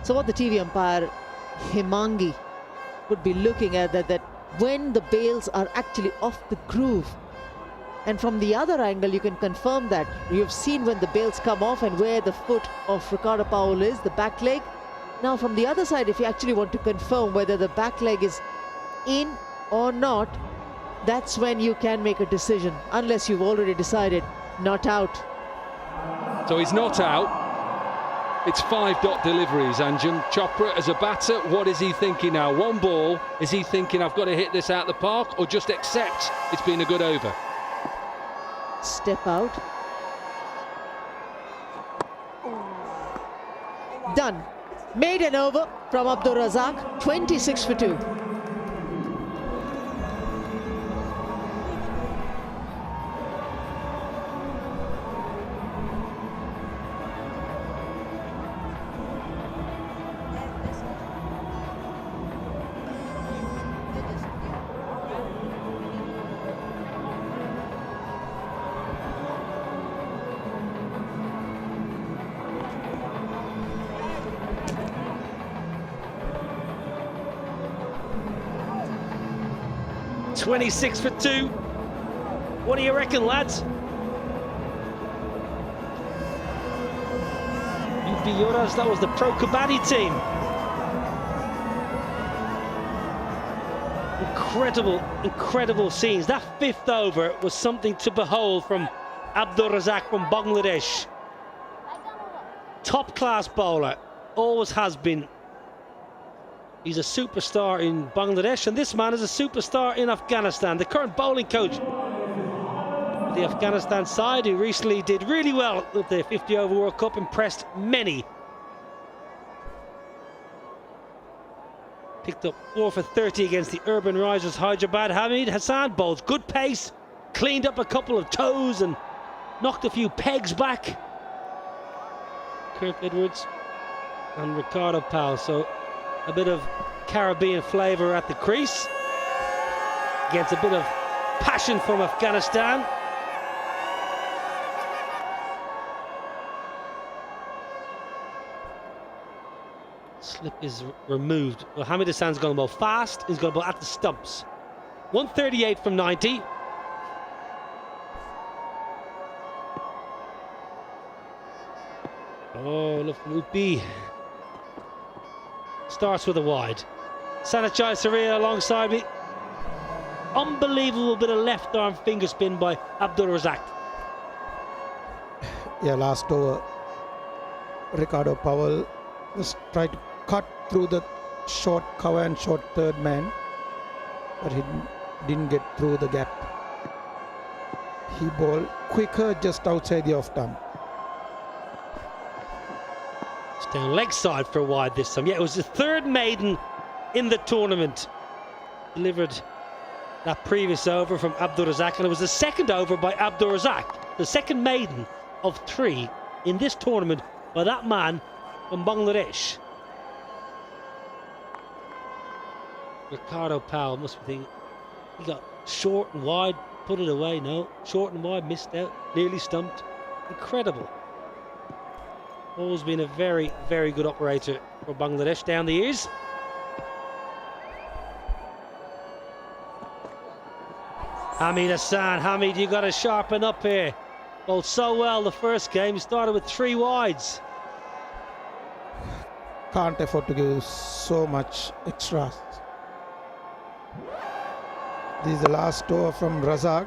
So what the TV umpire Himangi would be looking at that when the bails are actually off the groove, and from the other angle you can confirm that. You've seen when the bails come off and where the foot of Ricardo Powell is, the back leg. Now from the other side, if you actually want to confirm whether the back leg is in or not, that's when you can make a decision, unless you've already decided not out. So he's not out. It's 5 dot deliveries, Anjum. Chopra as a batter, what is he thinking now? 1 ball, is he thinking I've got to hit this out the park, or just accept it's been a good over? Step out. Done. Made an over from Abdur Razak, 26 for 2. 26 for 2. What do you reckon, lads? Yoras, that was the Pro Kabaddi team. Incredible scenes. That 5th over was something to behold from Abdul Razak from Bangladesh. Top class bowler, always has been. He's a superstar in Bangladesh, and this man is a superstar in Afghanistan. The current bowling coach of the Afghanistan side, who recently did really well at the 50 over World Cup, impressed many. Picked up 4 for 30 against the Urban Risers Hyderabad. Hamid Hassan bowls good pace, cleaned up a couple of toes and knocked a few pegs back. Kirk Edwards and Ricardo Powell, so a bit of Caribbean flavour at the crease against a bit of passion from Afghanistan. Slip is removed. Well, Hamid Hassan's going to bowl fast. He's going to bowl at the stumps. 138 from 90. Oh, look from Upi. Starts with a wide. Sanachai Saria alongside me. Unbelievable bit of left arm finger spin by Abdul Razak. Yeah, last over, Ricardo Powell just tried to cut through the short cover and short third man, but he didn't get through the gap. He bowled quicker just outside the off stump. It's down leg side for a wide this time. Yeah, it was the 3rd maiden in the tournament. Delivered that previous over from Abdul Razak, and it was the 2nd over by Abdul Razak. The 2nd maiden of 3 in this tournament by that man from Bangladesh. Ricardo Powell must be thinking, he got short and wide, put it away. No, short and wide, missed out, nearly stumped. Incredible. Always been a very good operator for Bangladesh down the years. Hamid Hassan. Hamid, you got to sharpen up here. Bowled so well the first game. He started with 3 wides. Can't afford to give so much extras. This is the last over from Razak.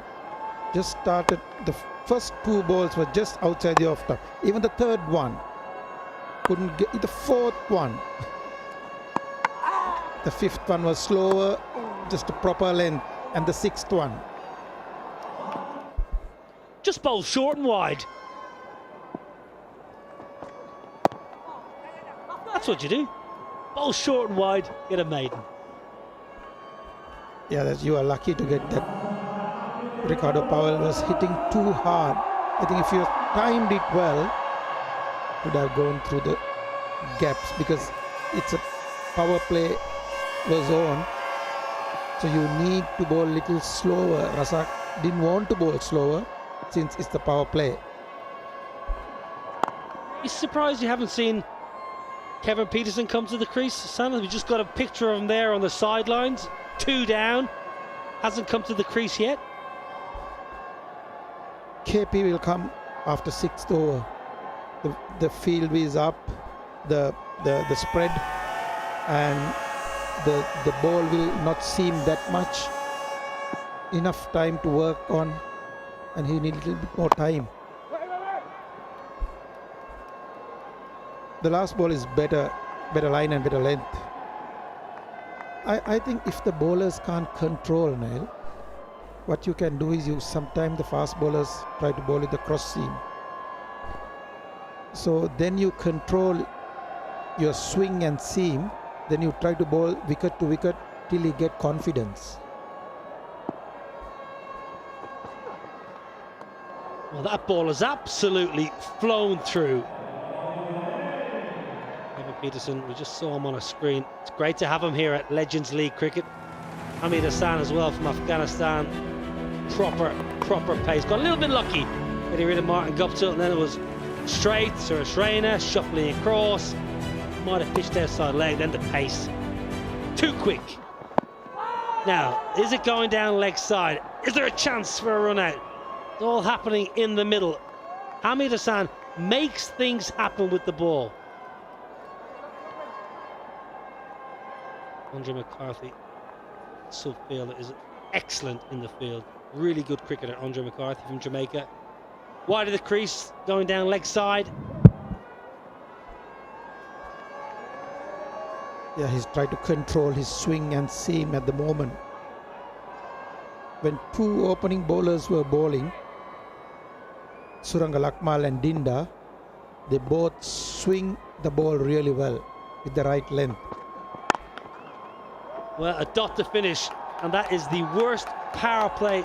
Just started, the first 2 balls were just outside the off stump. Even the 3rd one couldn't get, the 4th one. The 5th one was slower, just a proper length, and the 6th one. Just bowled short and wide. That's what you do. Bowl short and wide, get a maiden. Yeah, you are lucky to get that. Ricardo Powell was hitting too hard. I think if you timed it well, would have gone through the gaps, because it's a power play was on. So you need to bowl a little slower. Razak didn't want to bowl slower since it's the power play. You're surprised you haven't seen Kevin Pietersen come to the crease. Sanders, we just got a picture of him there on the sidelines. 2 down. Hasn't come to the crease yet. KP will come after 6th over. The field is up, the spread, and the ball will not seem that much. Enough time to work on, and he needs a little bit more time. The last ball is better line and better length. I think if the bowlers can't control, Nail, what you can do is sometimes the fast bowlers try to bowl with the cross seam. So then you control your swing and seam, then you try to bowl wicket to wicket till you get confidence. Well, that ball has absolutely flown through. Pietersen, we just saw him on a screen. It's great to have him here at Legends League Cricket. Hamid Hassan as well from Afghanistan. Proper pace. Got a little bit lucky getting rid of Martin Guptill, and then it was straight, Suresh Raina shuffling across. Might have pitched outside leg, then the pace. Too quick. Now, is it going down leg side? Is there a chance for a run out? It's all happening in the middle. Pietersen makes things happen with the ball. Andre McCarthy, subfielder, is excellent in the field. Really good cricketer, Andre McCarthy from Jamaica. Wide of the crease, going down leg side. Yeah, he's trying to control his swing and seam at the moment. When two opening bowlers were bowling, Suranga Lakmal and Dinda, they both swing the ball really well with the right length. Well, a dot to finish, and that is the worst power play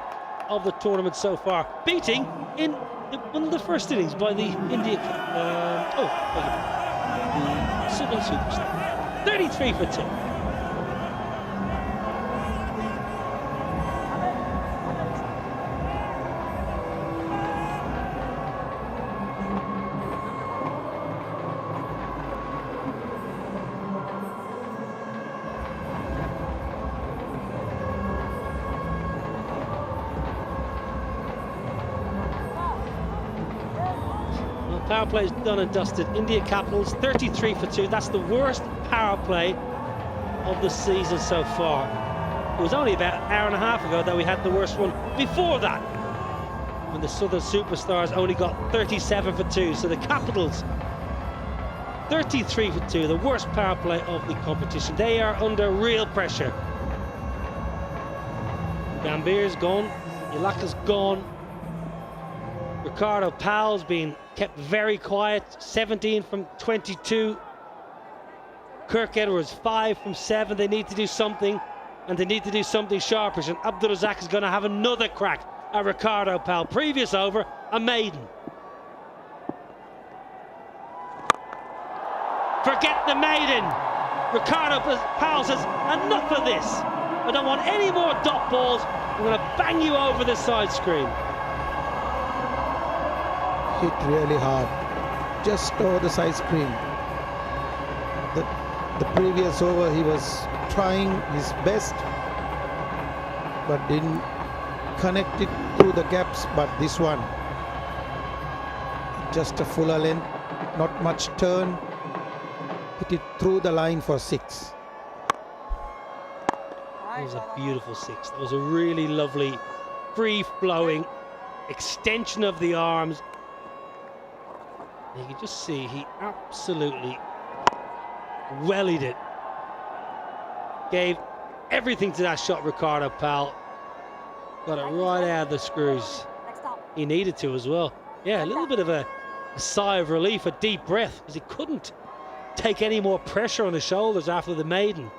of the tournament so far. Beating in one of the first innings by the India, the Southern Superstar. 33 for 2. Power play is done and dusted. India Capitals 33 for 2. That's the worst power play of the season so far. It was only about an hour and a half ago that we had the worst one before that, when the Southern Superstars only got 37 for 2. So the Capitals 33 for 2, the worst power play of the competition. They are under real pressure. Gambhir's gone, Yashpal's gone. Ricardo Powell's been kept very quiet, 17 from 22. Kirk Edwards 5 from 7. They need to do something, and they need to do something sharpish. And Abdul Razak is going to have another crack at Ricardo Powell. Previous over, a maiden. Forget the maiden. Ricardo Powell says, enough of this. I don't want any more dot balls. I'm going to bang you over the side screen. Hit really hard, just over the side screen. The previous over he was trying his best, but didn't connect it through the gaps. But this one, just a fuller length, not much turn, hit it through the line for 6. That was a beautiful 6. That was a really lovely, free-flowing extension of the arms. You can just see he absolutely wellied it. Gave everything to that shot, Ricardo Powell. Got it right out of the screws. He needed to as well. Yeah, a little bit of a sigh of relief, a deep breath, because he couldn't take any more pressure on the shoulders after the maiden.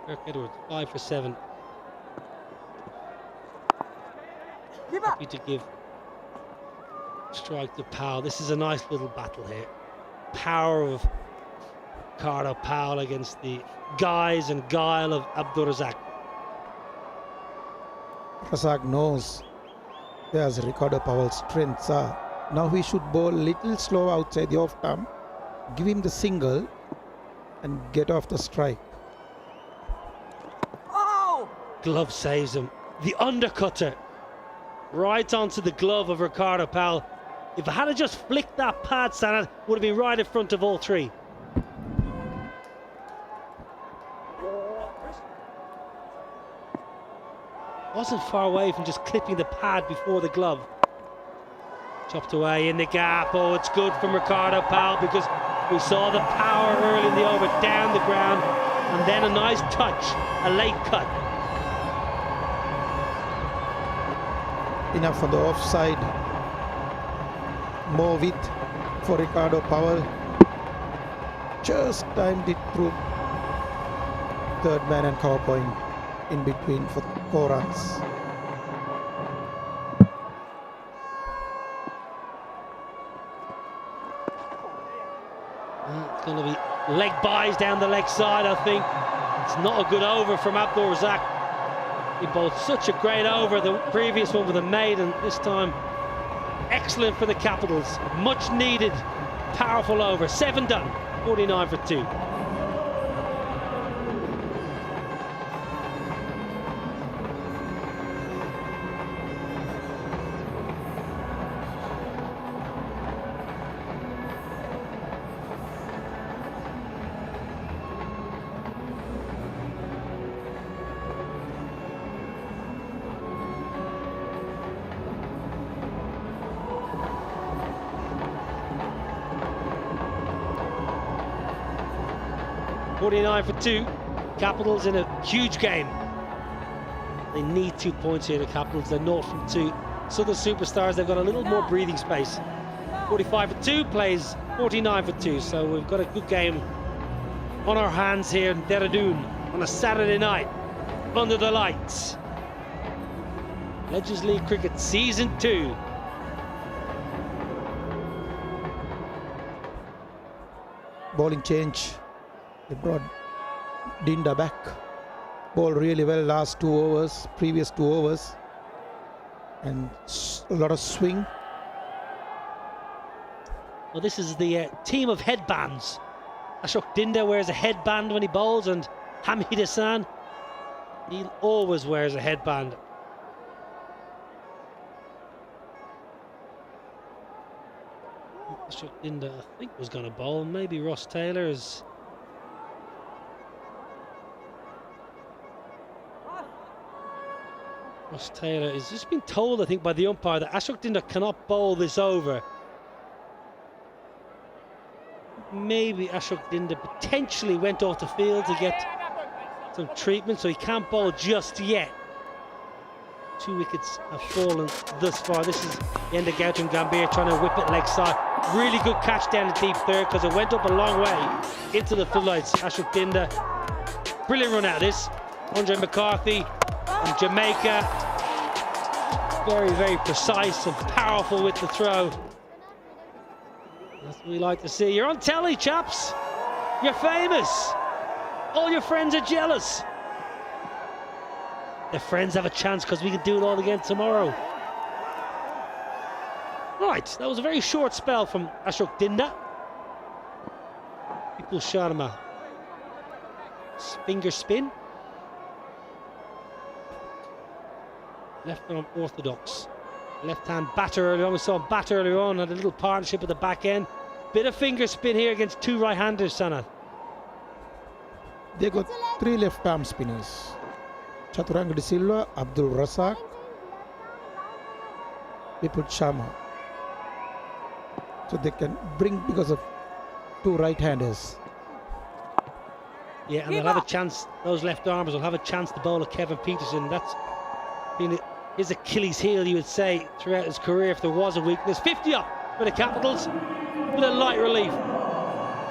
Kirk Edwards, 5 for 7. Happy to give strike to Powell. This is a nice little battle here. Power of Ricardo Powell against the guise and guile of Abdul Razak. Razak knows there's Ricardo Powell's strengths are. Now he should bowl little slow outside the off stump, give him the single and get off the strike. Oh! Glove saves him. The undercutter right onto the glove of Ricardo Powell. If I had just flicked that pad, Sana would have been right in front of all three. Wasn't far away from just clipping the pad before the glove. Chopped away in the gap. Oh, it's good from Ricardo Powell because we saw the power early in the over down the ground, and then a nice touch, a late cut. Enough on the offside. More width for Ricardo Powell. Just timed it through third man and cover point in between for 4 runs. It's going to be leg buys down the leg side, I think. It's not a good over from Abdul Razak. He bowled such a great over, the previous one with a maiden, this time excellent for the Capitals. Much needed, powerful over. 7 done, 49 for 2. 49 for 2. Capitals in a huge game. They need 2 points here, the Capitals. They're 0 from 2. Southern Superstars, they've got a little more breathing space. 45 for 2 plays 49 for 2. So we've got a good game on our hands here in Dehradun on a Saturday night under the lights. Legends League Cricket Season 2. Bowling change. They brought Dinda back. Bowled really well last 2 overs, previous 2 overs. And a lot of swing. Well, this is the team of headbands. Ashok Dinda wears a headband when he bowls, and Hamid Hassan, he always wears a headband. Ashok Dinda, I think, was going to bowl. Maybe Ross Taylor is. Ross Taylor is just been told, I think, by the umpire that Ashok Dinda cannot bowl this over. Maybe Ashok Dinda potentially went off the field to get some treatment, so he can't bowl just yet. 2 wickets have fallen thus far. This is the end of Gautam Gambhir trying to whip it leg side. Really good catch down the deep third because it went up a long way into the floodlights. Ashok Dinda, brilliant run out of this. Andre McCarthy from Jamaica, very, very precise and powerful with the throw. That's what we like to see. You're on telly, chaps. You're famous. All your friends are jealous. Their friends have a chance because we can do it all again tomorrow. Right, that was a very short spell from Ashok Dinda. Vipul Sharma. Finger spin. Left arm orthodox. Left hand batter earlier on. We saw him bat earlier on, had a little partnership at the back end. Bit of finger spin here against 2 right-handers, Sanath. They got 3 left arm spinners. Chaturanga de Silva, Abdul Razak, Vipul Sharma. So they can bring because of 2 right-handers. Yeah, and they'll have a chance, those left armers will have a chance to bowl at Kevin Pietersen. That's been his Achilles heel, you would say, throughout his career if there was a weakness. 50 up for the Capitals with a light relief.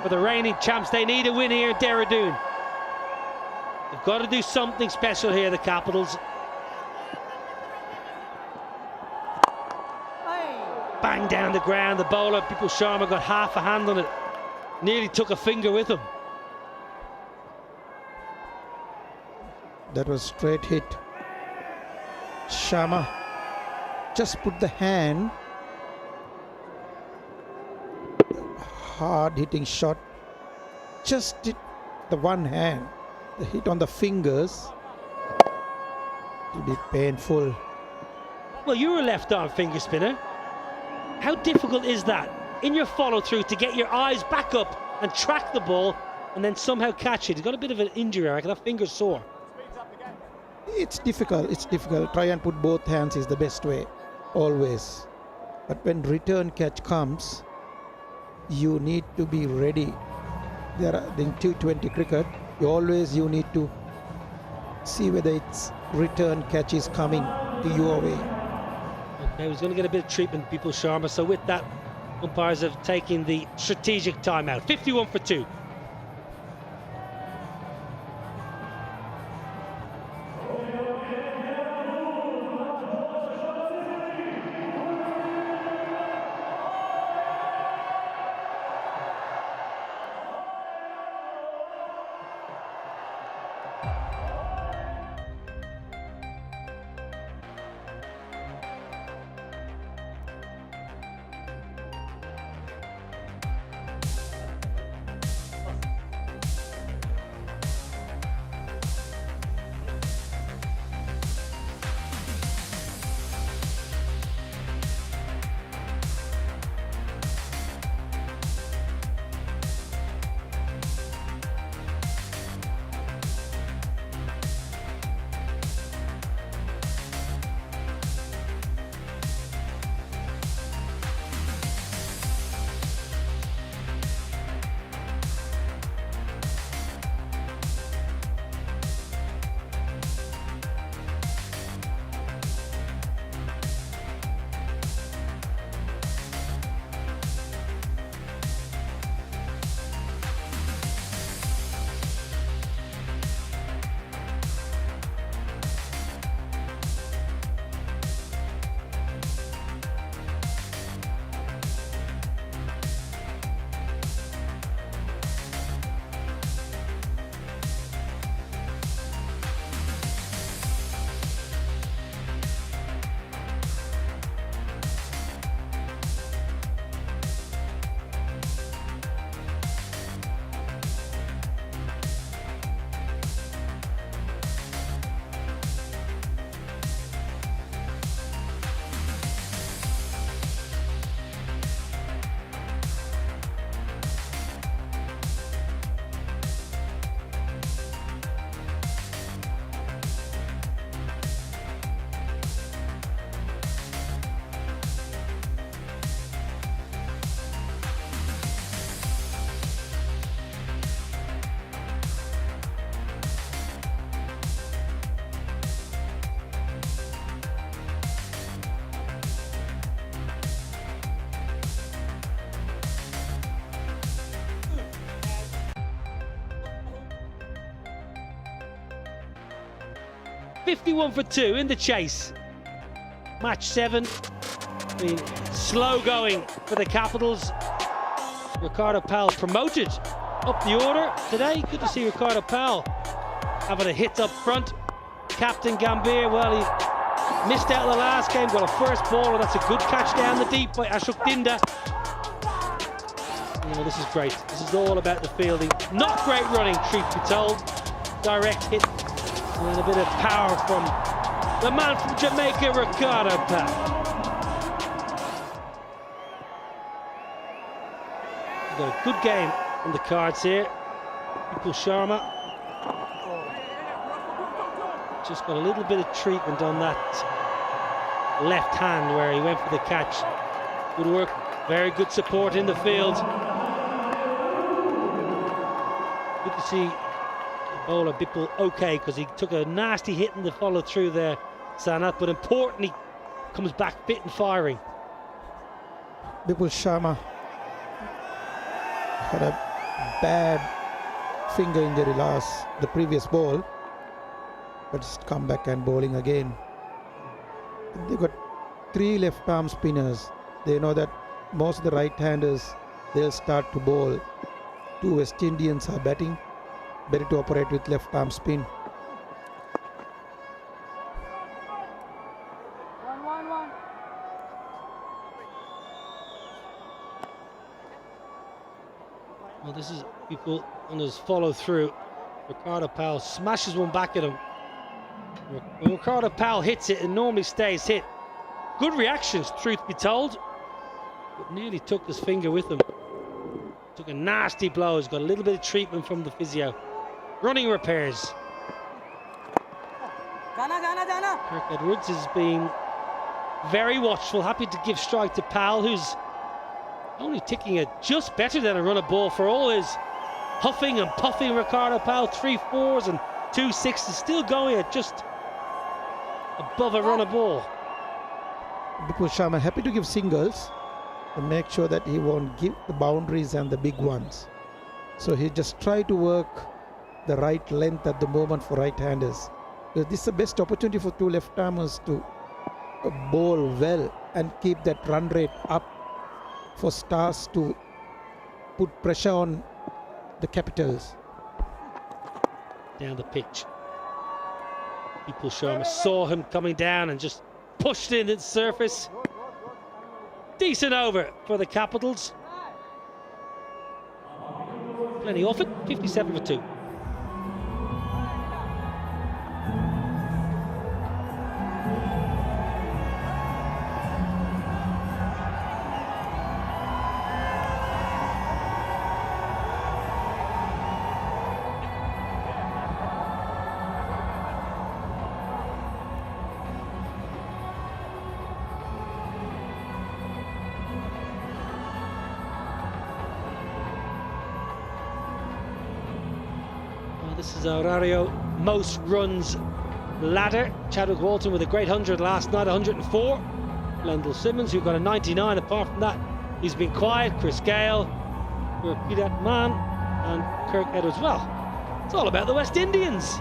For the reigning champs, they need a win here in Dehradun. They've got to do something special here, the Capitals. Bang down the ground, the bowler, Vipul Sharma, got half a hand on it. Nearly took a finger with him. That was straight hit. Sharma just put the hand. Hard hitting shot. Just did the one hand. The hit on the fingers. It'll be painful. Well, you're a left arm finger spinner. How difficult is that in your follow through to get your eyes back up and track the ball and then somehow catch it? He's got a bit of an injury, I reckon. That finger's sore. It's difficult, it's difficult. Try and put both hands is the best way, always. But when return catch comes, you need to be ready. There are in T20 cricket, you need to see whether it's return catch is coming to your way. Okay, he's going to get a bit of treatment, Vipul Sharma. So with that, umpires have taken the strategic timeout. 51 for 2. 51 for 2 in the chase. Match 7. Been slow going for the Capitals. Ricardo Powell promoted up the order today. Good to see Ricardo Powell having a hit up front. Captain Gambhir, well, he missed out the last game, got a first ball, that's a good catch down the deep by Ashok. Oh, this is great. This is all about the fielding. Not great running, truth be told. Direct hit and a bit of power from the man from Jamaica, Ricardo Powell. We've got a good game on the cards here. Vipul Sharma just got a little bit of treatment on that left hand where he went for the catch. Good work, very good support in the field. Good to see the bowler Vipul okay, because he took a nasty hit in the follow through there, Sanat, but importantly comes back fit and firing. Vipul Sharma had a bad finger injury the previous ball, but it's come back and bowling again. They've got 3 left arm spinners. They know that most of the right-handers, they'll start to bowl. 2 West Indians are batting, better to operate with left arm spin. Well, this is people on his follow through. Ricardo Powell smashes one back at him. When Ricardo Powell hits it, it normally stays hit. Good reactions, truth be told, but nearly took his finger with him. Took a nasty blow. He's got a little bit of treatment from the physio. Running repairs. Kirk Edwards has been very watchful, happy to give strike to Powell, who's only ticking it just better than a run of ball for all his huffing and puffing. Ricardo Powell, 3 4s and 2 6s, still going at just above a run of ball. Vipul Sharma happy to give singles and make sure that he won't give the boundaries and the big ones. So he just try to work the right length at the moment for right-handers. This is the best opportunity for 2 left-armers to bowl well and keep that run rate up for Stars to put pressure on the Capitals. Down the pitch. Vipul Sharma saw him coming down and just pushed in its surface. Decent over for the Capitals. Plenty off it, 57 for 2. This is Aurario most runs ladder. Chadwick Walton with a great 100 last night, 104. Lendl Simmons, who got a 99. Apart from that, he's been quiet. Chris Gale, Peter Mann, and Kirk Edwards. Well, it's all about the West Indians.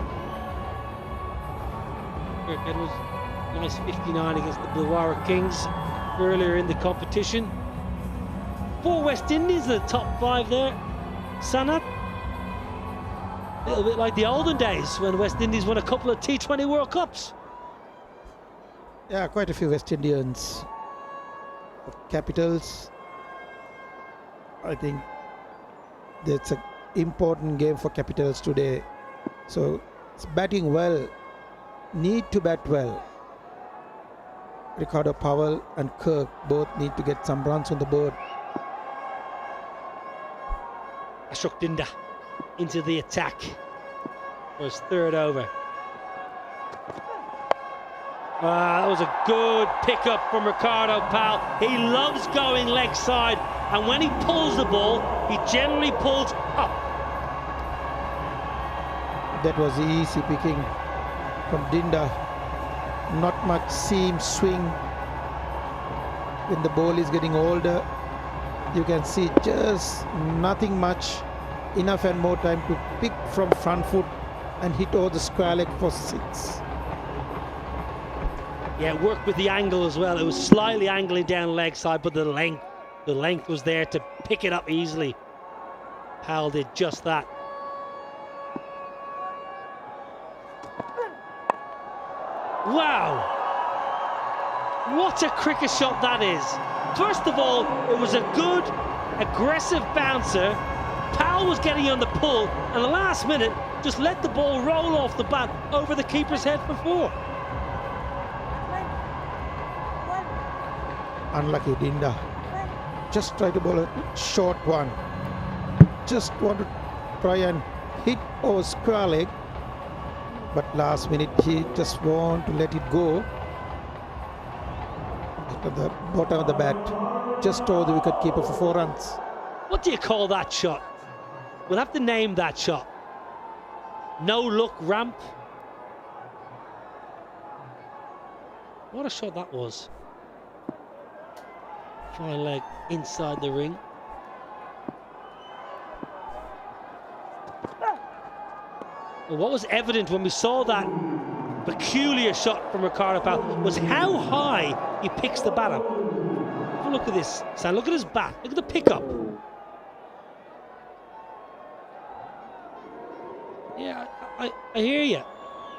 Kirk Edwards, nice 59 against the Bhilwara Kings earlier in the competition. 4 West Indies in the top 5 there. Sanat. A little bit like the olden days when West Indies won a couple of T20 World Cups. Yeah, quite a few West Indians. Capitals, I think that's an important game for Capitals today. So it's batting well, need to bat well. Ricardo Powell and Kirk both need to get some runs on the board. Ashok Dinda into the attack for his 3rd over. That was a good pickup from Ricardo Powell. He loves going leg side, and when he pulls the ball, he generally pulls up. That was easy picking from Dinda. Not much seam swing. When the ball is getting older, you can see just nothing much. Enough and more time to pick from front foot and hit over the square leg for 6. Yeah, worked with the angle as well. It was slightly angling down leg side, but the length was there to pick it up easily. Powell did just that. Wow! What a cricket shot that is. First of all, it was a good, aggressive bouncer. Powell was getting on the pull, and the last minute just let the ball roll off the bat over the keeper's head for 4. Unlucky Dinda. Just try to bowl a short one. Just want to try and hit over square leg, but last minute he just want to let it go at the bottom of the bat, just over the wicket keeper for 4 runs. What do you call that shot? We'll have to name that shot. No look ramp. What a shot that was. Fine leg inside the ring. Well, what was evident when we saw that peculiar shot from Ricardo Powell was how high he picks the bat up. Have a look at this, Sam. Look at his bat. Look at the pickup. Yeah, I hear you.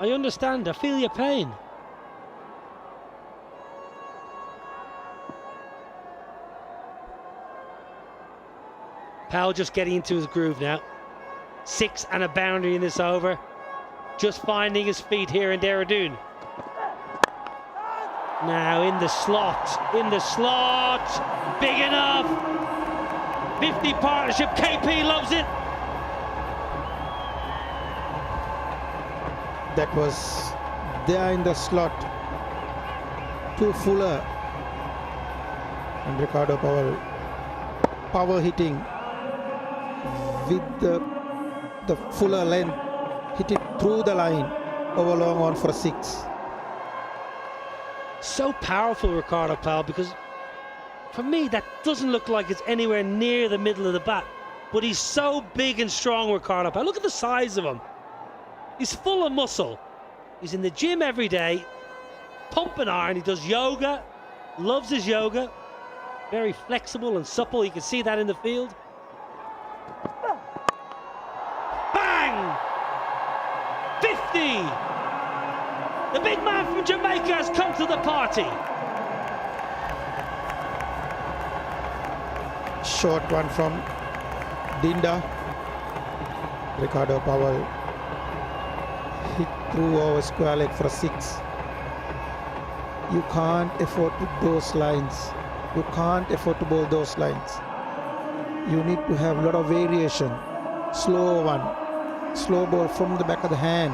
I understand. I feel your pain. Powell just getting into his groove now. 6 and a boundary in this over. Just finding his feet here in Dehradun. Now in the slot, big enough. 50 partnership, KP loves it. That was there in the slot. To Fuller. And Ricardo Powell power hitting with the Fuller length, hit it through the line over long on for 6. So powerful, Ricardo Powell, because for me that doesn't look like it's anywhere near the middle of the bat, but he's so big and strong, Ricardo Powell. Look at the size of him. He's full of muscle. He's in the gym every day, pumping iron. He does yoga, loves his yoga. Very flexible and supple. You can see that in the field. Bang! 50! The big man from Jamaica has come to the party. Short one from Dinda. Ricardo Powell hit through over square leg for 6. You can't afford to those lines. You can't afford to bowl those lines. You need to have a lot of variation. Slow one. Slow ball from the back of the hand.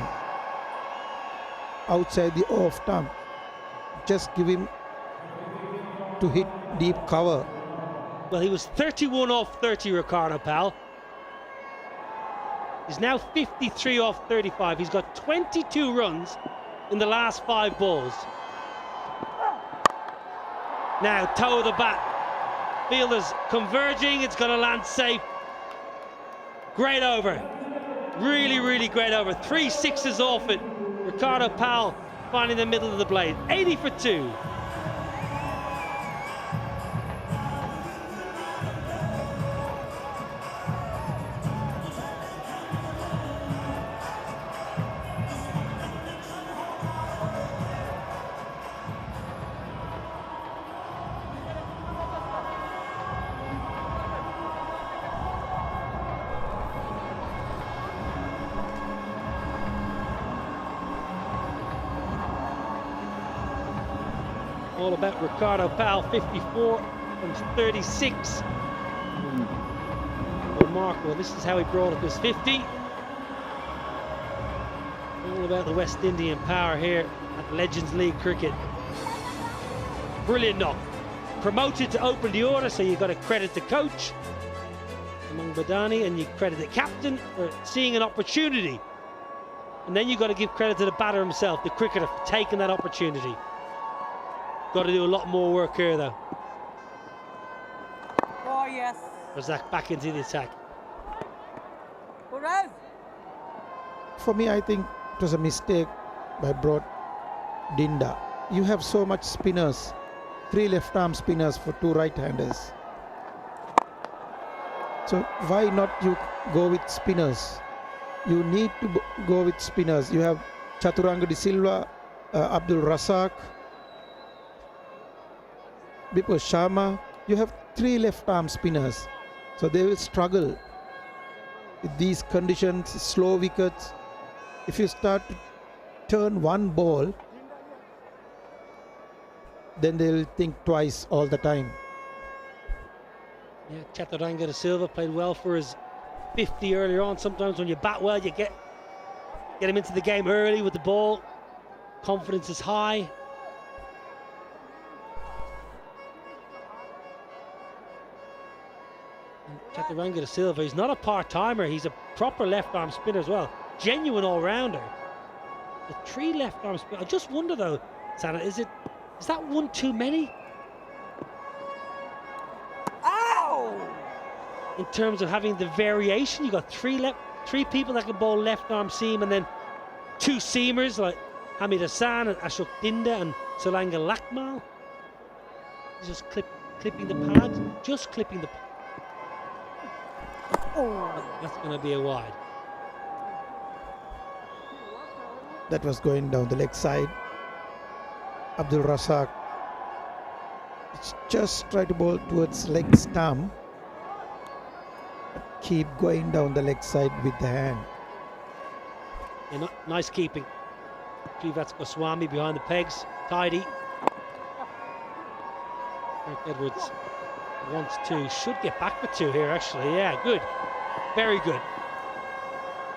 Outside the off stump. Just give him to hit deep cover. Well, he was 31 off 30, Ricardo Powell. He's now 53 off 35. He's got 22 runs in the last 5 balls. Now, toe of the bat. Fielders converging. It's going to land safe. Great over. Really, really great over. 3 6s off it. Ricardo Powell finding the middle of the blade. 80 for 2. All about Ricardo Powell, 54 from 36. Remarkable. This is how he brought up his 50. All about the West Indian power here at Legends League Cricket. Brilliant knock. Promoted to open the order, so you've got to credit the coach among Badani, and you credit the captain for seeing an opportunity. And then you've got to give credit to the batter himself, the cricketer, for taking that opportunity. Got to do a lot more work here, though. Oh, yes. Razak back into the attack. For me, I think it was a mistake by Dinda. you have so much spinners, 3 left-arm spinners for 2 right-handers. So why not you go with spinners? You need to go with spinners. You have Chaturanga de Silva, Abdul Razak, Bipul Sharma. You have 3 left-arm spinners. So they will struggle with these conditions, slow wickets. If you start to turn one ball, then they will think twice all the time. Yeah, Chaturanga de Silva played well for his 50 earlier on. Sometimes when you bat well, you get him into the game early with the ball. Confidence is high. And Chaturanga de Silva, he's not a part-timer. He's a proper left-arm spinner as well. Genuine all-rounder. The 3 left-arm spinners. I just wonder though, Sana, is that one too many? In terms of having the variation, you got 3 people that can bowl left arm seam, and then 2 seamers like Hamid Hassan and Ashok Dinda and Solanga Lakmal. Just clipping the pads, just clipping the. That's going to be a wide. That was going down the leg side. Abdul Razak just try to bowl towards leg stump. Keep going down the leg side with the hand. Yeah, nice keeping. Srivats Goswami behind the pegs, tidy. Kirk Edwards wants 2, should get back for 2 here actually. Yeah, good, very good.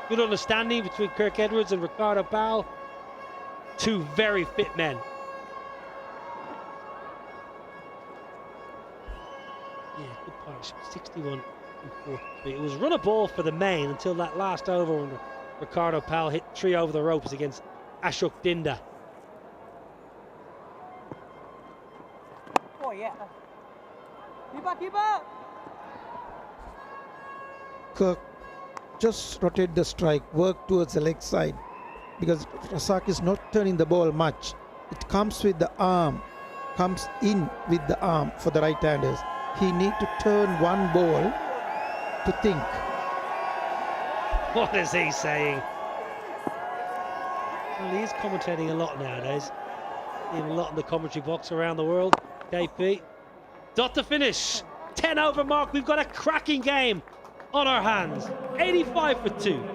Good understanding between Kirk Edwards and Ricardo Powell. 2 very fit men. Yeah, good partnership, 61 and 43. It was run a ball for the main until that last over when Ricardo Powell hit 3 over the ropes against Ashok Dinda. Oh yeah. Keep up. Kirk, just rotate the strike, work towards the leg side, because Razak is not turning the ball much. It comes with the arm, comes in with the arm for the right-handers. He needs to turn one ball to think. What is he saying? Well, he is commentating a lot nowadays. Even a lot in the commentary box around the world. KP. Dot to finish. 10 over mark. We've got a cracking game on our hands. 85 for 2.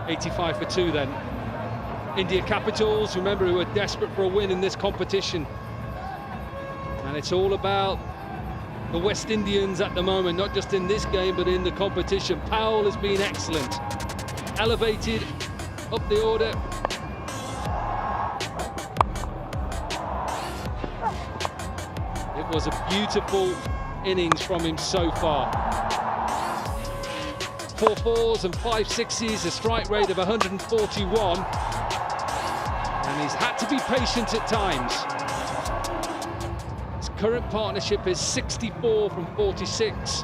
$85 for 2 then. India Capitals, remember, who are desperate for a win in this competition. And it's all about the West Indians at the moment, not just in this game, but in the competition. Powell has been excellent. Elevated up the order. It was a beautiful innings from him so far. 4 4s and 5 6s, a strike rate of 141. And he's had to be patient at times. His current partnership is 64 from 46.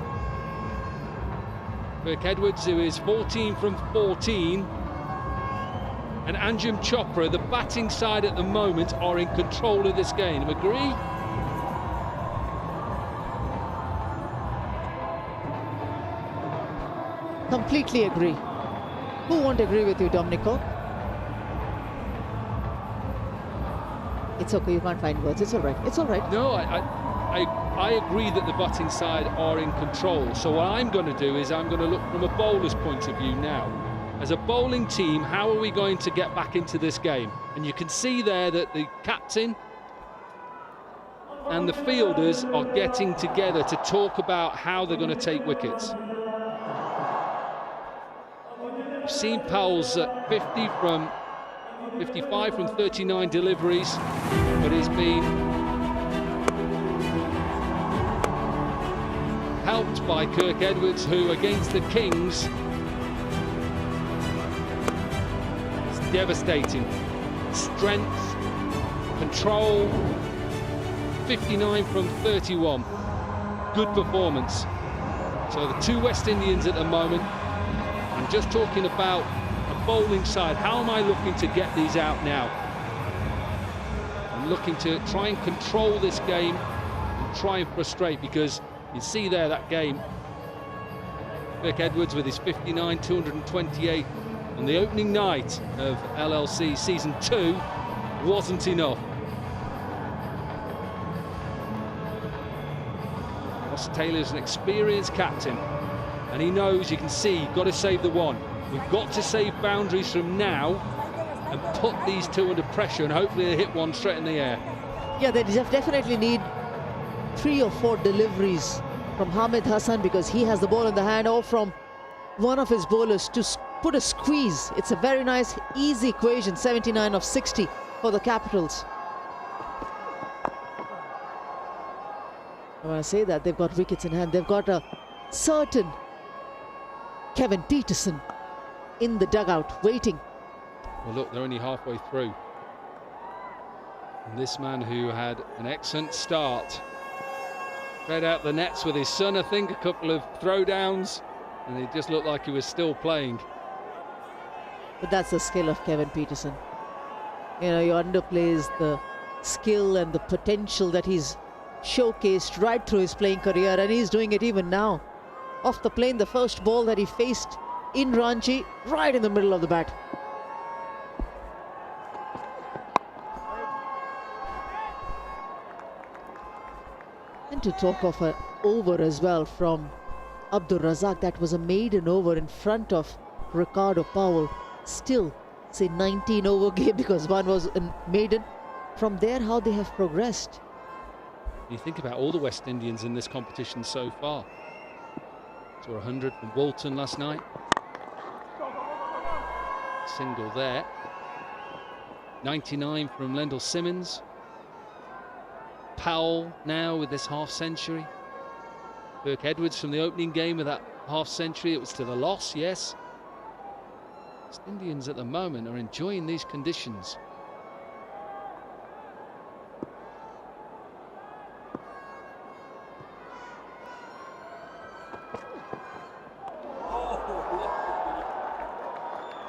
Kirk Edwards, who is 14 from 14. And Anjum Chopra, the batting side at the moment, are in control of this game. Agree? Completely agree. Who won't agree with you, Domenico? It's okay, you can't find words. It's all right. It's all right. No, I agree that the batting side are in control. So what I'm going to do is I'm going to look from a bowler's point of view now. As a bowling team, how are we going to get back into this game? And you can see there that the captain and the fielders are getting together to talk about how they're going to take wickets. We've seen Powell's 50 from 55 from 39 deliveries, but he's been helped by Kirk Edwards, who against the Kings is devastating. Strength, control, 59 from 31. Good performance. So the two West Indians at the moment, I'm just talking about a bowling side. How am I looking to get these out now? I'm looking to try and control this game and try and frustrate, because you see there that game, Kirk Edwards with his 59, 228 on the opening night of LLC Season 2 wasn't enough. Ross Taylor's an experienced captain, and he knows, you can see, you've got to save the one. We've got to save boundaries from now and put these two under pressure, and hopefully they hit one straight in the air. Yeah, they definitely need 3 or 4 deliveries from Hamid Hassan, because he has the ball in the hand, or from one of his bowlers to put a squeeze. It's a very nice, easy equation, 79 of 60 for the Capitals. When I say that, they've got wickets in hand. They've got a certain Kevin Pietersen in the dugout, waiting. Well, look, they're only halfway through. And this man, who had an excellent start, read out the nets with his son, I think, a couple of throwdowns, and it just looked like he was still playing. But that's the skill of Kevin Pietersen. You know, he underplays the skill and the potential that he's showcased right through his playing career, and he's doing it even now. Off the plane, the first ball that he faced in Ranchi, right in the middle of the bat. And to talk of an over as well from Abdur Razak, that was a maiden over in front of Ricardo Powell. Still, say 19 over game, because one was a maiden. From there, how they have progressed. You think about all the West Indians in this competition so far. Saw 100 from Walton last night. Single there. 99 from Lendl Simmons. Powell now with this half century. Kirk Edwards from the opening game with that half century. It was to the loss, yes. West Indians at the moment are enjoying these conditions.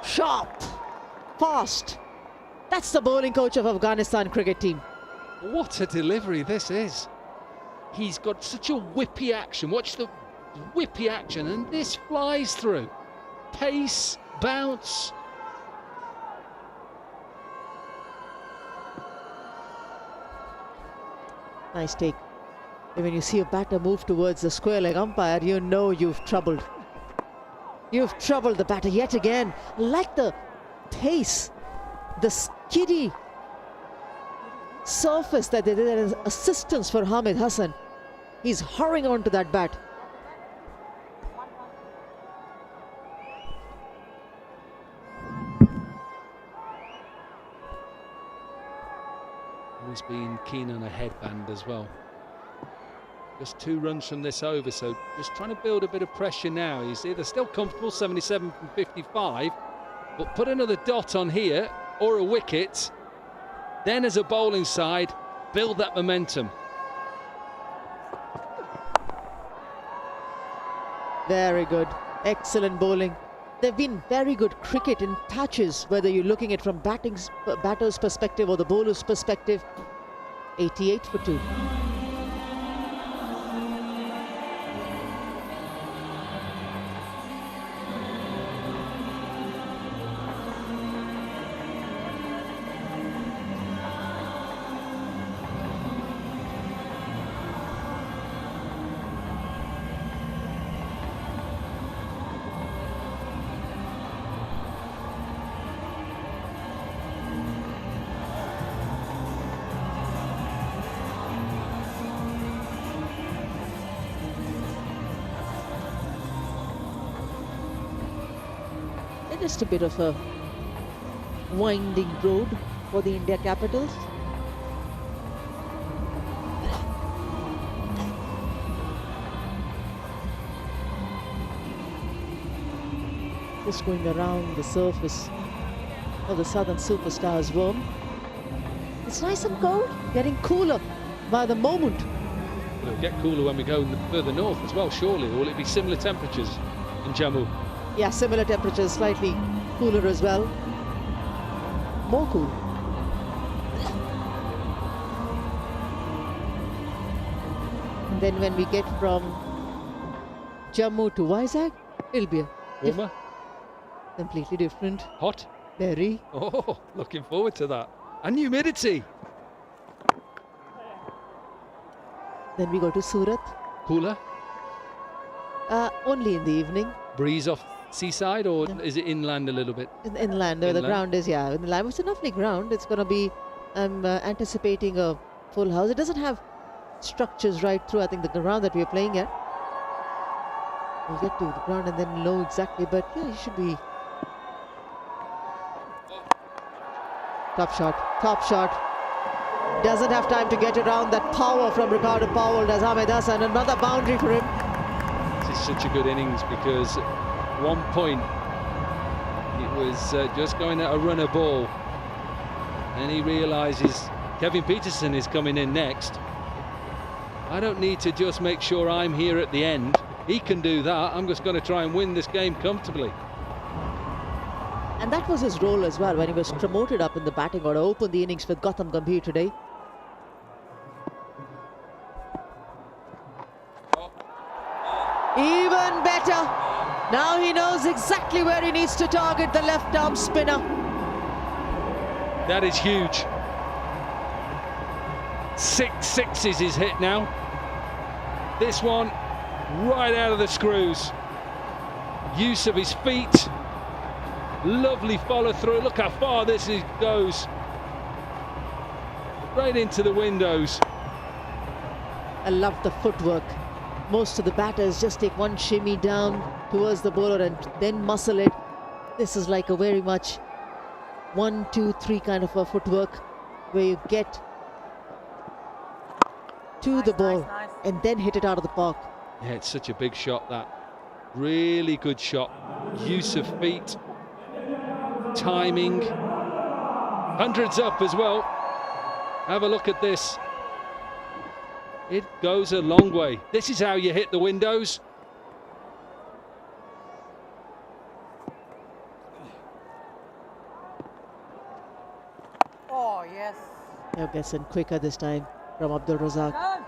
Sharp, fast. That's the bowling coach of Afghanistan cricket team. What a delivery this is. He's got such a whippy action. Watch the whippy action, and this flies through. Pace, bounce. Nice take. And when you see a batter move towards the square leg umpire, you know you've troubled. You've troubled the batter yet again. Like the pace, the skiddy surface that they did as assistance for Hamid Hassan. He's hurrying on to that bat. He's been keen on a headband as well. Just 2 runs from this over, so just trying to build a bit of pressure now. He's either still comfortable, 77 from 55, but put another dot on here or a wicket. Then as a bowling side, build that momentum. Very good. Excellent bowling. They've been very good cricket in patches, whether you're looking at from batter's perspective or the bowler's perspective. 88 for 2. Just a bit of a winding road for the India Capitals. Just going around the surface of the Southern Superstars worm. It's nice and cold, getting cooler by the moment. It'll get cooler when we go further north as well, surely. Or will it be similar temperatures in Jammu? Yeah, similar temperatures, slightly cooler as well. More cool. And then when we get from Jammu to Vizag, it'll be warmer, completely different. Hot? Very. Oh, looking forward to that. And humidity. Then we go to Surat. Cooler? Only in the evening. Breeze off seaside, or is it inland a little bit? Inland, where the ground is, yeah. Inland. It's a lovely ground. It's going to be, I'm anticipating a full house. It doesn't have structures right through, I think, the ground that we're playing at. We'll get to the ground and then know exactly, but yeah, it should be. Top shot, top shot. Doesn't have time to get around. That power from Ricardo Powell does Ahmed Hassan. Another boundary for him. This is such a good innings because at one point it was just going at a runner ball, and he realises Kevin Pietersen is coming in next. I don't need to just make sure I'm here at the end. He can do that. I'm just going to try and win this game comfortably. And that was his role as well when he was promoted up in the batting order. Opened the innings with Gautam Gambhir today. Even better. Now he knows exactly where he needs to target the left arm spinner. That is huge. 6 sixes he's hit now. This one right out of the screws. Use of his feet. Lovely follow through. Look how far this goes. Right into the windows. I love the footwork. Most of the batters just take one shimmy down towards the bowler and then muscle it. This is like a very much 1, 2, 3 kind of a footwork where you get to the ball and then hit it out of the park. Yeah, it's such a big shot, that. Really good shot. Use of feet. Timing. Hundreds up as well. Have a look at this. It goes a long way. This is how you hit the windows. Oh, yes. Pietersen quicker this time from Abdul Razak.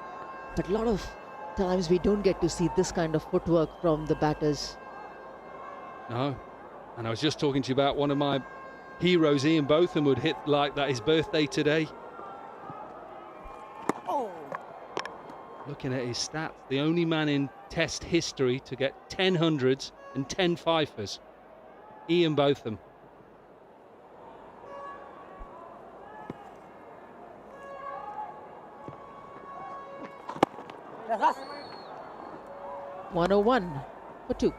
But a lot of times we don't get to see this kind of footwork from the batters. No. And I was just talking to you about one of my heroes, Ian Botham, would hit like that his birthday today. Oh. Looking at his stats, the only man in Test history to get 10 hundreds and 10 fifers. Ian Botham. Yes. 101 for 2.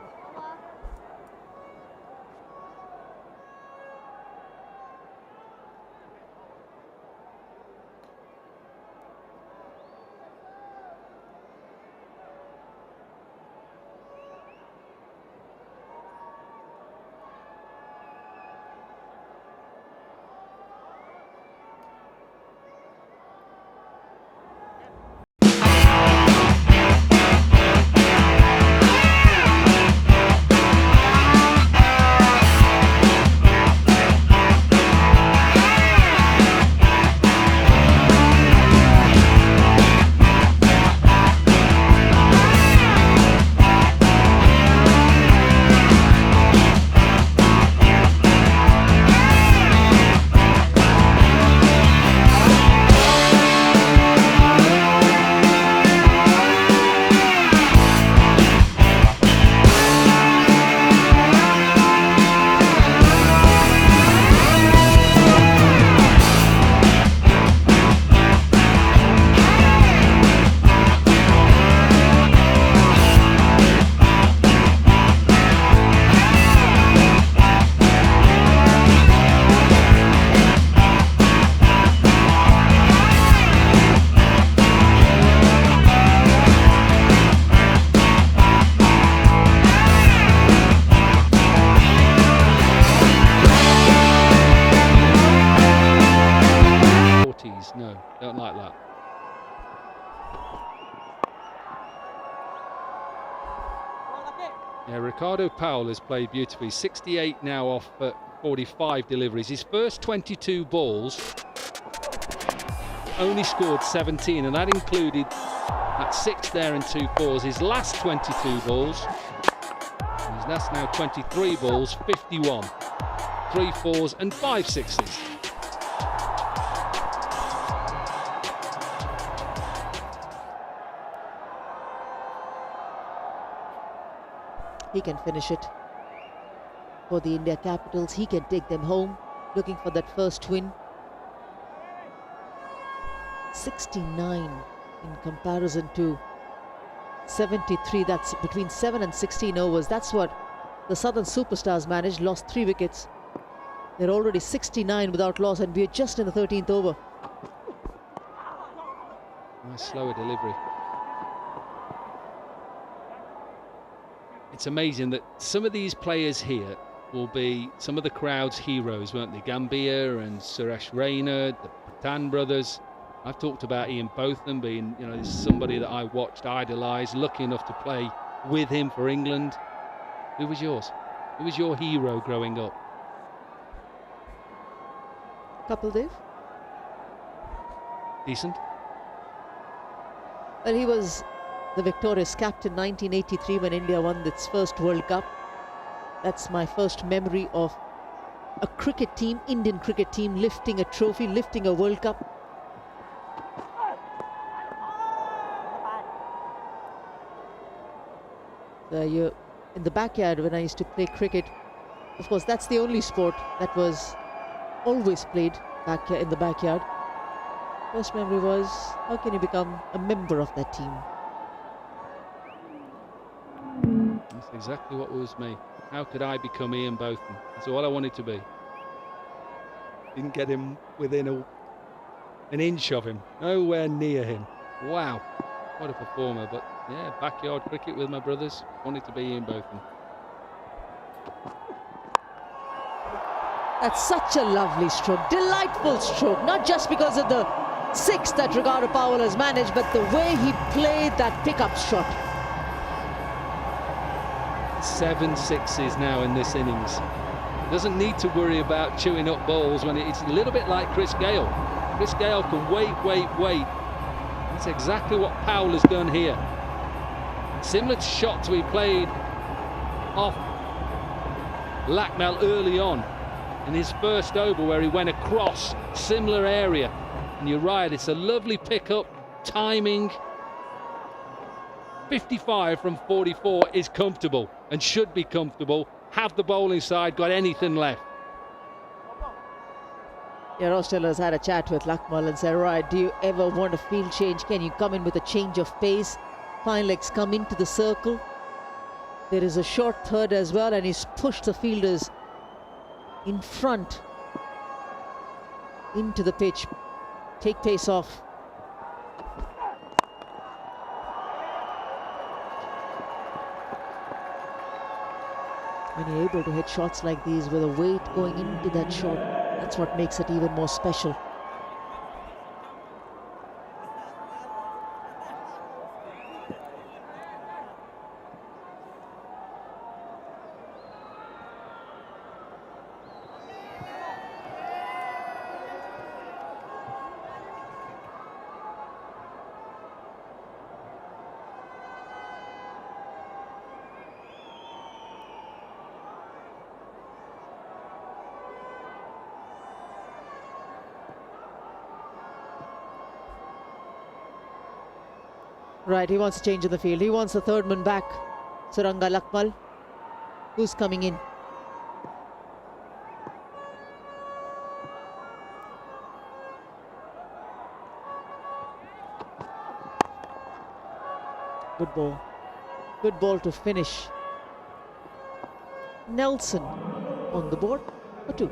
like that. Yeah, Ricardo Powell has played beautifully. 68 now off 45 deliveries. His first 22 balls, only scored 17, and that included that 6 there and 2 fours. His last 22 balls, that's now 23 balls, 51. 3 fours and 5 sixes. He can finish it for the India Capitals. He can take them home, looking for that first win. 69 in comparison to 73. That's between 7 and 16 overs. That's what the Southern Superstars managed. Lost 3 wickets. They're already 69 without loss, and we're just in the 13th over. Nice slower delivery. It's amazing that some of these players here will be some of the crowd's heroes, weren't they? Gambhir and Suresh Raina, the Patel brothers. I've talked about Ian Botham being, you know, this is somebody that I watched, idolised, lucky enough to play with him for England. Who was yours? Who was your hero growing up? Kapil Dev. Decent? Well, he was the victorious captain 1983 when India won its first World Cup. That's my first memory of a cricket team, Indian cricket team, lifting a trophy, lifting a World Cup. You're in the backyard when I used to play cricket. Of course, that's the only sport that was always played back in the backyard. First memory was, how can you become a member of that team? That's exactly what was me. How could I become Ian Botham? That's all I wanted to be. Didn't get him within an inch of him. Nowhere near him. Wow. What a performer. But yeah, backyard cricket with my brothers. Wanted to be Ian Botham. That's such a lovely stroke. Delightful stroke. Not just because of the 6 that Ricardo Powell has managed, but the way he played that pickup shot. 7 sixes now in this innings. Doesn't need to worry about chewing up balls when it's a little bit like Chris Gale. Chris Gale can wait. That's exactly what Powell has done here. Similar to shots we played off Lucknow early on in his first over where he went across similar area. And you're right, it's a lovely pickup, timing. 55 from 44 is comfortable and should be comfortable. Have the bowling side got anything left? Yeah, Ross Taylor's had a chat with Lucknow and said, right, do you ever want a field change? Can you come in with a change of pace? Fine legs come into the circle. There is a short third as well, and he's pushed the fielders in front into the pitch. Take pace off. When you're able to hit shots like these with a weight going into that shot, that's what makes it even more special. Right, he wants a change in the field. He wants the third man back. Suranga Lakmal, who's coming in. Good ball. Good ball to finish. Nelson on the board for 2.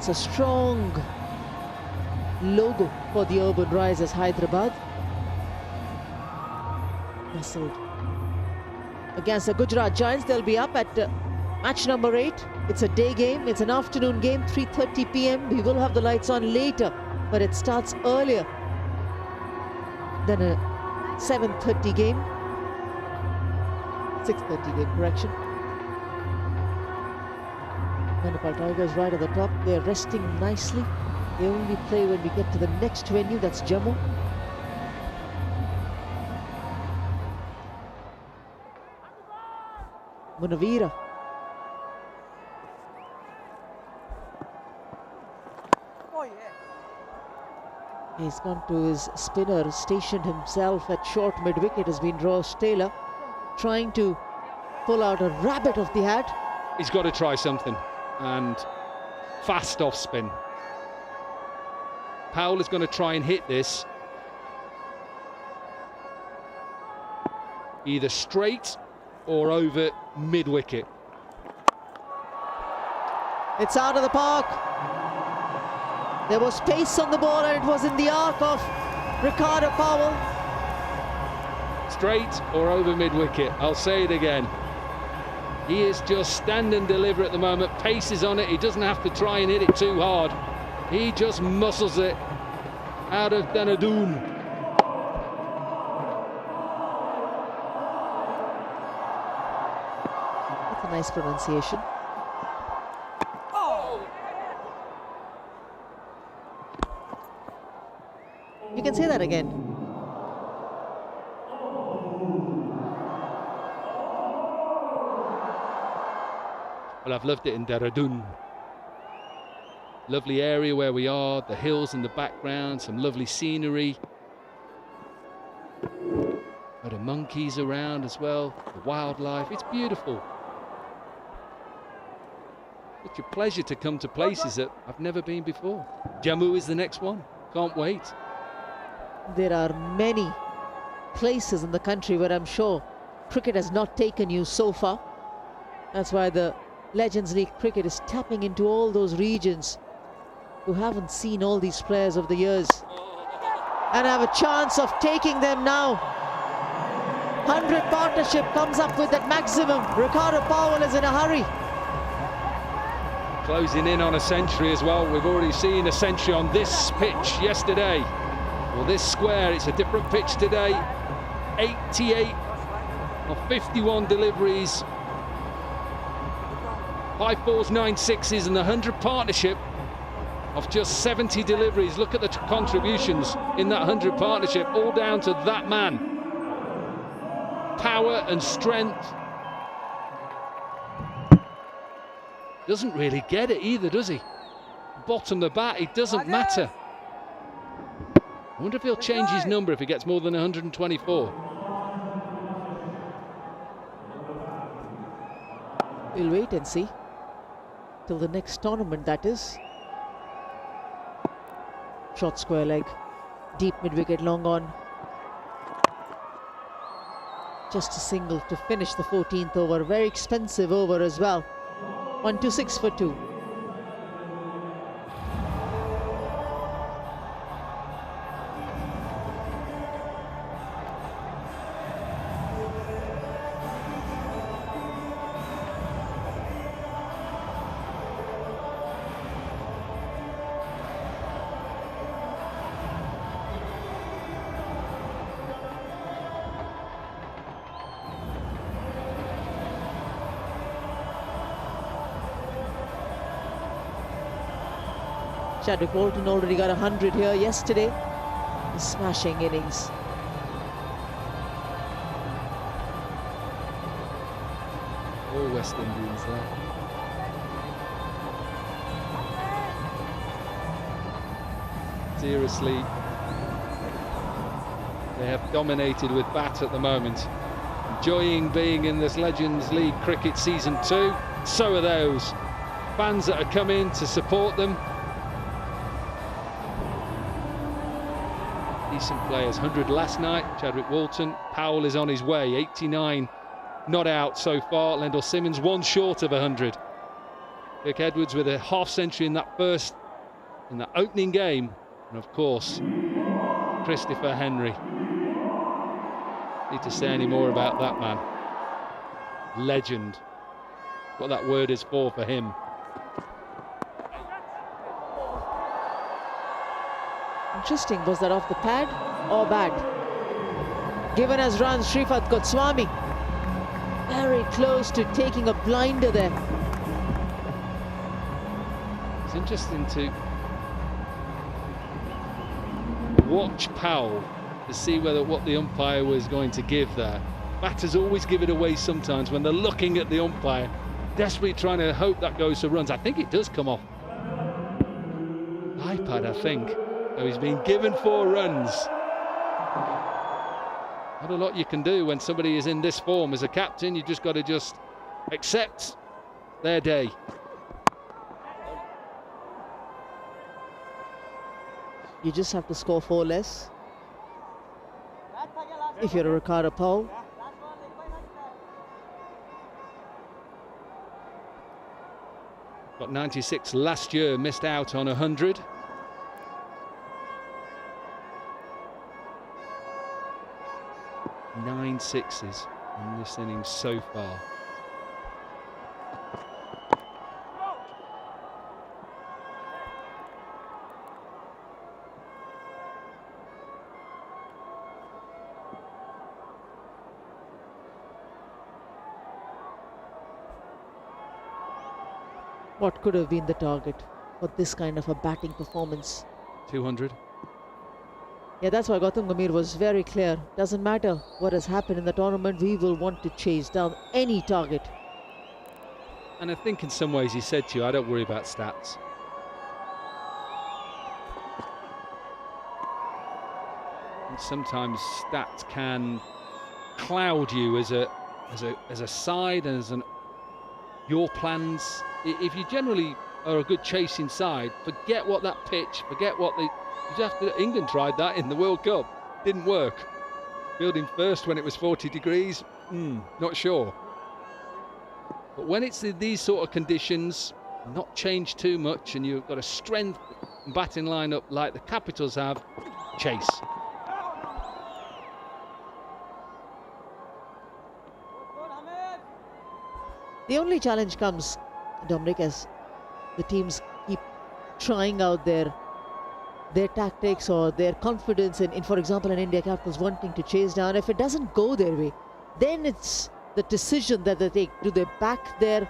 It's a strong logo for the urban risers, Hyderabad. Nestled against the Gujarat Giants. They'll be up at match number 8. It's a day game, it's an afternoon game, 3:30 p.m. We will have the lights on later, but it starts earlier than a 7:30 game. 6:30 game, correction. Manipal Tigers right at the top. They're resting nicely. They only play when we get to the next venue, that's Jammu. Munavira. He's gone to his spinner, stationed himself at short mid-wicket. Has been Ross Taylor trying to pull out a rabbit of the hat. He's got to try something, and fast off spin. Powell is going to try and hit this either straight or over mid-wicket. It's out of the park. There was pace on the ball and it was in the arc of Ricardo Powell. Straight or over mid-wicket, I'll say it again. He is just stand and deliver at the moment. Pace is on it, he doesn't have to try and hit it too hard. He just muscles it out of Dehradun. That's a nice pronunciation. You can say that again. Well, I've loved it in Dehradun. Lovely area where we are, the hills in the background, some lovely scenery. Got the monkeys around as well, the wildlife, it's beautiful. Such a pleasure to come to places that I've never been before. Jammu is the next one, can't wait. There are many places in the country where I'm sure cricket has not taken you so far. That's why the Legends League cricket is tapping into all those regions who haven't seen all these players over the years and have a chance of taking them now. 100 partnership comes up with that maximum. Ricardo Powell is in a hurry. Closing in on a century as well. We've already seen a century on this pitch yesterday. Well, this square, it's a different pitch today. 88 of 51 deliveries. 5 4s, 9 6s, and the 100 partnership of just 70 deliveries. Look at the contributions in that 100 partnership, all down to that man. Power and strength. Doesn't really get it either, does he? Bottom the bat, it doesn't matter. I wonder if he'll change his number if he gets more than 124. We'll wait and see. Till the next tournament, that is. Short square leg, deep mid-wicket, long on. Just a single to finish the 14th over. Very expensive over as well. 126 for 2. Chadwick Walton already got 100 here yesterday. A smashing innings. All West Indians there. Seriously, they have dominated with bat at the moment. Enjoying being in this Legends League Cricket Season 2. So are those fans that are coming to support them. Decent players, 100 last night, Chadwick Walton. Powell is on his way, 89 not out so far. Lendl Simmons 1 short of 100. Kirk Edwards with a half century in that opening game. And of course, Christopher Henry. Need to say any more about that man. Legend. What that word is for him. Interesting, was that off the pad or bad? Given as runs, Shrifat Goswami. Very close to taking a blinder there. It's interesting to watch Powell to see what the umpire was going to give there. Batters always give it away sometimes when they're looking at the umpire, desperately trying to hope that goes to runs. I think it does come off iPad, I think. So he's been given 4 runs. Not a lot you can do when somebody is in this form. As a captain, you just got to accept their day. You just have to score 4 less. If you're a Ricardo Powell. Got 96 last year, missed out on 100. Nine sixes in this inning so far. What could have been the target for this kind of a batting performance? 200. Yeah, that's why Gautam Gambhir was very clear. Doesn't matter what has happened in the tournament, we will want to chase down any target. And I think in some ways he said to you, I don't worry about stats. And sometimes stats can cloud you as a side and as your plans. If you generally are a good chasing side, forget what that pitch, forget what England tried that in the World Cup, didn't work. Fielding first when it was 40 degrees, not sure. But when it's these sort of conditions, not change too much, and you've got a strength batting lineup like the Capitals have, chase. The only challenge comes, Dominic, as the teams keep trying out their tactics or their confidence in, for example, an India Capitals wanting to chase down. If it doesn't go their way, then it's the decision that they take. Do they back their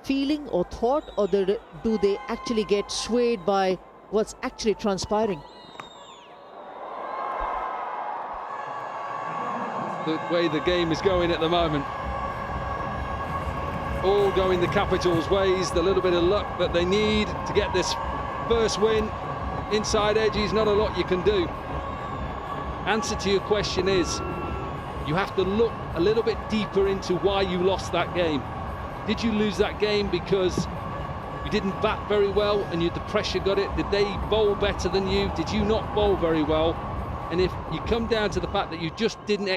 feeling or thought, or do they actually get swayed by what's actually transpiring? The way the game is going at the moment. All going the Capitals' ways, the little bit of luck that they need to get this first win. Inside edges, not a lot you can do. Answer to your question is, you have to look a little bit deeper into why you lost that game. Did you lose that game because you didn't bat very well and the pressure got it? Did they bowl better than you? Did you not bowl very well? And if you come down to the fact that you just didn't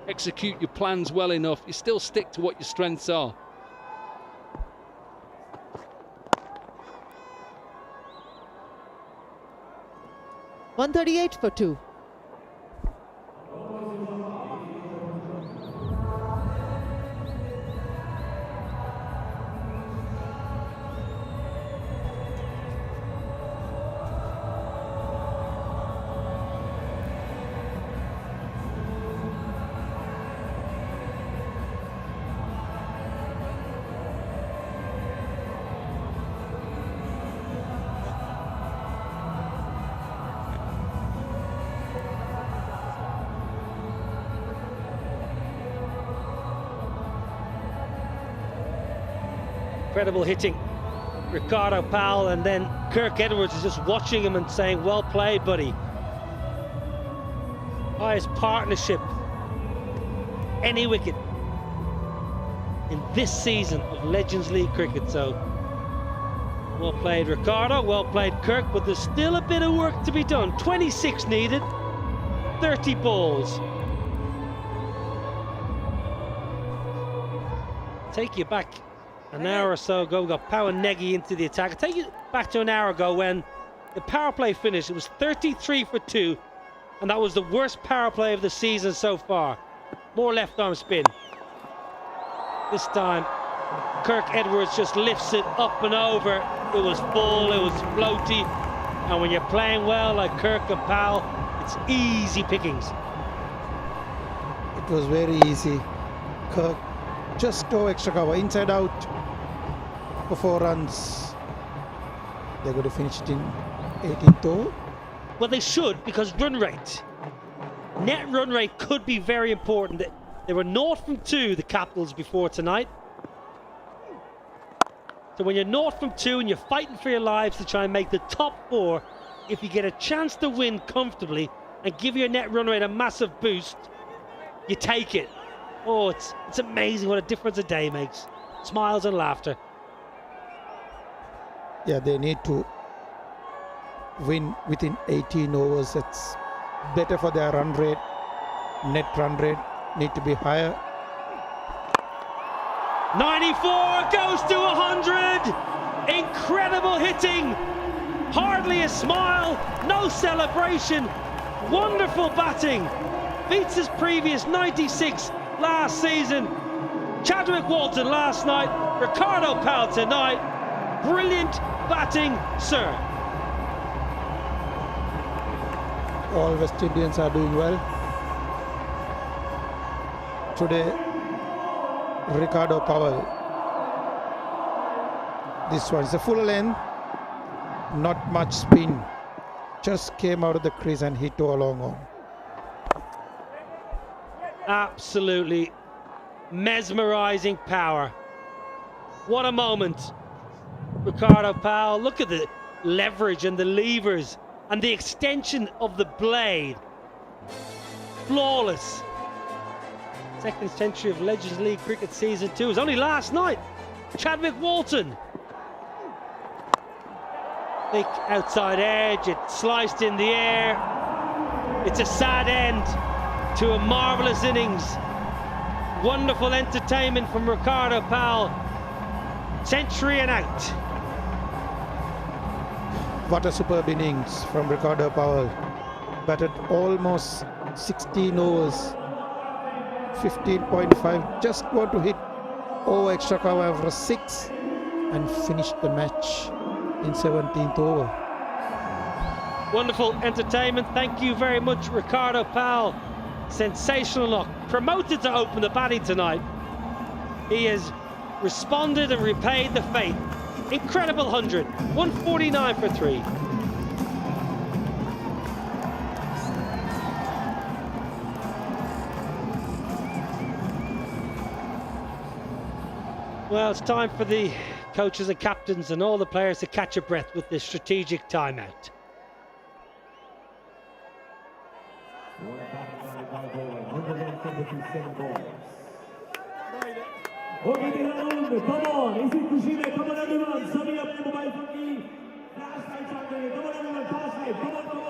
execute your plans well enough, you still stick to what your strengths are. .138 for 2. Incredible hitting. Ricardo, Powell, and then Kirk Edwards is just watching him and saying, well played, buddy. Highest partnership, any wicket in this season of Legends League cricket. So, well played, Ricardo, well played, Kirk, but there's still a bit of work to be done. 26 needed, 30 balls. Take you back An hour or so ago, we got Powell and Nagy into the attack. I'll take you back to an hour ago when the power play finished. It was 33 for 2, and that was the worst power play of the season so far. More left arm spin. This time, Kirk Edwards just lifts it up and over. It was full, it was floaty, and when you're playing well like Kirk and Powell, it's easy pickings. It was very easy. Kirk just go extra cover, inside out for 4 runs. They're going to finish it in 18th over. Well, they should, because run rate. Net run rate could be very important. They were 0 from 2, the Capitals, before tonight. So when you're 0 from 2 and you're fighting for your lives to try and make the top 4, if you get a chance to win comfortably and give your net run rate a massive boost, you take it. Oh, it's amazing what a difference a day makes. Smiles and laughter. Yeah, they need to win within 18 overs. It's better for their run rate. Net run rate need to be higher. 94 goes to 100. Incredible hitting. Hardly a smile, no celebration. Wonderful batting. Beats his previous 96 last season. Chadwick Walton last night. Ricardo Powell tonight. Brilliant batting, sir. All West Indians are doing well. Today, Ricardo Powell. This one is a full length, not much spin. Just came out of the crease and hit a long on. Absolutely mesmerizing power. What a moment. Ricardo Powell, look at the leverage and the levers and the extension of the blade. Flawless. Second century of Legends League cricket season 2. It was only last night. Chadwick Walton. Thick outside edge, it sliced in the air. It's a sad end to a marvellous innings. Wonderful entertainment from Ricardo Powell. Century and out. What a superb innings from Ricardo Powell. Batted almost 16 overs. 15.5, just want to hit over extra cover for 6 and finish the match in 17th over. Wonderful entertainment. Thank you very much, Ricardo Powell. Sensational knock. Promoted to open the batting tonight. He has responded and repaid the faith. Incredible 100. 149 for 3. Well, it's time for the coaches and captains and all the players to catch a breath with this strategic timeout. Okay, Dilhara, come on. Is it Kushime? Come on, everyone. Somebody up your mobile phone key. Flashlight, come on, everyone. Flashlight. Come on, everyone.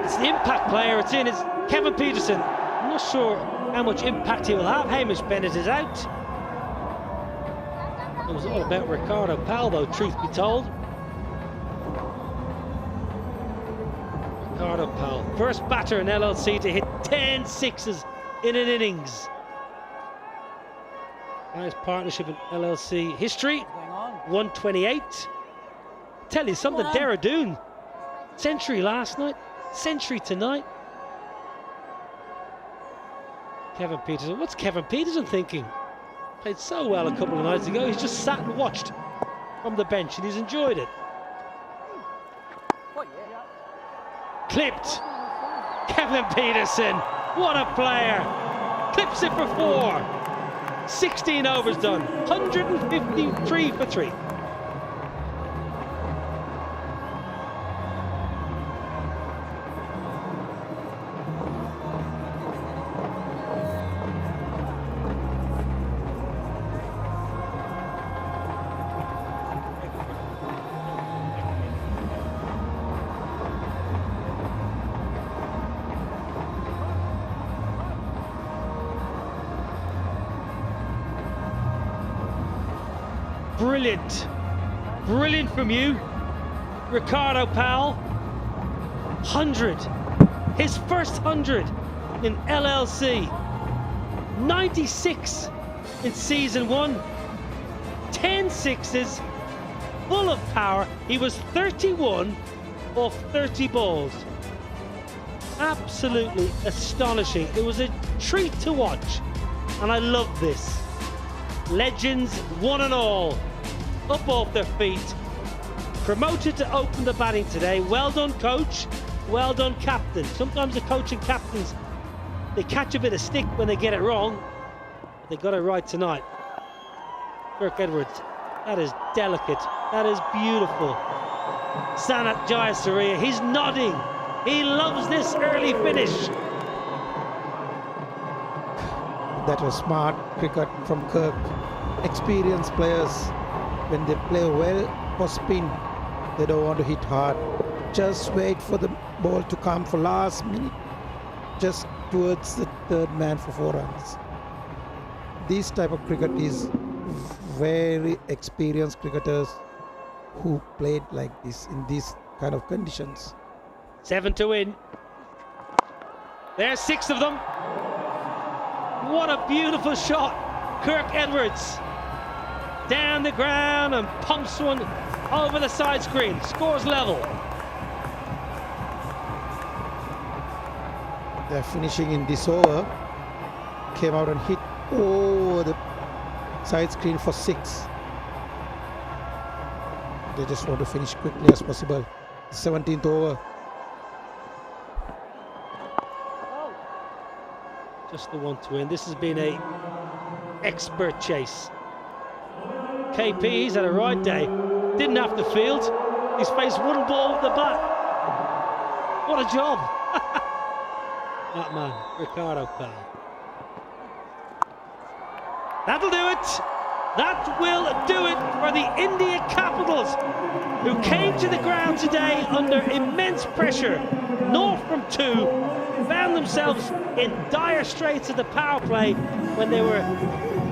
It's the impact player. It's Kevin Pietersen. I'm not sure how much impact he will have. Hamish Bennett is out. It was all about Ricardo Powell, though, truth be told. Ricardo Powell, first batter in LLC to hit 10 sixes in an innings. Highest partnership in LLC history, 128. Tell you something, Dehradun, century last night, century tonight. Kevin Pietersen, what's Kevin Pietersen thinking? Played so well a couple of nights ago. He's just sat and watched from the bench and he's enjoyed it. Clipped. Kevin Pietersen, what a player. Clips it for 4. 16 overs done. 153 for 3. Brilliant. Brilliant from you, Ricardo Powell. 100. His first 100 in LLC. 96 in season 1. 10 sixes. Full of power. He was 31 off 30 balls. Absolutely astonishing. It was a treat to watch. And I love this. Legends, one and all, up off their feet. Promoted to open the batting today. Well done, coach. Well done, captain. Sometimes the coach and captains, they catch a bit of stick when they get it wrong. But they got it right tonight. Kirk Edwards, that is delicate. That is beautiful. Sanat Jayasuriya, he's nodding. He loves this early finish. That was smart cricket from Kirk. Experienced players, when they play well for spin, they don't want to hit hard. Just wait for the ball to come for last minute, just towards the third man for 4 runs. This type of cricket is very experienced cricketers who played like this in these kind of conditions. 7 to win. There's 6 of them. What a beautiful shot. Kirk Edwards down the ground and pumps one over the side screen. Scores level. They're finishing in this over. Came out and hit over the side screen for 6. They just want to finish quickly as possible. 17th over. Just the one to win. This has been a expert chase. KP, he's had a right day. Didn't have to field. He's faced one ball with the bat. What a job. That man, Ricardo Powell. That'll do it. That will do it for the India Capitals, who came to the ground today under immense pressure. North from 2, found themselves in dire straits at the power play when they were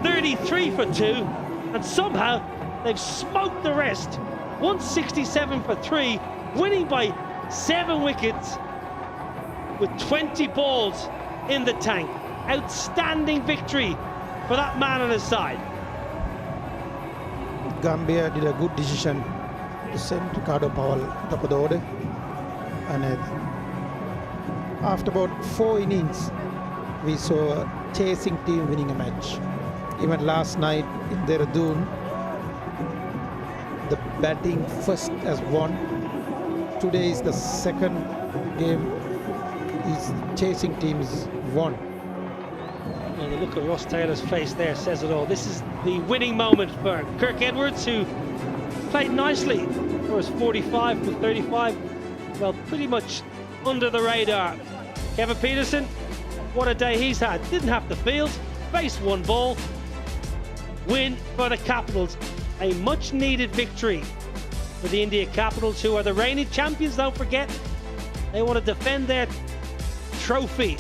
33 for 2, and somehow they've smoked the rest. 167 for 3, winning by 7 wickets with 20 balls in the tank. Outstanding victory for that man on his side. Gambhir did a good decision to send Ricardo Powell top of the order, and after about 4 innings we saw a chasing team winning a match. Even last night in Dehradun, the batting first has won. Today is the second game is chasing teams won. Well, the look at Ross Taylor's face there says it all. This is the winning moment for Kirk Edwards, who played nicely for his 45 for 35. Well, pretty much under the radar. Kevin Pietersen, what a day he's had. Didn't have to field, faced 1 ball. Win for the Capitals. A much needed victory for the India Capitals, who are the reigning champions, don't forget. They want to defend their trophy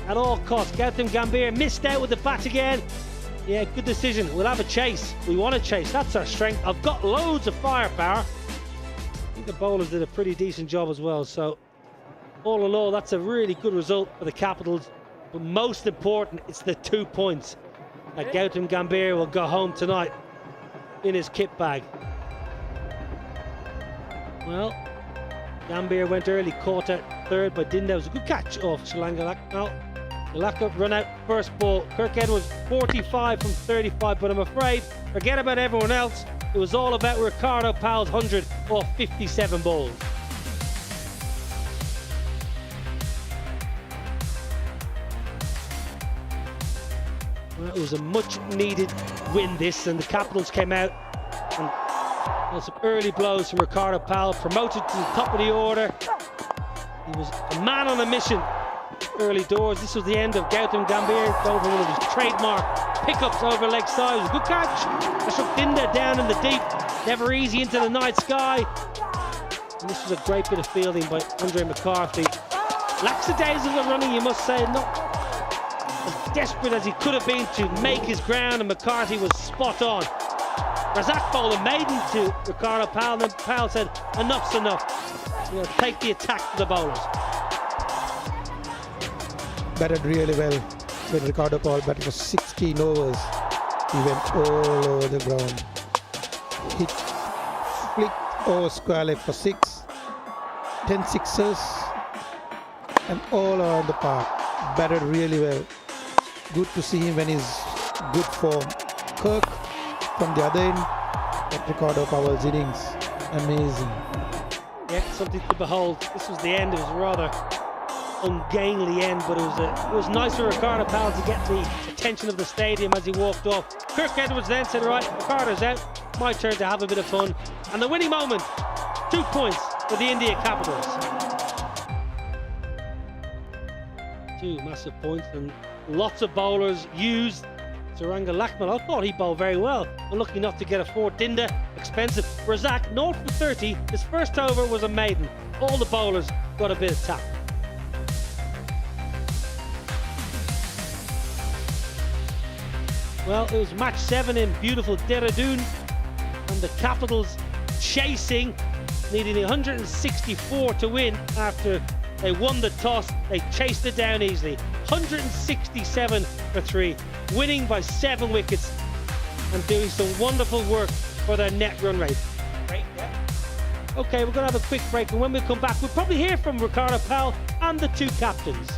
at all costs. Gautam Gambhir missed out with the bat again. Yeah, good decision. We'll have a chase. We want to chase. That's our strength. I've got loads of firepower. I think the bowlers did a pretty decent job as well. So, all in all, that's a really good result for the Capitals. But most important, it's the 2 points that Gautam Gambhir will go home tonight in his kit bag. Well, Gambhir went early, caught at third, but didn't. That was a good catch off Shalanga. No, Dilhara run out first ball. Kirk Edwards 45 from 35, but I'm afraid, forget about everyone else. It was all about Ricardo Powell's 100 off 57 balls. Well, it was a much needed win this, and the Capitals came out and some early blows from Ricardo Powell, promoted to the top of the order. He was a man on a mission early doors. This was the end of Gautam Gambhir going for one of his trademark pickups over leg side. It was a good catch. Ashok down in the deep, never easy into the night sky. And this was a great bit of fielding by Andre McCarthy. Lackadaisical running, you must say, not as desperate as he could have been to make his ground, and McCarthy was spot on. Razak bowled a maiden to Ricardo Powell, and Powell said, enough's enough. You know, take the attack to the bowlers. Batted really well with Ricardo Powell, but it was 16 overs. He went all over the ground. He flicked over square leg for 6, 10 sixes, and all around the park. Batted really well. Good to see him when he's good form. Kirk from the other end at Ricardo Powell's innings. Amazing. Yeah, something to behold. This was the end. It was a rather ungainly end, but it was nice for Ricardo Powell to get the attention of the stadium as he walked off. Kirk Edwards then said, right, Ricardo's out, my turn to have a bit of fun. And the winning moment, 2 points for the India Capitals. 2 massive points, and lots of bowlers used. Saranga Lakmal, I thought he bowled very well. Unlucky not to get a 4. Dinda, expensive. Razak, 0 for 30. His first over was a maiden. All the bowlers got a bit of tap. Well, it was match 7 in beautiful Dehradun, and the Capitals chasing, needing 164 to win after they won the toss. They chased it down easily. 167 for 3, winning by 7 wickets and doing some wonderful work for their net run rate. Great, yeah. Okay, we're going to have a quick break, and when we come back, we'll probably hear from Ricardo Powell and the 2 captains.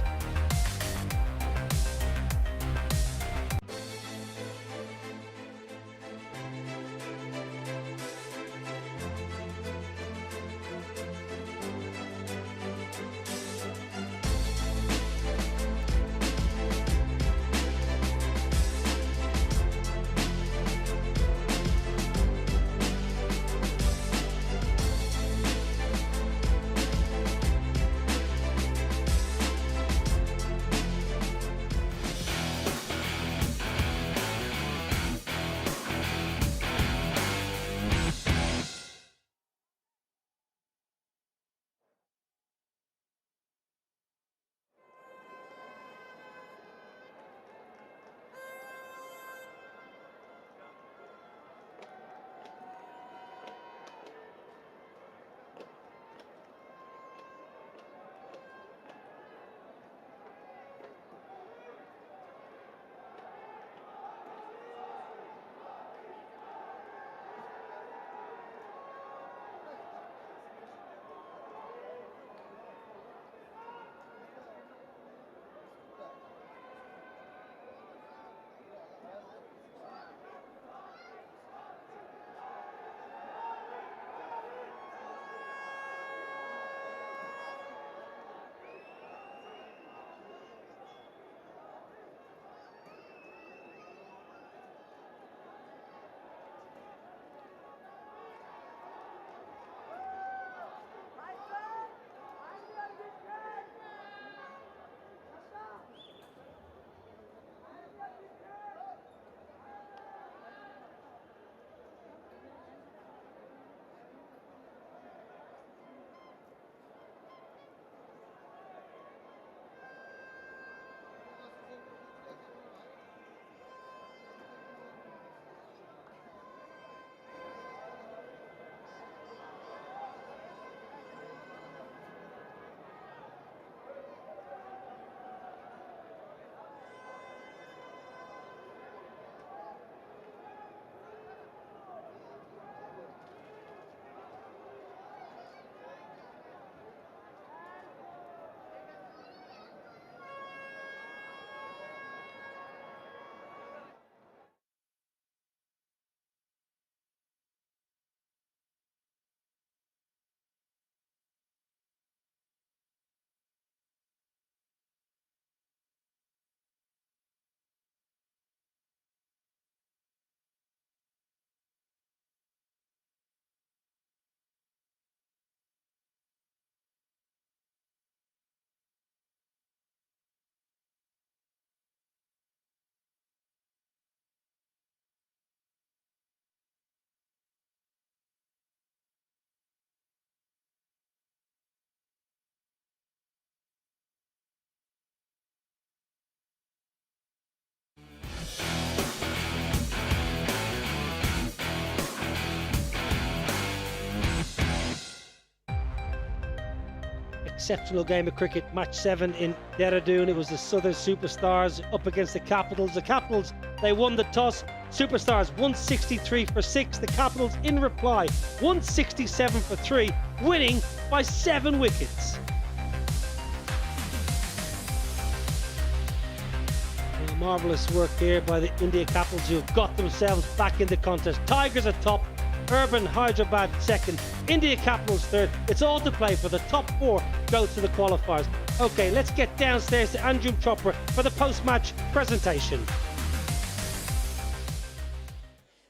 exceptional game of cricket, match 7 in Dehradun. It was the Southern Superstars up against the Capitals. The Capitals, they won the toss. Superstars 163 for 6. The Capitals in reply 167 for 3, winning by 7 wickets. Marvellous work here by the India Capitals, who have got themselves back in the contest. Tigers at top, Urban Hyderabad second, India Capitals third. It's all to play for. The top 4 go to the qualifiers. Okay, let's get downstairs to Anjum Chopra for the post-match presentation.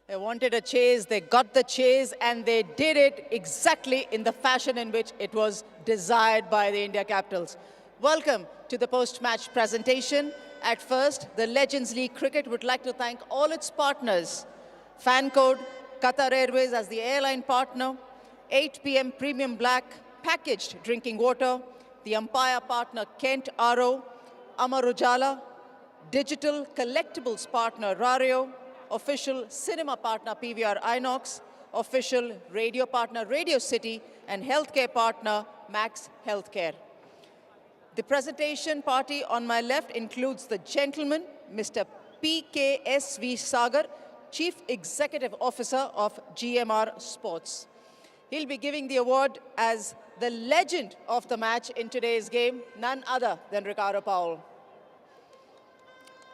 They wanted a chase, they got the chase, and they did it exactly in the fashion in which it was desired by the India Capitals. Welcome to the post-match presentation. At first, the Legends League Cricket would like to thank all its partners. Fan Code, Qatar Airways as the airline partner, 8 PM Premium Black, packaged drinking water, the umpire partner Kent Aro, Amar Ujala, digital collectibles partner Rario, official cinema partner PVR Inox, official radio partner Radio City, and healthcare partner Max Healthcare. The presentation party on my left includes the gentleman, Mr. PKSV Sagar, Chief Executive Officer of GMR Sports. He'll be giving the award as the legend of the match in today's game, none other than Ricardo Powell.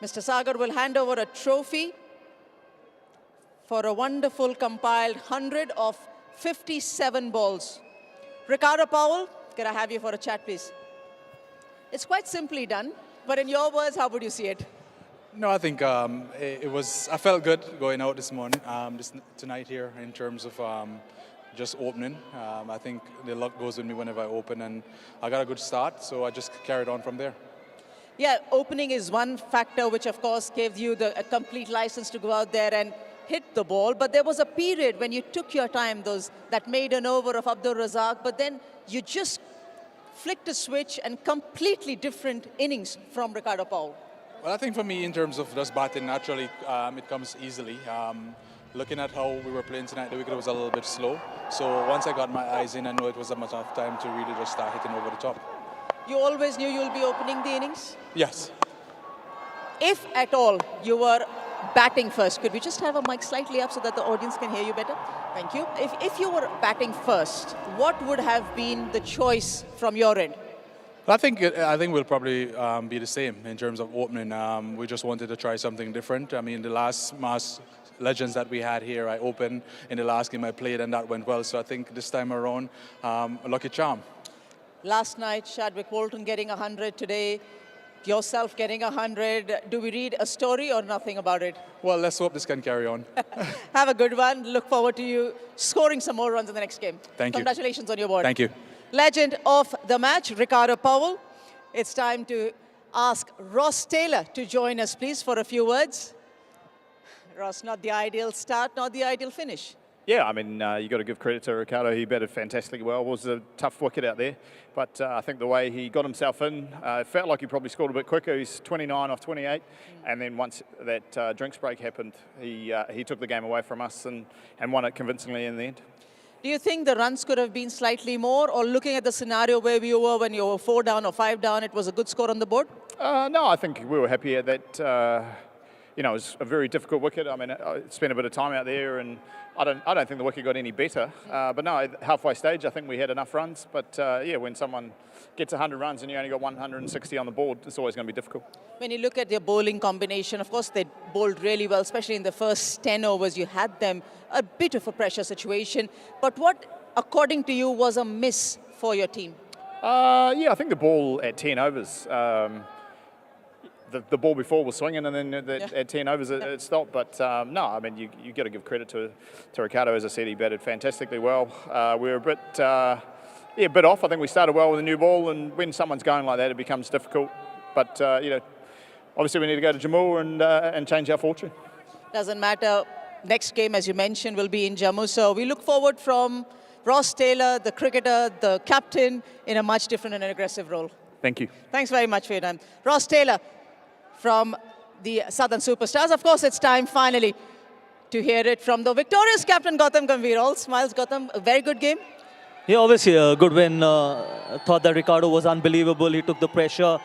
Mr. Sagar will hand over a trophy for a wonderful compiled 100 of 57 balls. Ricardo Powell, can I have you for a chat, please? It's quite simply done, but in your words, how would you see it? No, I think I felt good going out this morning, tonight here in terms of just opening. I think the luck goes with me whenever I open, and I got a good start, so I just carried on from there. Yeah, opening is one factor which, of course, gave you a complete license to go out there and hit the ball. But there was a period when you took your time, that maiden over of Abdul Razak, but then you just flicked a switch and completely different innings from Ricardo Powell. Well, I think for me, in terms of just batting, naturally, it comes easily. Looking at how we were playing tonight, the wicket was a little bit slow. So once I got my eyes in, I know it was a matter of time to really just start hitting over the top. You always knew you'll be opening the innings? Yes. If at all you were batting first, could we just have a mic slightly up so that the audience can hear you better? Thank you. If you were batting first, what would have been the choice from your end? I think we'll probably be the same in terms of opening. We just wanted to try something different. I mean, the last mass Legends that we had here, I opened in the last game I played, and that went well. So I think this time around, a lucky charm. Last night, Chadwick Walton getting 100. Today, yourself getting 100. Do we read a story or nothing about it? Well, let's hope this can carry on. Have a good one. Look forward to you scoring some more runs in the next game. Thank you. Congratulations on your board. Thank you. Legend of the match, Ricardo Powell. It's time to ask Ross Taylor to join us, please, for a few words. Ross, not the ideal start, not the ideal finish. Yeah, I mean, you got to give credit to Ricardo. He batted fantastically well. It was a tough wicket out there, but I think the way he got himself in, it felt like he probably scored a bit quicker. He's 29 off 28, and then once that drinks break happened, he took the game away from us and won it convincingly in the end. Do you think the runs could have been slightly more, or looking at the scenario where you were when you were 4 down or 5 down, it was a good score on the board? No, I think we were happy at that. It was a very difficult wicket. I mean, I spent a bit of time out there, and I don't think the wicket got any better. But no, halfway stage, I think we had enough runs. But yeah, when someone gets 100 runs and you only got 160 on the board, it's always going to be difficult. When you look at their bowling combination, of course, they bowled really well, especially in the first 10 overs. You had them a bit of a pressure situation. But what, according to you, was a miss for your team? Yeah, I think the ball at 10 overs. The ball before was swinging, and then at 10 overs it stopped. But no, I mean, you got to give credit to Ricardo. As I said, he batted fantastically well. We were a bit off. I think we started well with a new ball, and when someone's going like that, it becomes difficult. But obviously we need to go to Jammu and change our fortune. Doesn't matter. Next game, as you mentioned, will be in Jammu. So we look forward from Ross Taylor, the cricketer, the captain, in a much different and aggressive role. Thank you. Thanks very much for your time. Ross Taylor from the Southern Superstars. Of course, it's time finally to hear it from the victorious captain, Gautam Gambhir. All smiles, Gautam. A very good game. Yeah, obviously a good win. Thought that Ricardo was unbelievable. He took the pressure,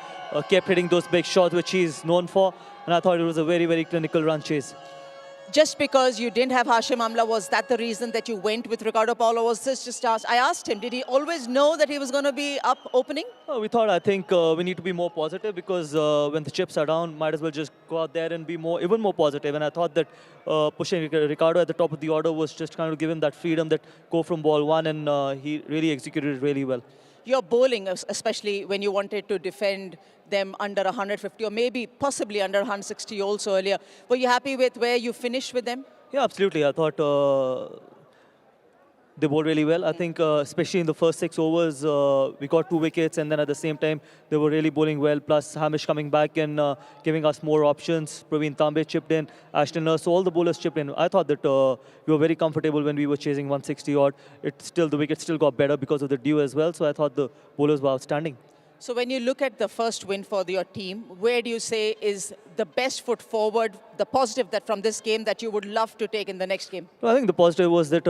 kept hitting those big shots which he's known for, and I thought it was a very, very clinical run chase. Just because you didn't have Hashim Amla, was that the reason that you went with Ricardo Powell, or was this just I asked him, did he always know that he was going to be up opening? We thought, I think we need to be more positive because when the chips are down, might as well just go out there and be even more positive. And I thought that pushing Ricardo at the top of the order was just kind of give him that freedom that go from ball one, and he really executed it really well. Your bowling, especially when you wanted to defend them under 150 or maybe possibly under 160 also earlier, were you happy with where you finished with them? Yeah, absolutely. I thought they bowled really well. I think especially in the first 6 overs, we got 2 wickets, and then at the same time, they were really bowling well. Plus Hamish coming back and giving us more options. Pravin, Tambe chipped in, Ashton, so all the bowlers chipped in. I thought that we were very comfortable when we were chasing 160 odd. The wicket still got better because of the dew as well. So I thought the bowlers were outstanding. So when you look at the first win for your team, where do you say is the best foot forward, the positive that from this game that you would love to take in the next game? Well, I think the positive was that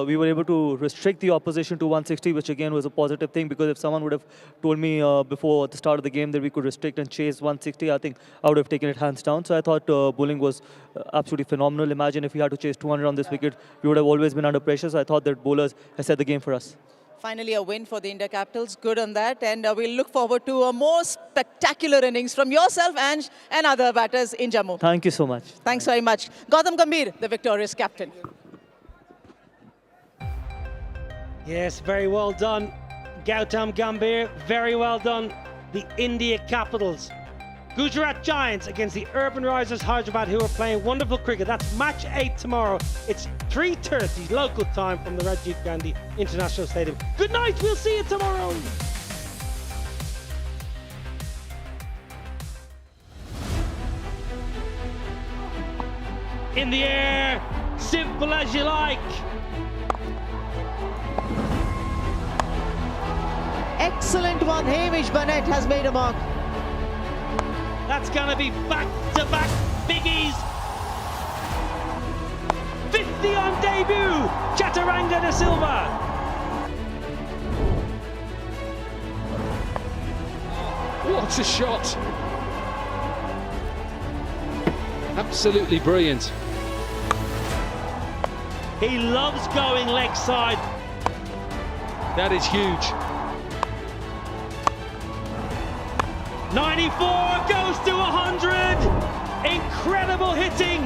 we were able to restrict the opposition to 160, which again was a positive thing, because if someone would have told me before the start of the game that we could restrict and chase 160, I think I would have taken it hands down. So I thought bowling was absolutely phenomenal. Imagine if we had to chase 200 on this wicket, we would have always been under pressure. So I thought that bowlers had set the game for us. Finally, a win for the India Capitals. Good on that. And we'll look forward to a more spectacular innings from yourself and other batters in Jammu. Thank you so much. Thanks very much. Gautam Gambhir, the victorious captain. Yes, very well done. Gautam Gambhir, very well done. The India Capitals. Gujarat Giants against the Urban Risers Hyderabad, who are playing wonderful cricket. That's match 8 tomorrow. It's 3:30 local time from the Rajiv Gandhi International Stadium. Good night, we'll see you tomorrow. In the air, simple as you like. Excellent one. Hamish Bennett has made a mark. That's going to be back-to-back biggies. 50 on debut, Chaturanga da Silva. What a shot. Absolutely brilliant. He loves going leg side. That is huge. 94 goes to 100. Incredible hitting